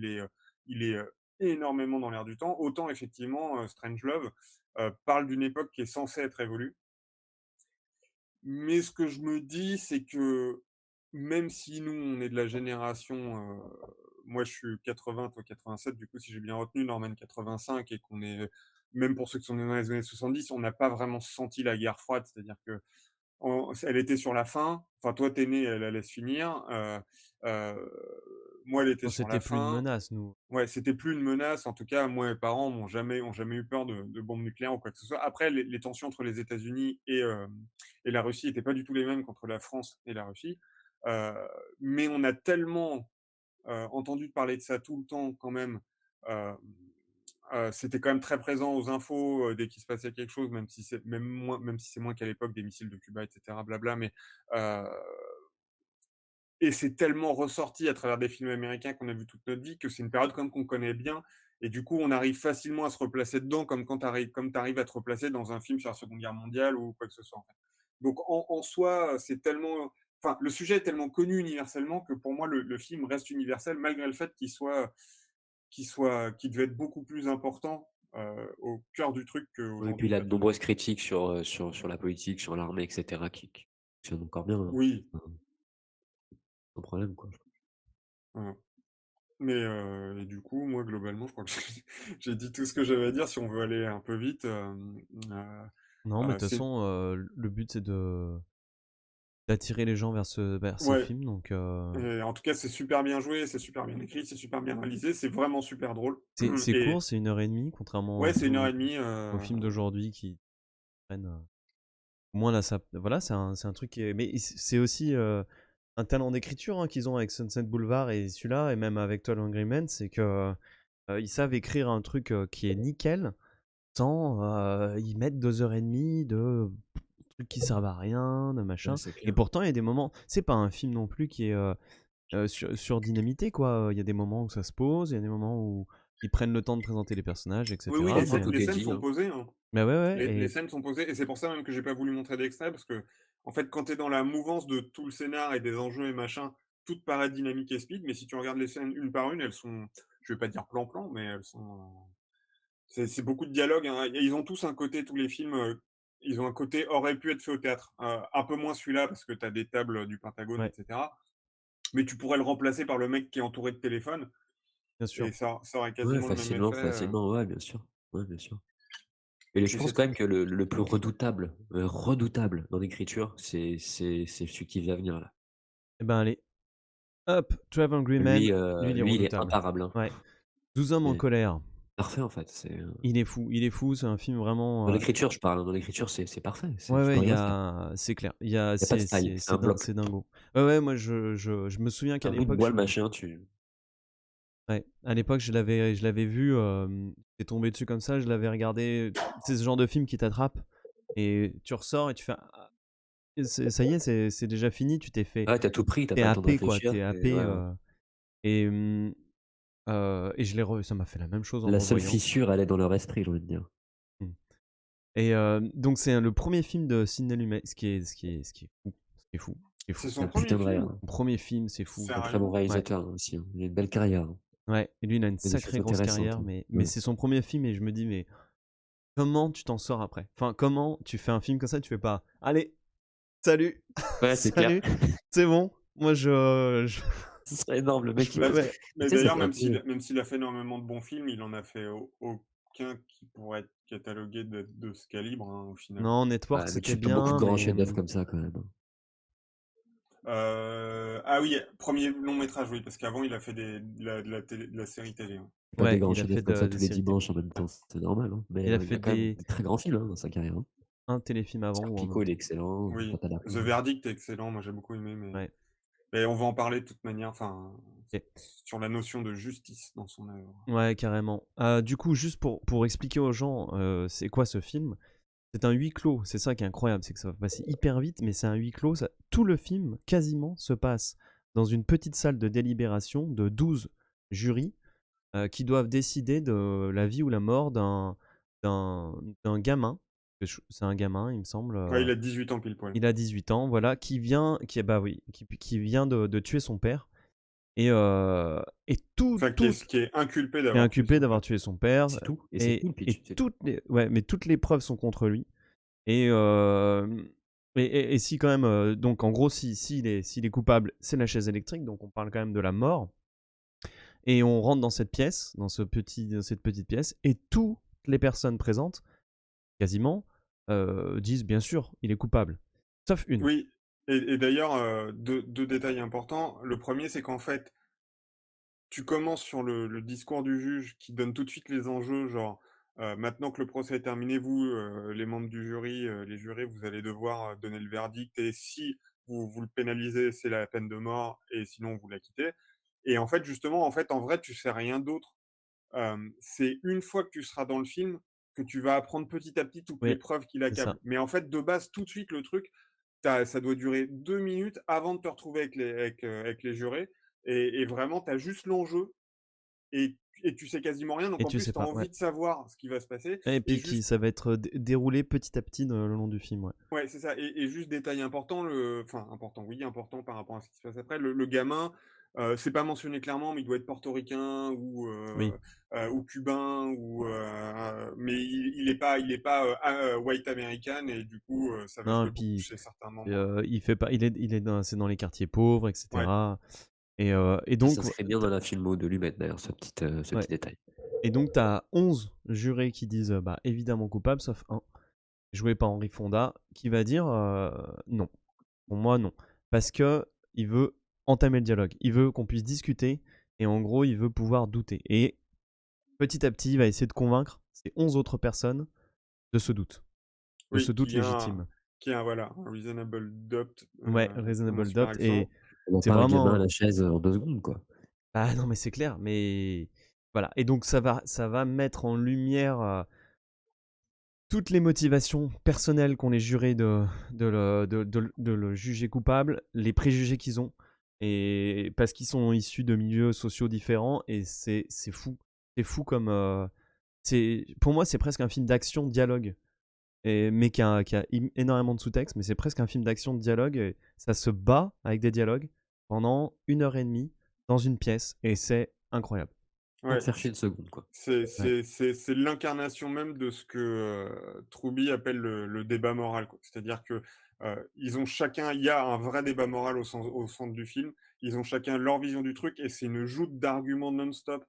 il est énormément dans l'air du temps. Autant effectivement, Strangelove parle d'une époque qui est censée être révolue. Mais ce que je me dis, c'est que même si nous, on est de la génération, moi je suis 80, toi 87, du coup, si j'ai bien retenu, Norman 85, et qu'on est, même pour ceux qui sont nés dans les années 70, on n'a pas vraiment senti la guerre froide, c'est-à-dire que elle était sur la fin. Enfin, toi, t'es né, elle allait se finir. Moi, elle était Bon, sur la c'était plus une fin. menace, nous. Ouais, c'était plus une menace. En tout cas, moi, mes parents ont jamais eu peur de bombes nucléaires ou quoi que ce soit. Après, les tensions entre les États-Unis et la Russie n'étaient pas du tout les mêmes qu'entre la France et la Russie. Euh, mais on a tellement entendu parler de ça tout le temps quand même. Euh, C'était quand même très présent aux infos dès qu'il se passait quelque chose, même si c'est moins qu'à l'époque des missiles de Cuba, etc. Blabla. Euh, et c'est tellement ressorti à travers des films américains qu'on a vu toute notre vie que c'est une période quand même qu'on connaît bien. Et du coup, on arrive facilement à se replacer dedans, comme quand t'arrives à te replacer dans un film sur la Seconde Guerre mondiale ou quoi que ce soit. En fait. Donc en soi, c'est tellement, enfin, le sujet est tellement connu universellement que pour moi, le film reste universel malgré le fait qu'il devait être beaucoup plus important au cœur du truc Oui, et puis qu'aujourd'hui, il a quoi. de nombreuses critiques sur la politique, sur l'armée, etc., qui fonctionnent encore bien, hein. Oui. Sans problème, quoi. Voilà. Mais et du coup, moi, globalement, je crois que j'ai dit tout ce que j'avais à dire. Si on veut aller un peu vite, Non, mais de toute c'est façon, le but c'est d'attirer les gens vers ces ouais. films, donc Et en tout cas, c'est super bien joué, c'est super bien écrit, c'est super bien réalisé, c'est vraiment super drôle. c'est Et court, c'est 1h30, contrairement ouais, c'est 1h30. aux films d'aujourd'hui qui prennent au moins là, ça, voilà, c'est un truc qui est, mais c'est aussi un talent d'écriture hein, qu'ils ont avec Sunset Boulevard et celui-là, et même avec 12 Angry Men, c'est que ils savent écrire un truc qui est nickel sans y mettre 2h30 de trucs qui servent à rien, de machin. Ouais, c'est Et clair. pourtant, il y a des moments, c'est pas un film non plus qui est surdynamité, quoi. Il y a des moments où ça se pose, il y a des moments où ils prennent le temps de présenter les personnages, etc. Oui, oui, Parfois, Mais, tout les est scènes dit, sont hein. posées, hein. mais ouais, ouais. Les Et scènes sont posées, et c'est pour ça même que j'ai pas voulu montrer d'extrait, parce que, en fait, quand t'es dans la mouvance de tout le scénar et des enjeux et machin, tout te paraît dynamique et speed, mais si tu regardes les scènes une par une, elles sont, je vais pas dire plan-plan, mais elles sont, c'est beaucoup de dialogue, hein. Et ils ont tous un côté, tous les films, ils ont un côté aurait pu être fait au théâtre. Un peu moins celui-là, parce que t'as des tables du Pentagone, ouais, etc. Mais tu pourrais le remplacer par le mec qui est entouré de téléphones, bien et sûr. ça aurait Ouais, quasiment le même effet. facilement, ouais, bien sûr. Ouais, bien sûr. Et je Et pense c'est quand même que le plus redoutable dans l'écriture, c'est celui qui vient venir là. Et ben allez, hop, 12 Angry Men, lui il est Lui, il est redoutable. imparable, hein. Ouais. 12 hommes en Et colère. parfait, en fait. Il est fou, c'est un film vraiment. Dans l'écriture, je parle. Dans l'écriture, c'est parfait. Ouais, Tu peux ouais, rien faire. c'est clair. Il y a pas de faille, c'est un bloc. C'est dingo. Ouais, ouais, moi je me souviens qu'à Un bout de l'époque, bois, le machin, ouais, à l'époque, je l'avais vu, j'étais tombé dessus comme ça, je l'avais regardé. C'est ce genre de film qui t'attrape et tu ressors et tu fais ah, ça y est, c'est déjà fini, tu t'es fait. ouais, t'as tout pris, t'as T'es pas le temps de happé, quoi, réfléchir. t'es Et happé. ouais, ouais. Et, et ça m'a fait la même chose en La le seule revoyant. fissure, elle est dans leur esprit, j'ai envie de dire. Mm. Et donc, c'est le premier film de Sidney Lumet, ce qui est fou. Ce qui est fou. Ce qui est c'est fou. C'est son un premier putain de film. rêve. Son premier film, c'est fou. Un très Sérieux? bon Ouais. réalisateur aussi, hein. Il a une belle carrière, hein. Ouais, et lui, il a une Il fait des sacrée choses grosse intéressantes, carrière, hein. mais Ouais. c'est son premier film et je me dis, mais comment tu t'en sors après? Enfin, comment tu fais un film comme ça, tu fais pas, allez, salut, Ouais, c'est clair. salut, c'est bon, moi je... Ce serait énorme, le mec qui Bah, Ouais, mais tu sais, d'ailleurs, c'est un même s'il a fait énormément de bons films, il en a fait aucun qui pourrait être catalogué de ce calibre, hein, au final. non, Network, mais c'était tu fais beaucoup de bien, grands mais chefs-d'œuvre comme ça, quand même. Ah oui, premier long métrage, oui, parce qu'avant il a fait de la série télé, hein. Pas des ouais, grands il a fait chefs-d'œuvre comme ça des tous les séries télé. dimanches en même temps, c'est normal, hein. Mais Il a il fait a quand même des très grands films, hein, dans sa carrière, hein. un téléfilm avant ou un Serpico, autre. il est excellent. Oui, Papa Lapin. The Verdict est excellent, moi j'ai beaucoup aimé, mais Ouais, on va en parler de toute manière, enfin, ok. sur la notion de justice dans son œuvre. Ouais, carrément. Du coup, juste pour expliquer aux gens, c'est quoi ce film? C'est un huis clos, c'est ça qui est incroyable, c'est que ça va passer hyper vite, mais c'est un huis clos. Tout le film, quasiment, se passe dans une petite salle de délibération de 12 jurys qui doivent décider de la vie ou la mort d'un gamin C'est un gamin, il me semble. Ouais, il a 18 ans pile poil. Il a 18 ans, voilà, qui vient de tuer son père et Enfin, qui est inculpé est d'avoir tué inculpé son d'avoir père. tué son père C'est tout. Et c'est tout le pitch. c'est tout. toutes les preuves sont contre lui et si quand même donc en gros s'il est coupable, c'est la chaise électrique, donc on parle quand même de la mort et on rentre dans cette pièce, dans cette petite pièce et toutes les personnes présentes quasiment disent bien sûr, il est coupable, sauf une. Oui, et d'ailleurs, deux détails importants. Le premier, c'est qu'en fait, tu commences sur le discours du juge qui donne tout de suite les enjeux, genre, maintenant que le procès est terminé, vous, les membres du jury, les jurés, vous allez devoir donner le verdict et si vous le pénalisez, c'est la peine de mort et sinon vous l'acquittez. Et en fait, justement, en vrai, tu sais rien d'autre. C'est une fois que tu seras dans le film que tu vas apprendre petit à petit toutes les Oui, preuves qui c'est ça. l'accablent. Mais en fait, de base, tout de suite, le truc, ça doit durer 2 minutes avant de te retrouver avec les jurés et vraiment, tu as juste l'enjeu et tu sais quasiment rien. Donc Et en tu plus, sais tu as pas, ouais. envie de savoir ce qui va se passer Et et puis juste ça va être déroulé petit à petit le long du film, ouais. ouais, c'est ça et juste détail important, important, oui, important par rapport à ce qui se passe après, le gamin, c'est pas mentionné clairement, mais il doit être portoricain Oui. ou cubain mais il est pas, white American et du coup, ça va Non, et jouer beaucoup puis chez certains moments. il fait pas il est c'est dans les quartiers pauvres, etc. Ouais. Et Ça donc s'inscrit bien dans la filmo de Lumet, d'ailleurs, ce Ouais. petit détail. Et donc tu as 11 jurés qui disent bah évidemment coupable, sauf un, joué par Henry Fonda, qui va dire non. Pour moi, non. Parce que il veut entamer le dialogue. Il veut qu'on puisse discuter et en gros, il veut pouvoir douter. Et petit à petit, il va essayer de convaincre ces 11 autres personnes de ce doute. De ce Oui, doute légitime. qui est un voilà, un reasonable doubt, Ouais, pour reasonable mon super doubt. accent. Et On c'est pas un gamin à vraiment. la chaise en 2 secondes, quoi. Ah non, mais c'est clair. Mais voilà. Et donc, ça va mettre en lumière toutes les motivations personnelles qu'ont les jurés de le juger coupable, les préjugés qu'ils ont, et parce qu'ils sont issus de milieux sociaux différents, et c'est fou. C'est fou comme... pour moi, c'est presque un film d'action, dialogue, mais qui a énormément de sous-texte, mais c'est presque un film d'action, de dialogue, et ça se bat avec des dialogues pendant 1h30 dans une pièce, et c'est incroyable. Sans Ouais, te faire chier une seconde, quoi. c'est l'incarnation même de ce que, Truby appelle le débat moral, quoi. C'est-à-dire que, ils ont chacun il y a un vrai débat moral au centre du film. Ils ont chacun leur vision du truc et c'est une joute d'arguments non-stop,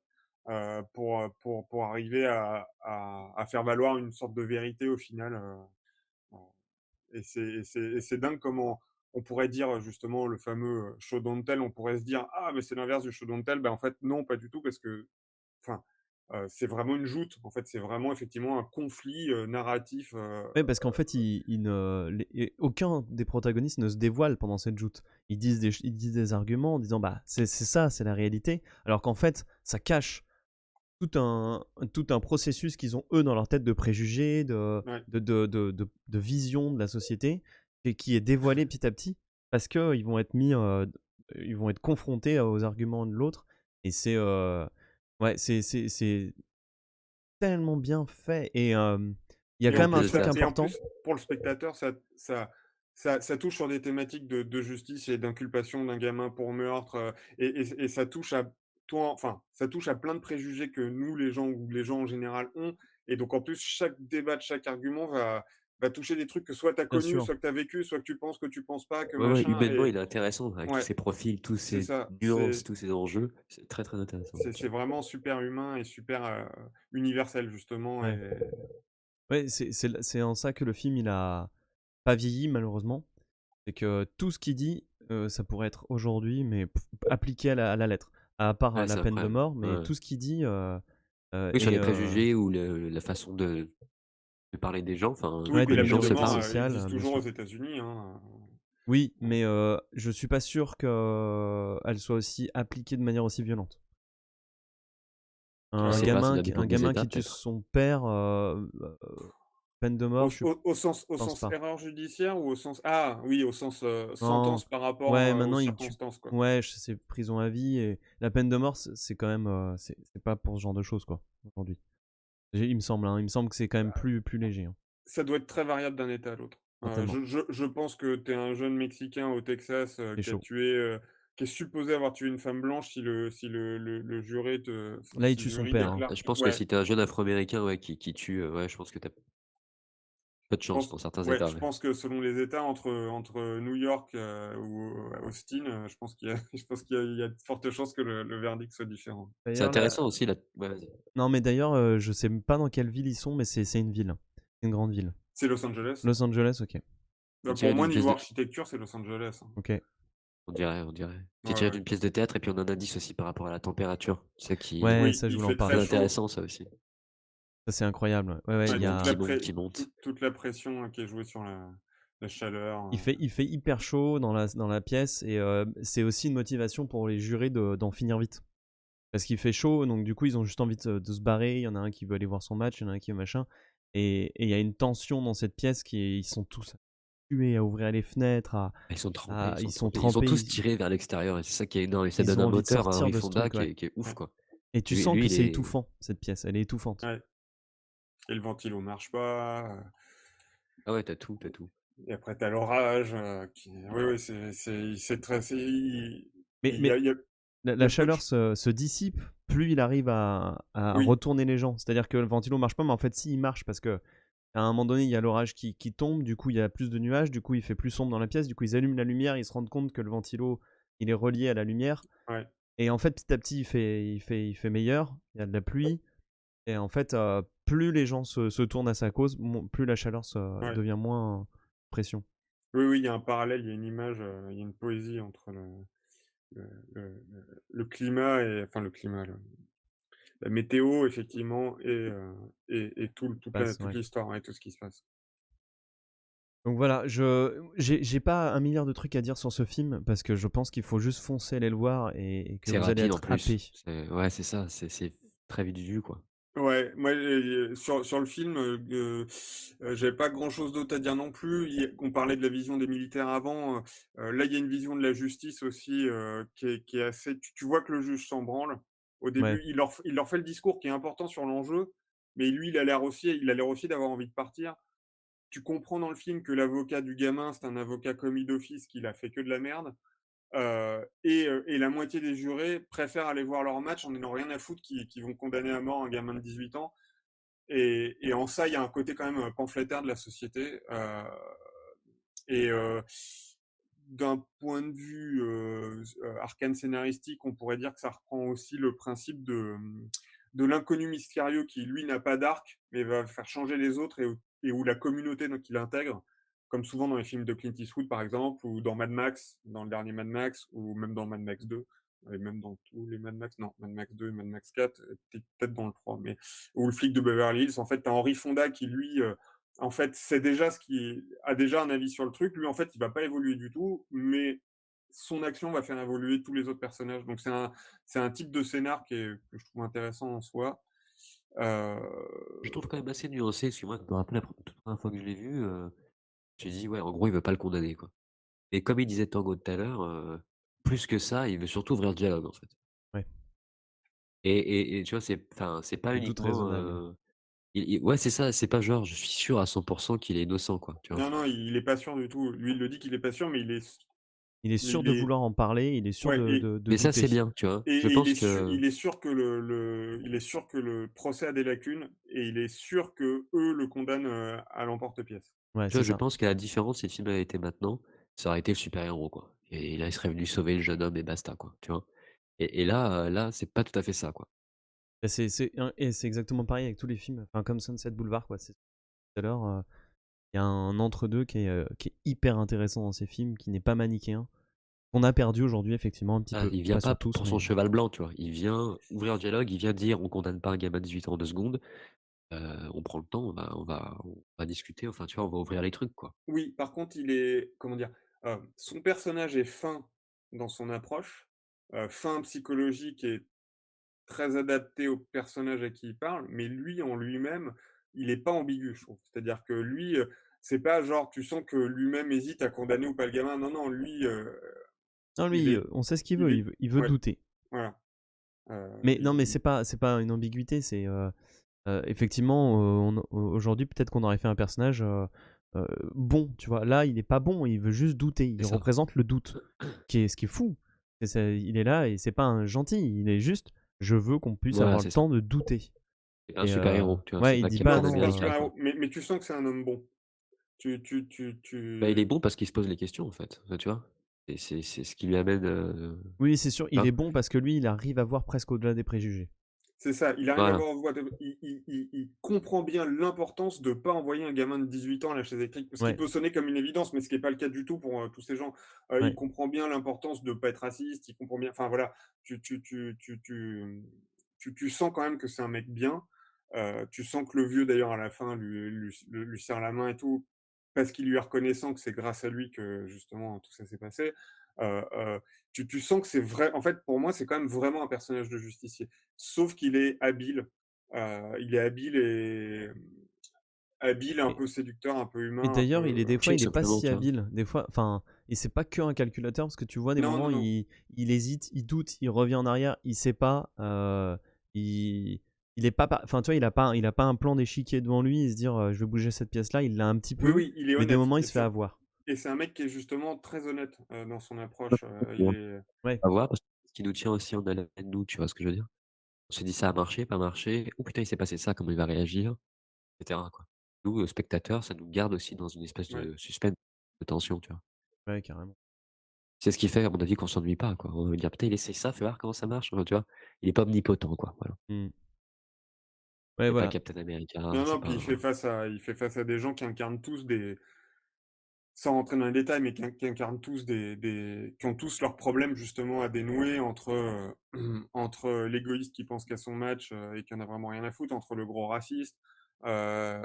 pour arriver à faire valoir une sorte de vérité au final, et c'est dingue comment on pourrait dire, justement le fameux, show don't tell, on pourrait se dire: «Ah mais c'est l'inverse du show don't tell». En fait non, pas du tout parce que enfin, c'est vraiment une joute. En fait, c'est vraiment effectivement un conflit, narratif, Ouais, parce qu'en fait, aucun des protagonistes ne se dévoile pendant cette joute. Ils disent des arguments en disant bah c'est ça, c'est la réalité. Alors qu'en fait, ça cache tout un processus qu'ils ont eux dans leur tête de préjugés, ouais. de vision de la société, et qui est dévoilé petit à petit parce que ils vont être confrontés aux arguments de l'autre. Et ouais, c'est tellement bien fait. Et il y a Et quand en même un plus, truc et en important. plus, pour le spectateur, ça touche sur des thématiques de justice et d'inculpation d'un gamin pour meurtre, et ça touche à ça touche à plein de préjugés que nous, les gens ou les gens en général ont. Et donc en plus, chaque débat de chaque argument va toucher des trucs que soit tu as Bien connus, sûr. soit que tu as vécu, soit que tu penses pas, que Ouais, machin humainement, il et est intéressant avec tous ouais, ses profils, tous c'est ses ça. nuances, tous ses enjeux. C'est très, très intéressant. C'est vraiment super humain et super, universel justement Ouais. Ouais, c'est en ça que le film il a pas vieilli malheureusement. C'est que tout ce qu'il dit, ça pourrait être aujourd'hui, mais appliqué à la lettre. À part Ouais, la c'est peine de incroyable. mort, mais Ouais. tout ce qu'il dit Oui, sur est les préjugés ou la façon de parler des gens, enfin, Oui, ouais, que puis des la les peine gens de se minorités mort, parlent. sociales, existe bien toujours aux sûr. États-Unis, hein. Oui, mais je suis pas sûr qu'elle soit aussi appliquée de manière aussi violente. Je Un sais pas, ça gamin doit qui dépendre des États, tue peut-être. son père, peine de Au, mort, je au sens, au pense sens pas. erreur judiciaire ou au sens... Ah, oui, au sens Non. sentence par rapport Ouais, aux maintenant il tue. circonstances, quoi. Ouais, c'est prison à vie, et la peine de mort, c'est quand même, c'est pas pour ce genre de choses quoi aujourd'hui. Il me semble que c'est quand même plus léger, hein. Ça doit être très variable d'un état à l'autre. Certainement. Je pense que tu es un jeune Mexicain au Texas, C'est qui a chaud. tué, qui est supposé avoir tué une femme blanche si le juré Là, il si le tue son jury père, hein. déclare Je pense que ouais, si t'es un jeune afro-américain, ouais, qui tue, ouais, je pense que t'as peu de je chance pense dans certains ouais, états, je ouais. pense que selon les États entre New York, ou Austin, je pense qu'il y a je pense qu'il y a de fortes chances que le verdict soit différent. C'est D'ailleurs, là... intéressant aussi, là. Ouais, vas-y. Non, mais d'ailleurs, je sais pas dans quelle ville ils sont, mais c'est une ville. C'est une grande ville. C'est Los Angeles? Los Angeles, ok. On Pour dirait moi, d'une pièce niveau de... architecture, c'est Los Angeles, hein. Ok. On dirait. Ouais, C'est tiré ouais. d'une pièce de théâtre et puis on a un indice aussi par rapport à la température. C'est ça qui Ouais, Oui, ça, je il voulais en fait très très parler. chaud. intéressant, ça aussi. Ça, c'est incroyable. Ouais, ouais, Ouais, il y a... Qui monte. toute la pression, qui est jouée sur la chaleur, Il fait hyper chaud dans la pièce et c'est aussi une motivation pour les jurés d'en finir vite. Parce qu'il fait chaud, donc du coup, ils ont juste envie de se barrer. Il y en a un qui veut aller voir son match, il y en a un qui veut machin. Et il y a une tension dans cette pièce ils sont tous tués à ouvrir les fenêtres, Ils sont trempés, ils sont Ils ont trempés, tous tiré vers l'extérieur et c'est ça qui est énorme. Et ça ils donne ont un envie de moteur à sortir Henry de ce Fonda truc, ouais. qui est ouf, ouais. quoi. Et tu Lui, sens que il c'est est... étouffant, cette pièce. Elle est étouffante. Ouais. Et le ventilo marche pas, Ah ouais, t'as tout, t'as tout. et après tu as l'orage, oui, c'est très Mais, il y a il y a il y la a peu de chaleur ch se dissipe, plus il arrive à oui, retourner les gens. C'est-à-dire que le ventilo marche pas, mais en fait, si, il marche parce que à un moment donné, il y a l'orage qui tombe, du coup, il y a plus de nuages, du coup, il fait plus sombre dans la pièce, du coup, ils allument la lumière, ils se rendent compte que le ventilo, il est relié à la lumière. ouais. Et en fait, petit à petit, il fait meilleur, il y a de la pluie. Et en fait, plus les gens se tournent à sa cause, plus la chaleur Ouais. devient moins pression. Oui, oui, il y a un parallèle, il y a une image, il y a une poésie entre le le climat et enfin le climat, la météo effectivement et Passe, toute ouais. l'histoire et tout ce qui se passe. Donc voilà, j'ai pas un milliard de trucs à dire sur ce film parce que je pense qu'il faut juste foncer aller le voir et que C'est vous allez rapide en être happé. plus. Ouais, c'est ça, c'est très vite vu, quoi. Ouais, moi, sur le film, j'avais pas grand-chose d'autre à dire non plus. On parlait de la vision des militaires avant, là, il y a une vision de la justice aussi, qui est assez tu vois que le juge s'en branle. Au Ouais, début, il leur fait le discours qui est important sur l'enjeu, mais lui, il a l'air aussi d'avoir envie de partir. Tu comprends dans le film que l'avocat du gamin, c'est un avocat commis d'office qui a fait que de la merde. Et la moitié des jurés préfèrent aller voir leur match en n'ayant rien à foutre qui vont condamner à mort un gamin de 18 ans. Et en ça, il y a un côté quand même pamphlétaire de la société. Et d'un point de vue arcane scénaristique, on pourrait dire que ça reprend aussi le principe de l'inconnu mystérieux qui, lui, n'a pas d'arc, mais va faire changer les autres et où la communauté donc, il intègre, comme souvent dans les films de Clint Eastwood, par exemple, ou dans Mad Max, dans le dernier Mad Max, ou même dans Mad Max 2, et même dans tous les Mad Max, non, Mad Max 2 et Mad Max 4, peut-être dans le 3, mais, ou le flic de Beverly Hills, en fait, tu as Henry Fonda qui, lui, en fait, c'est déjà ce qui a déjà un avis sur le truc. Lui, en fait, il va pas évoluer du tout, mais son action va faire évoluer tous les autres personnages. Donc c'est un type de scénar que je trouve intéressant en soi. Euh, Je trouve quand même assez nuancé, parce que moi, je me rappelle la toute première fois que je l'ai vu, j'ai dit, ouais, en gros, il veut pas le condamner, quoi. Et comme il disait Tango tout à l'heure, plus que ça, il veut surtout ouvrir le dialogue, en fait. ouais, Et tu vois, c'est pas des doutes uniquement... raisonnables. ouais, c'est ça, c'est pas genre, je suis sûr à 100% qu'il est innocent, quoi, tu vois. non, non, il est pas sûr du tout. Lui, il le dit qu'il est pas sûr, mais Il est sûr il de est, vouloir en parler, il est sûr ouais, de Mais ça, douter. c'est bien, tu vois. et Je il pense est sûr, que... il est sûr que il est sûr que le procès a des lacunes et il est sûr que eux le condamnent à l'emporte-pièce. Ouais, Tu vois, c'est je ça. pense qu'à la différence, si le film avait été maintenant, ça aurait été le super-héros, quoi. Et là, il serait venu sauver le jeune homme et basta, quoi, tu vois. Et là, c'est pas tout à fait ça, quoi. Bah, et c'est exactement pareil avec tous les films, enfin, comme Sunset Boulevard, quoi. C'est tout à l'heure, il y a un entre-deux qui est hyper intéressant dans ces films, qui n'est pas manichéen, qu'on a perdu aujourd'hui, effectivement, un petit Ah, peu. il vient Pas pas sur tous, pour son mais cheval blanc, tu vois. Il vient ouvrir le dialogue, il vient dire on condamne pas un gamin de 18 ans en 2 secondes. On prend le temps, on va discuter, enfin, tu vois, on va ouvrir les trucs, quoi. Oui, par contre, il est, comment dire, son personnage est fin dans son approche, fin psychologique et très adapté au personnage à qui il parle, mais lui, en lui-même, il est pas ambigu, je trouve. C'est-à-dire que lui, c'est pas genre, tu sens que lui-même hésite à condamner ou pas le gamin. Non, non, lui, non, il lui, est on sait ce qu'il il veut, est il veut ouais, douter. voilà, Mais non, mais il c'est pas une ambiguïté, Effectivement, aujourd'hui, peut-être qu'on aurait fait un personnage bon, tu vois. Là, il est pas bon, il veut juste douter. Il C'est ça. représente le doute, ce qui est fou. Il est là et c'est pas un gentil, il est juste, je veux qu'on puisse Voilà, avoir le c'est ça. temps de douter. C'est un Et super-héros, tu vois? C'est ouais, il pas dit pas Non, Captain c'est pas un non. America, quoi. super-héros, mais tu sens que c'est un homme bon. Tu tu tu Bah, il est tu bon parce qu'il se pose les questions, en fait, tu vois? Et c'est ce qui lui amène, Oui, c'est sûr, il hein? est bon parce que lui, il arrive à voir presque au-delà des préjugés. C'est ça, il arrive à Voilà. voir il comprend bien l'importance de pas envoyer un gamin de 18 ans à la chaise électrique. Ce qui Ouais, peut sonner comme une évidence, mais ce qui est pas le cas du tout pour, tous ces gens. Il ouais. comprend bien l'importance de pas être raciste, il comprend bien enfin voilà, tu tu tu tu tu, mmh, tu sens quand même que c'est un mec bien. Tu sens que le vieux d'ailleurs à la fin lui serre la main et tout, parce qu'il lui est reconnaissant que c'est grâce à lui que justement tout ça s'est passé. Heu, tu sens que c'est vrai en fait pour moi c'est quand même vraiment un personnage de justicier. Sauf qu'il est habile, il est habile, un Et, peu séducteur, un peu et humain, un d'ailleurs, il est des peu fois, Chill il est pas simplement, si tu vois? habile. Des fois, enfin, et c'est pas que un calculateur parce que tu vois des non, non, moments, non. il hésite, il doute, il revient en arrière, il sait pas. Il, il est pas, enfin, tu vois, il a pas un plan d'échiquier devant lui et se dire, je vais bouger cette pièce-là. Il l'a un petit Oui, peu, oui, il est mais des honnête moments, il se fait avoir. et c'est un mec qui est justement très honnête, dans son Ouais, approche, il ouais. est Ouais, À voir parce que ce qui nous tient aussi en haleine, nous, tu vois ce que je veux dire? On se dit: «Ça a marché, pas marché. Oh putain, il s'est passé ça, comment il va réagir?» et cetera, quoi. Nous, spectateurs, ça nous garde aussi dans une espèce ouais. de suspense, de tension, tu vois? ouais, carrément. C'est ce qui fait, à mon avis, qu'on s'ennuie pas, quoi. On va dire: «Putain, il essaie ça, fais voir comment ça marche», tu vois? Il est pas omnipotent, quoi, voilà. Hmm. Ouais, C'est pas voilà. Captain America, Non, c'est non, puis pas voilà. il fait face à des gens qui incarnent tous des sans rentrer dans les détails, mais qui incarnent tous des qui ont tous leurs problèmes justement à dénouer entre, entre l'égoïste qui pense qu'à son match, et qui en a vraiment rien à foutre, entre le gros raciste, heu,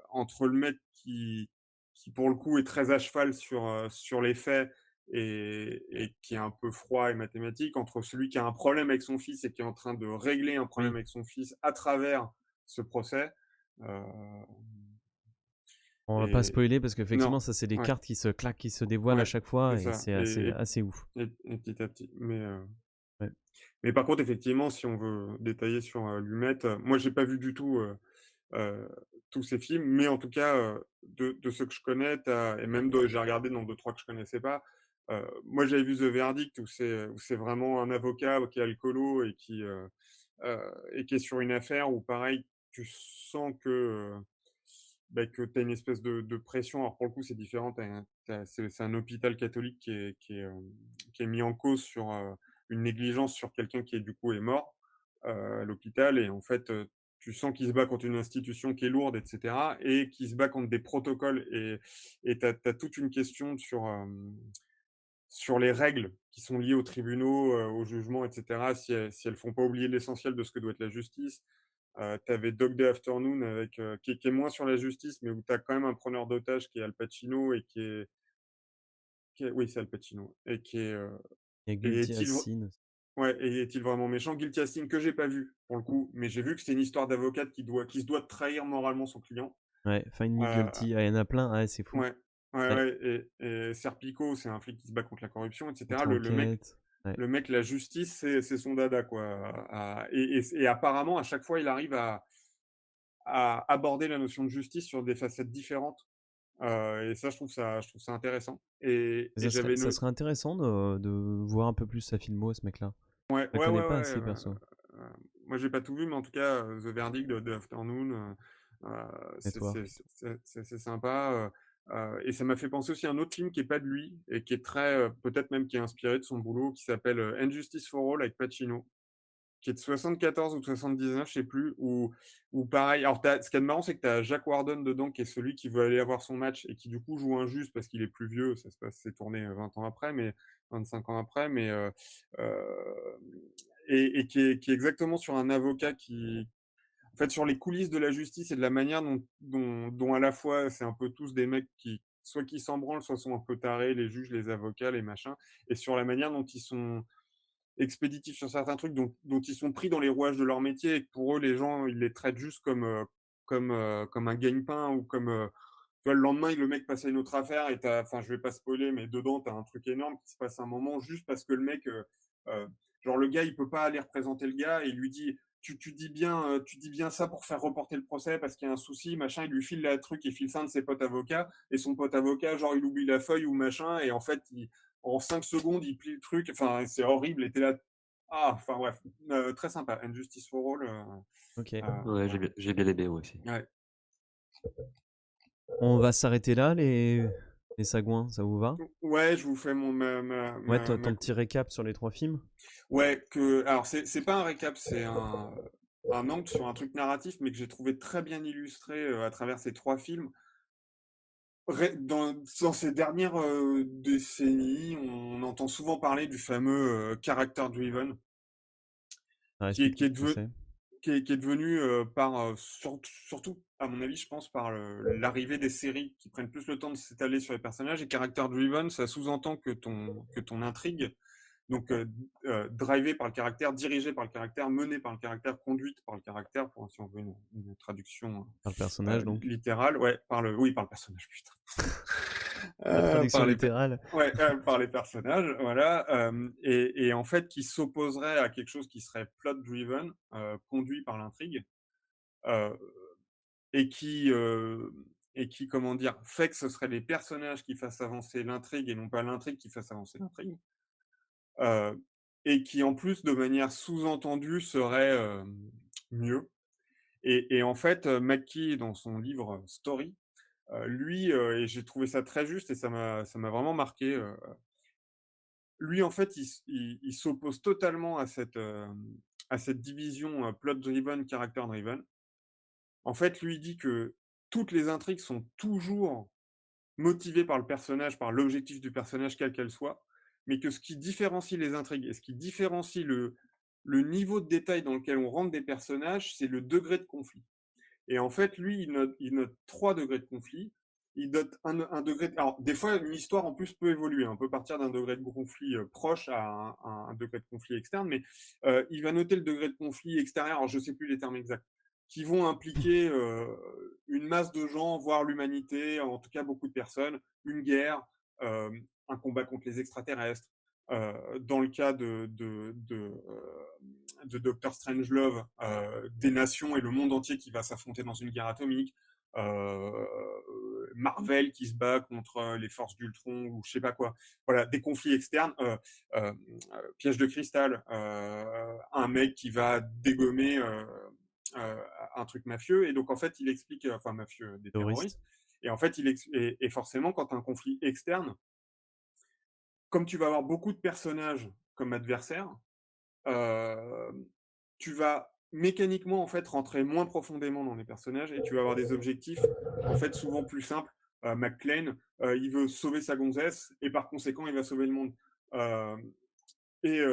entre le mec qui pour le coup est très à cheval sur les faits et qui est un peu froid et mathématique, entre celui qui a un problème avec son fils et qui est en train de régler un problème Oui. avec son fils à travers ce procès, heu On va pas et spoiler parce qu'effectivement, non, ça, c'est des ouais. cartes qui se claquent, qui se dévoilent à Ouais, chaque c'est fois et ça c'est assez ouf. et petit à petit. Ouais. Mais par contre, effectivement, si on veut détailler sur, Lumet, moi, j'ai pas vu du tout, heu, tous ces films, mais en tout cas, de ceux que je connais, et même de j'ai regardé dans 2-3 que je connaissais pas. Moi, j'avais vu The Verdict où c'est vraiment un avocat qui est alcoolo et qui est sur une affaire où pareil, tu sens que tu as une espèce de pression. Alors pour le coup, c'est différent, c'est un hôpital catholique qui est mis en cause sur, une négligence sur quelqu'un qui est du coup est mort, à l'hôpital et en fait, tu sens qu'il se bat contre une institution qui est lourde et cetera et qui se bat contre des protocoles et tu as toute une question sur les règles qui sont liées aux tribunaux, aux jugements et cetera, si elles font pas oublier l'essentiel de ce que doit être la justice. Tu avais Dog Day Afternoon avec, qui est moins sur la justice, mais où tu as quand même un preneur d'otages qui est Al Pacino et oui, c'est Al Pacino et Il y a et Guilty as est-il Sin aussi. ouais et est-il vraiment méchant? Guilty as Sin que j'ai pas vu pour le coup, mais j'ai vu que c'était une histoire d'avocate qui se doit de trahir moralement son client. Ouais, Find Me Heu, Guilty. Ah, il y en a plein. Ouais, c'est fou. ouais, ouais, Ouais. ouais et Serpico, c'est un flic qui se bat contre la corruption et cetera. Contre enquête. Ouais. Le mec, la justice, c'est son dada quoi, et apparemment à chaque fois il arrive à aborder la notion de justice sur des facettes différentes. Et ça, je trouve ça intéressant et j'avais Ça no serait intéressant de voir un peu plus sa filmo, ce mec-là. ouais, Je la ouais, connais ouais, pas ouais, assez, perso. moi, j'ai pas tout vu, mais en tout cas, The Verdict de Afternoon, Et toi? c'est sympa, et ça m'a fait penser aussi à un autre film qui est pas de lui et qui est très, peut-être même qui est inspiré de son boulot, qui s'appelle, Injustice for All avec Pacino. Qui est de 74 ou de 79, je sais plus, où pareil alors ce qu'il y a de marrant, c'est que tu as Jack Warden dedans, qui est celui qui veut aller avoir son match et qui du coup joue un juge parce qu'il est plus vieux, c'est tourné, 20 ans après, mais 25 ans après, heu et qui est exactement sur un avocat qui en fait, sur les coulisses de la justice et de la manière dont à la fois c'est un peu tous des mecs qui s'en branlent, soit sont un peu tarés, les juges, les avocats, les machins et sur la manière dont ils sont expéditifs sur certains trucs dont ils sont pris dans les rouages de leur métier et que pour eux, les gens, ils les traitent juste comme un gagne-pain ou tu vois, le lendemain, le mec passe à une autre affaire et enfin, je vais pas spoiler, mais dedans, tu as un truc énorme qui se passe un moment juste parce que le mec, genre le gars, il peut pas aller représenter le gars et il lui dit: tu dis bien ça pour faire reporter le procès parce qu'il y a un souci, machin, il lui file le truc, il file ça à un de ses potes avocats, et son pote avocat, genre, il oublie la feuille ou machin, et en fait, en 5 secondes, il plie le truc, enfin, c'est horrible, et t'es là. Ah, enfin bref, très sympa. And Justice for All. Ok. Ouais, j'ai bien aimé moi aussi. Ouais. On va s'arrêter là, les sagouins, ça vous va? Ouais, je vous fais Ouais, ton petit récap sur les 3 films? Ouais, alors c'est pas un récap, c'est un angle sur un truc narratif, mais que j'ai trouvé très bien illustré à travers ces 3 films. Dans ces dernières décennies, on entend souvent parler du fameux character driven, Ah, qui est explique-nous ce que c'est. qui est devenu surtout, à mon avis, je pense, par l'arrivée des séries qui prennent plus le temps de s'étaler sur les personnages. Et character driven, ça sous-entend que ton intrigue, donc drivé par le caractère, dirigé par le caractère, mené par le caractère, conduite par le caractère, si on veut une traduction Par le personnage, donc. littérale, ouais, par le personnage, putain. La traduction par littérale. Ouais, par les personnages, voilà, et en fait, qui s'opposerait à quelque chose qui serait plot driven, conduit par l'intrigue, heu, et qui, comment dire, fait que ce seraient les personnages qui fassent avancer l'intrigue et non pas l'intrigue qui fasse avancer l'intrigue, heu, et qui, en plus, de manière sous-entendue, serait mieux. Et en fait, McKee, dans son livre Story, lui, et j'ai trouvé ça très juste et ça m'a vraiment marqué. Lui, en fait, il s'oppose totalement à cette division plot driven, character driven. En fait, lui, il dit que toutes les intrigues sont toujours motivées par le personnage, par l'objectif du personnage, quelle qu'elle soit, mais que ce qui différencie les intrigues et ce qui différencie le niveau de détail dans lequel on rentre des personnages, c'est le degré de conflit. Et en fait, lui, il note 3 degrés de conflit. Il note un degré. Alors, des fois, une histoire en plus peut évoluer. On peut partir d'un degré de conflit proche à un degré de conflit externe, mais il va noter le degré de conflit extérieur. Alors, je ne sais plus les termes exacts, qui vont impliquer une masse de gens, voire l'humanité, en tout cas beaucoup de personnes, une guerre, euh, un combat contre les extraterrestres. Dans le cas de Doctor Strangelove, des nations et le monde entier qui va s'affronter dans une guerre atomique, Marvel qui se bat contre les forces d'Ultron ou je sais pas quoi. Voilà, des conflits externes, piège de cristal, un mec qui va dégommer un truc mafieux, et donc en fait il explique, enfin mafieux, des terroristes, et en fait et forcément quand tu as un conflit externe, comme tu vas avoir beaucoup de personnages comme adversaires, tu vas mécaniquement en fait rentrer moins profondément dans les personnages et tu vas avoir des objectifs en fait souvent plus simples. McClane, il veut sauver sa gonzesse et par conséquent il va sauver le monde. Euh,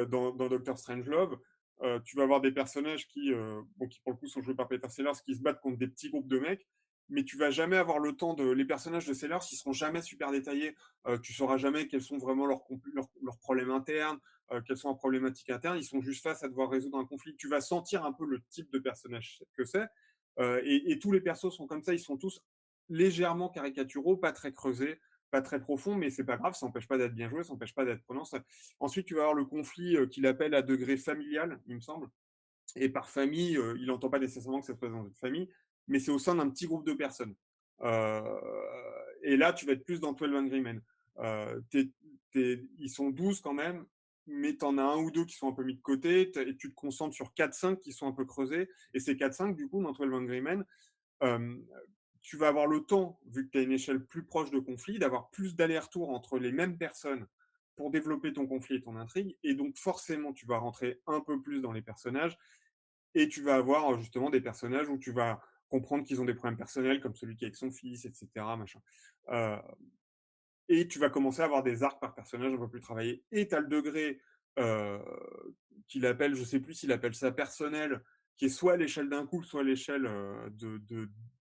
dans Doctor Strangelove, tu vas avoir des personnages qui pour le coup sont joués par Peter Sellers, qui se battent contre des petits groupes de mecs, mais tu vas jamais avoir le temps de. Les personnages de Sellers, ils seront jamais super détaillés. Tu sauras jamais quels sont vraiment leurs problèmes internes, quelles sont leurs problématiques internes. Ils sont juste face à devoir résoudre un conflit. Tu vas sentir un peu le type de personnage que c'est. Et tous les persos sont comme ça. Ils sont tous légèrement caricaturaux, pas très creusés, pas très profonds, mais c'est pas grave. Ça n'empêche pas d'être bien joué, ça n'empêche pas d'être prenant. Ensuite, tu vas avoir le conflit qu'il appelle à degré familial, il me semble. Et par famille, il n'entend pas nécessairement que ça se passe dans une famille, mais c'est au sein d'un petit groupe de personnes. Euh, et là, tu vas être plus dans 12 Angry Men. Ils sont 12 quand même, mais tu en as un ou deux qui sont un peu mis de côté, et tu te concentres sur 4-5 qui sont un peu creusés. Et ces 4-5, du coup, dans 12 Angry Men, tu vas avoir le temps, vu que tu as une échelle plus proche de conflit, d'avoir plus d'aller-retour entre les mêmes personnes pour développer ton conflit et ton intrigue. Et donc, forcément, tu vas rentrer un peu plus dans les personnages. Et tu vas avoir justement des personnages où tu vas comprendre qu'ils ont des problèmes personnels, comme celui qui est avec son fils, etc. Machin. Et tu vas commencer à avoir des arcs par personnage un peu plus travaillés. Et tu as le degré qu'il appelle, je ne sais plus s'il appelle ça personnel, qui est soit à l'échelle d'un couple, soit à l'échelle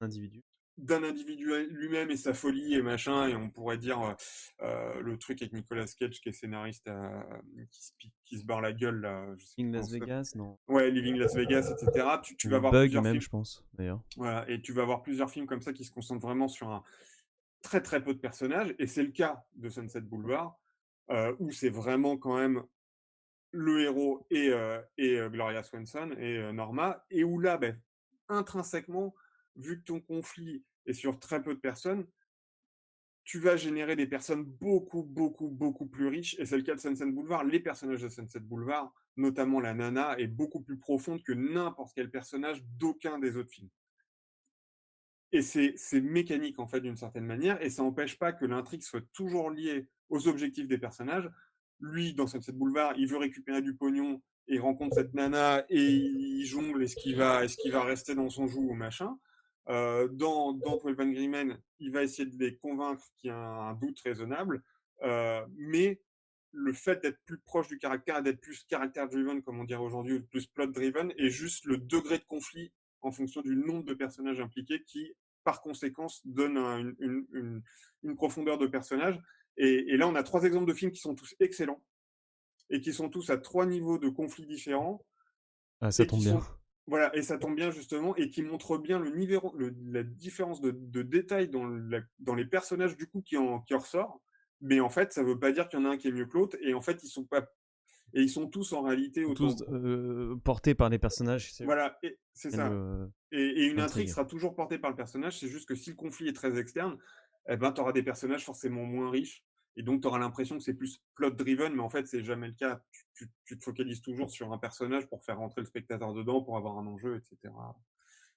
Individu. d'un individu lui-même et sa folie et machin, et on pourrait dire le truc avec Nicolas Cage qui est scénariste qui se barre la gueule là. Living Las Vegas, non. Ouais, Living Las Vegas, etc. Tu vas avoir Bug plusieurs même, films. je pense, d'ailleurs. Voilà, et tu vas avoir plusieurs films comme ça qui se concentrent vraiment sur un très très peu de personnages, et c'est le cas de Sunset Boulevard, où c'est vraiment quand même le héros et Gloria Swanson et Norma, et où là, intrinsèquement, vu que ton conflit est sur très peu de personnes, tu vas générer des personnes beaucoup, beaucoup, beaucoup plus riches, et c'est le cas de Sunset Boulevard. Les personnages de Sunset Boulevard, notamment la nana, est beaucoup plus profonde que n'importe quel personnage d'aucun des autres films. Et c'est mécanique, en fait, d'une certaine manière, et ça n'empêche pas que l'intrigue soit toujours liée aux objectifs des personnages. Lui, dans Sunset Boulevard, il veut récupérer du pognon, et il rencontre cette nana, et il jongle, est-ce qu'il va rester dans son joug ou machin. Dans 12 Angry Men, il va essayer de les convaincre qu'il y a un doute raisonnable, mais le fait d'être plus proche du caractère, d'être plus character-driven, comme on dirait aujourd'hui, ou plus plot-driven, est juste le degré de conflit en fonction du nombre de personnages impliqués qui, par conséquence, donne une profondeur de personnage. Et là, on a 3 exemples de films qui sont tous excellents et qui sont tous à 3 niveaux de conflits différents. Ah, ça Et qui tombe bien. sont, voilà, et ça tombe bien justement, et qui montre bien la différence de détail dans les personnages du coup qui en ressort. Mais en fait, ça veut pas dire qu'il y en a un qui est mieux que l'autre. Et en fait, ils sont tous en réalité Tous portés par les personnages. Voilà, et c'est ça. Et une intrigue l'intrigue. sera toujours portée par le personnage. C'est juste que si le conflit est très externe, tu auras des personnages forcément moins riches. Et donc, tu auras l'impression que c'est plus plot-driven, mais en fait, c'est jamais le cas. Tu te focalises toujours sur un personnage pour faire rentrer le spectateur dedans, pour avoir un enjeu, etc.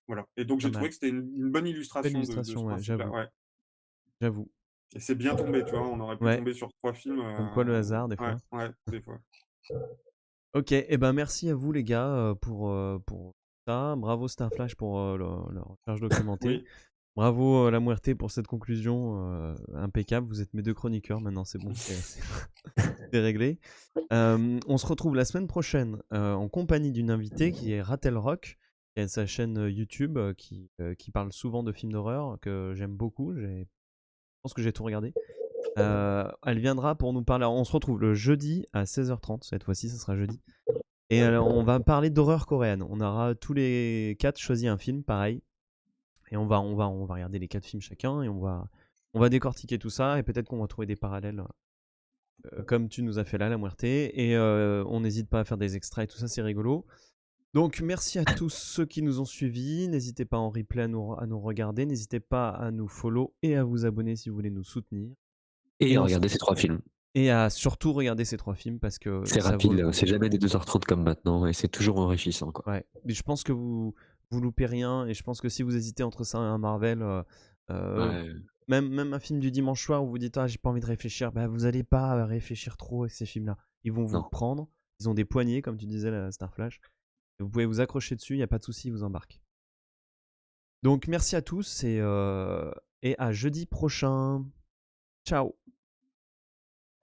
Voilà. Et donc, j'ai Pas trouvé mal. que c'était une bonne Belle illustration de ce illustration, ouais, principe-là. j'avoue. Ouais. J'avoue. Et c'est bien tombé, tu vois. On aurait pu Ouais. tomber sur 3 films. Comme quoi le hasard, des Ouais, fois. ouais, des fois. Ok, et ben merci à vous les gars pour ça. Bravo Starflash pour la recherche documentée. Oui. Bravo La Muerte pour cette conclusion impeccable. Vous êtes mes 2 chroniqueurs maintenant, c'est bon, c'est réglé. On se retrouve la semaine prochaine en compagnie d'une invitée qui est Ratel Rock, qui a sa chaîne YouTube qui parle souvent de films d'horreur que j'aime beaucoup. Je pense que j'ai tout regardé. Elle viendra pour nous parler. On se retrouve le jeudi à 16h30. Cette fois-ci, ce sera jeudi. Et on va parler d'horreur coréenne. On aura tous les 4 choisi un film, pareil. Et on va regarder les 4 films chacun. Et on va décortiquer tout ça. Et peut-être qu'on va trouver des parallèles. Comme tu nous as fait là, La Muerte. Et on n'hésite pas à faire des extraits et tout ça, c'est rigolo. Donc merci à tous ceux qui nous ont suivis. N'hésitez pas en replay à nous regarder. N'hésitez pas à nous follow et à vous abonner si vous voulez nous soutenir. Et regardez ces 3 films. Et à surtout regarder ces 3 films parce que c'est ça rapide, vaut le coup. c'est jamais des 2h30 comme maintenant et c'est toujours enrichissant, quoi. Ouais, mais je pense que vous loupez rien et je pense que si vous hésitez entre ça et un Marvel, Ouais. même un film du dimanche soir où vous dites j'ai pas envie de réfléchir, vous allez pas réfléchir trop avec ces films-là. Ils vont vous Non. prendre, ils ont des poignées comme tu disais la Starflash. Et vous pouvez vous accrocher dessus, il y a pas de souci, ils vous embarquent. Donc merci à tous et à jeudi prochain. Ciao.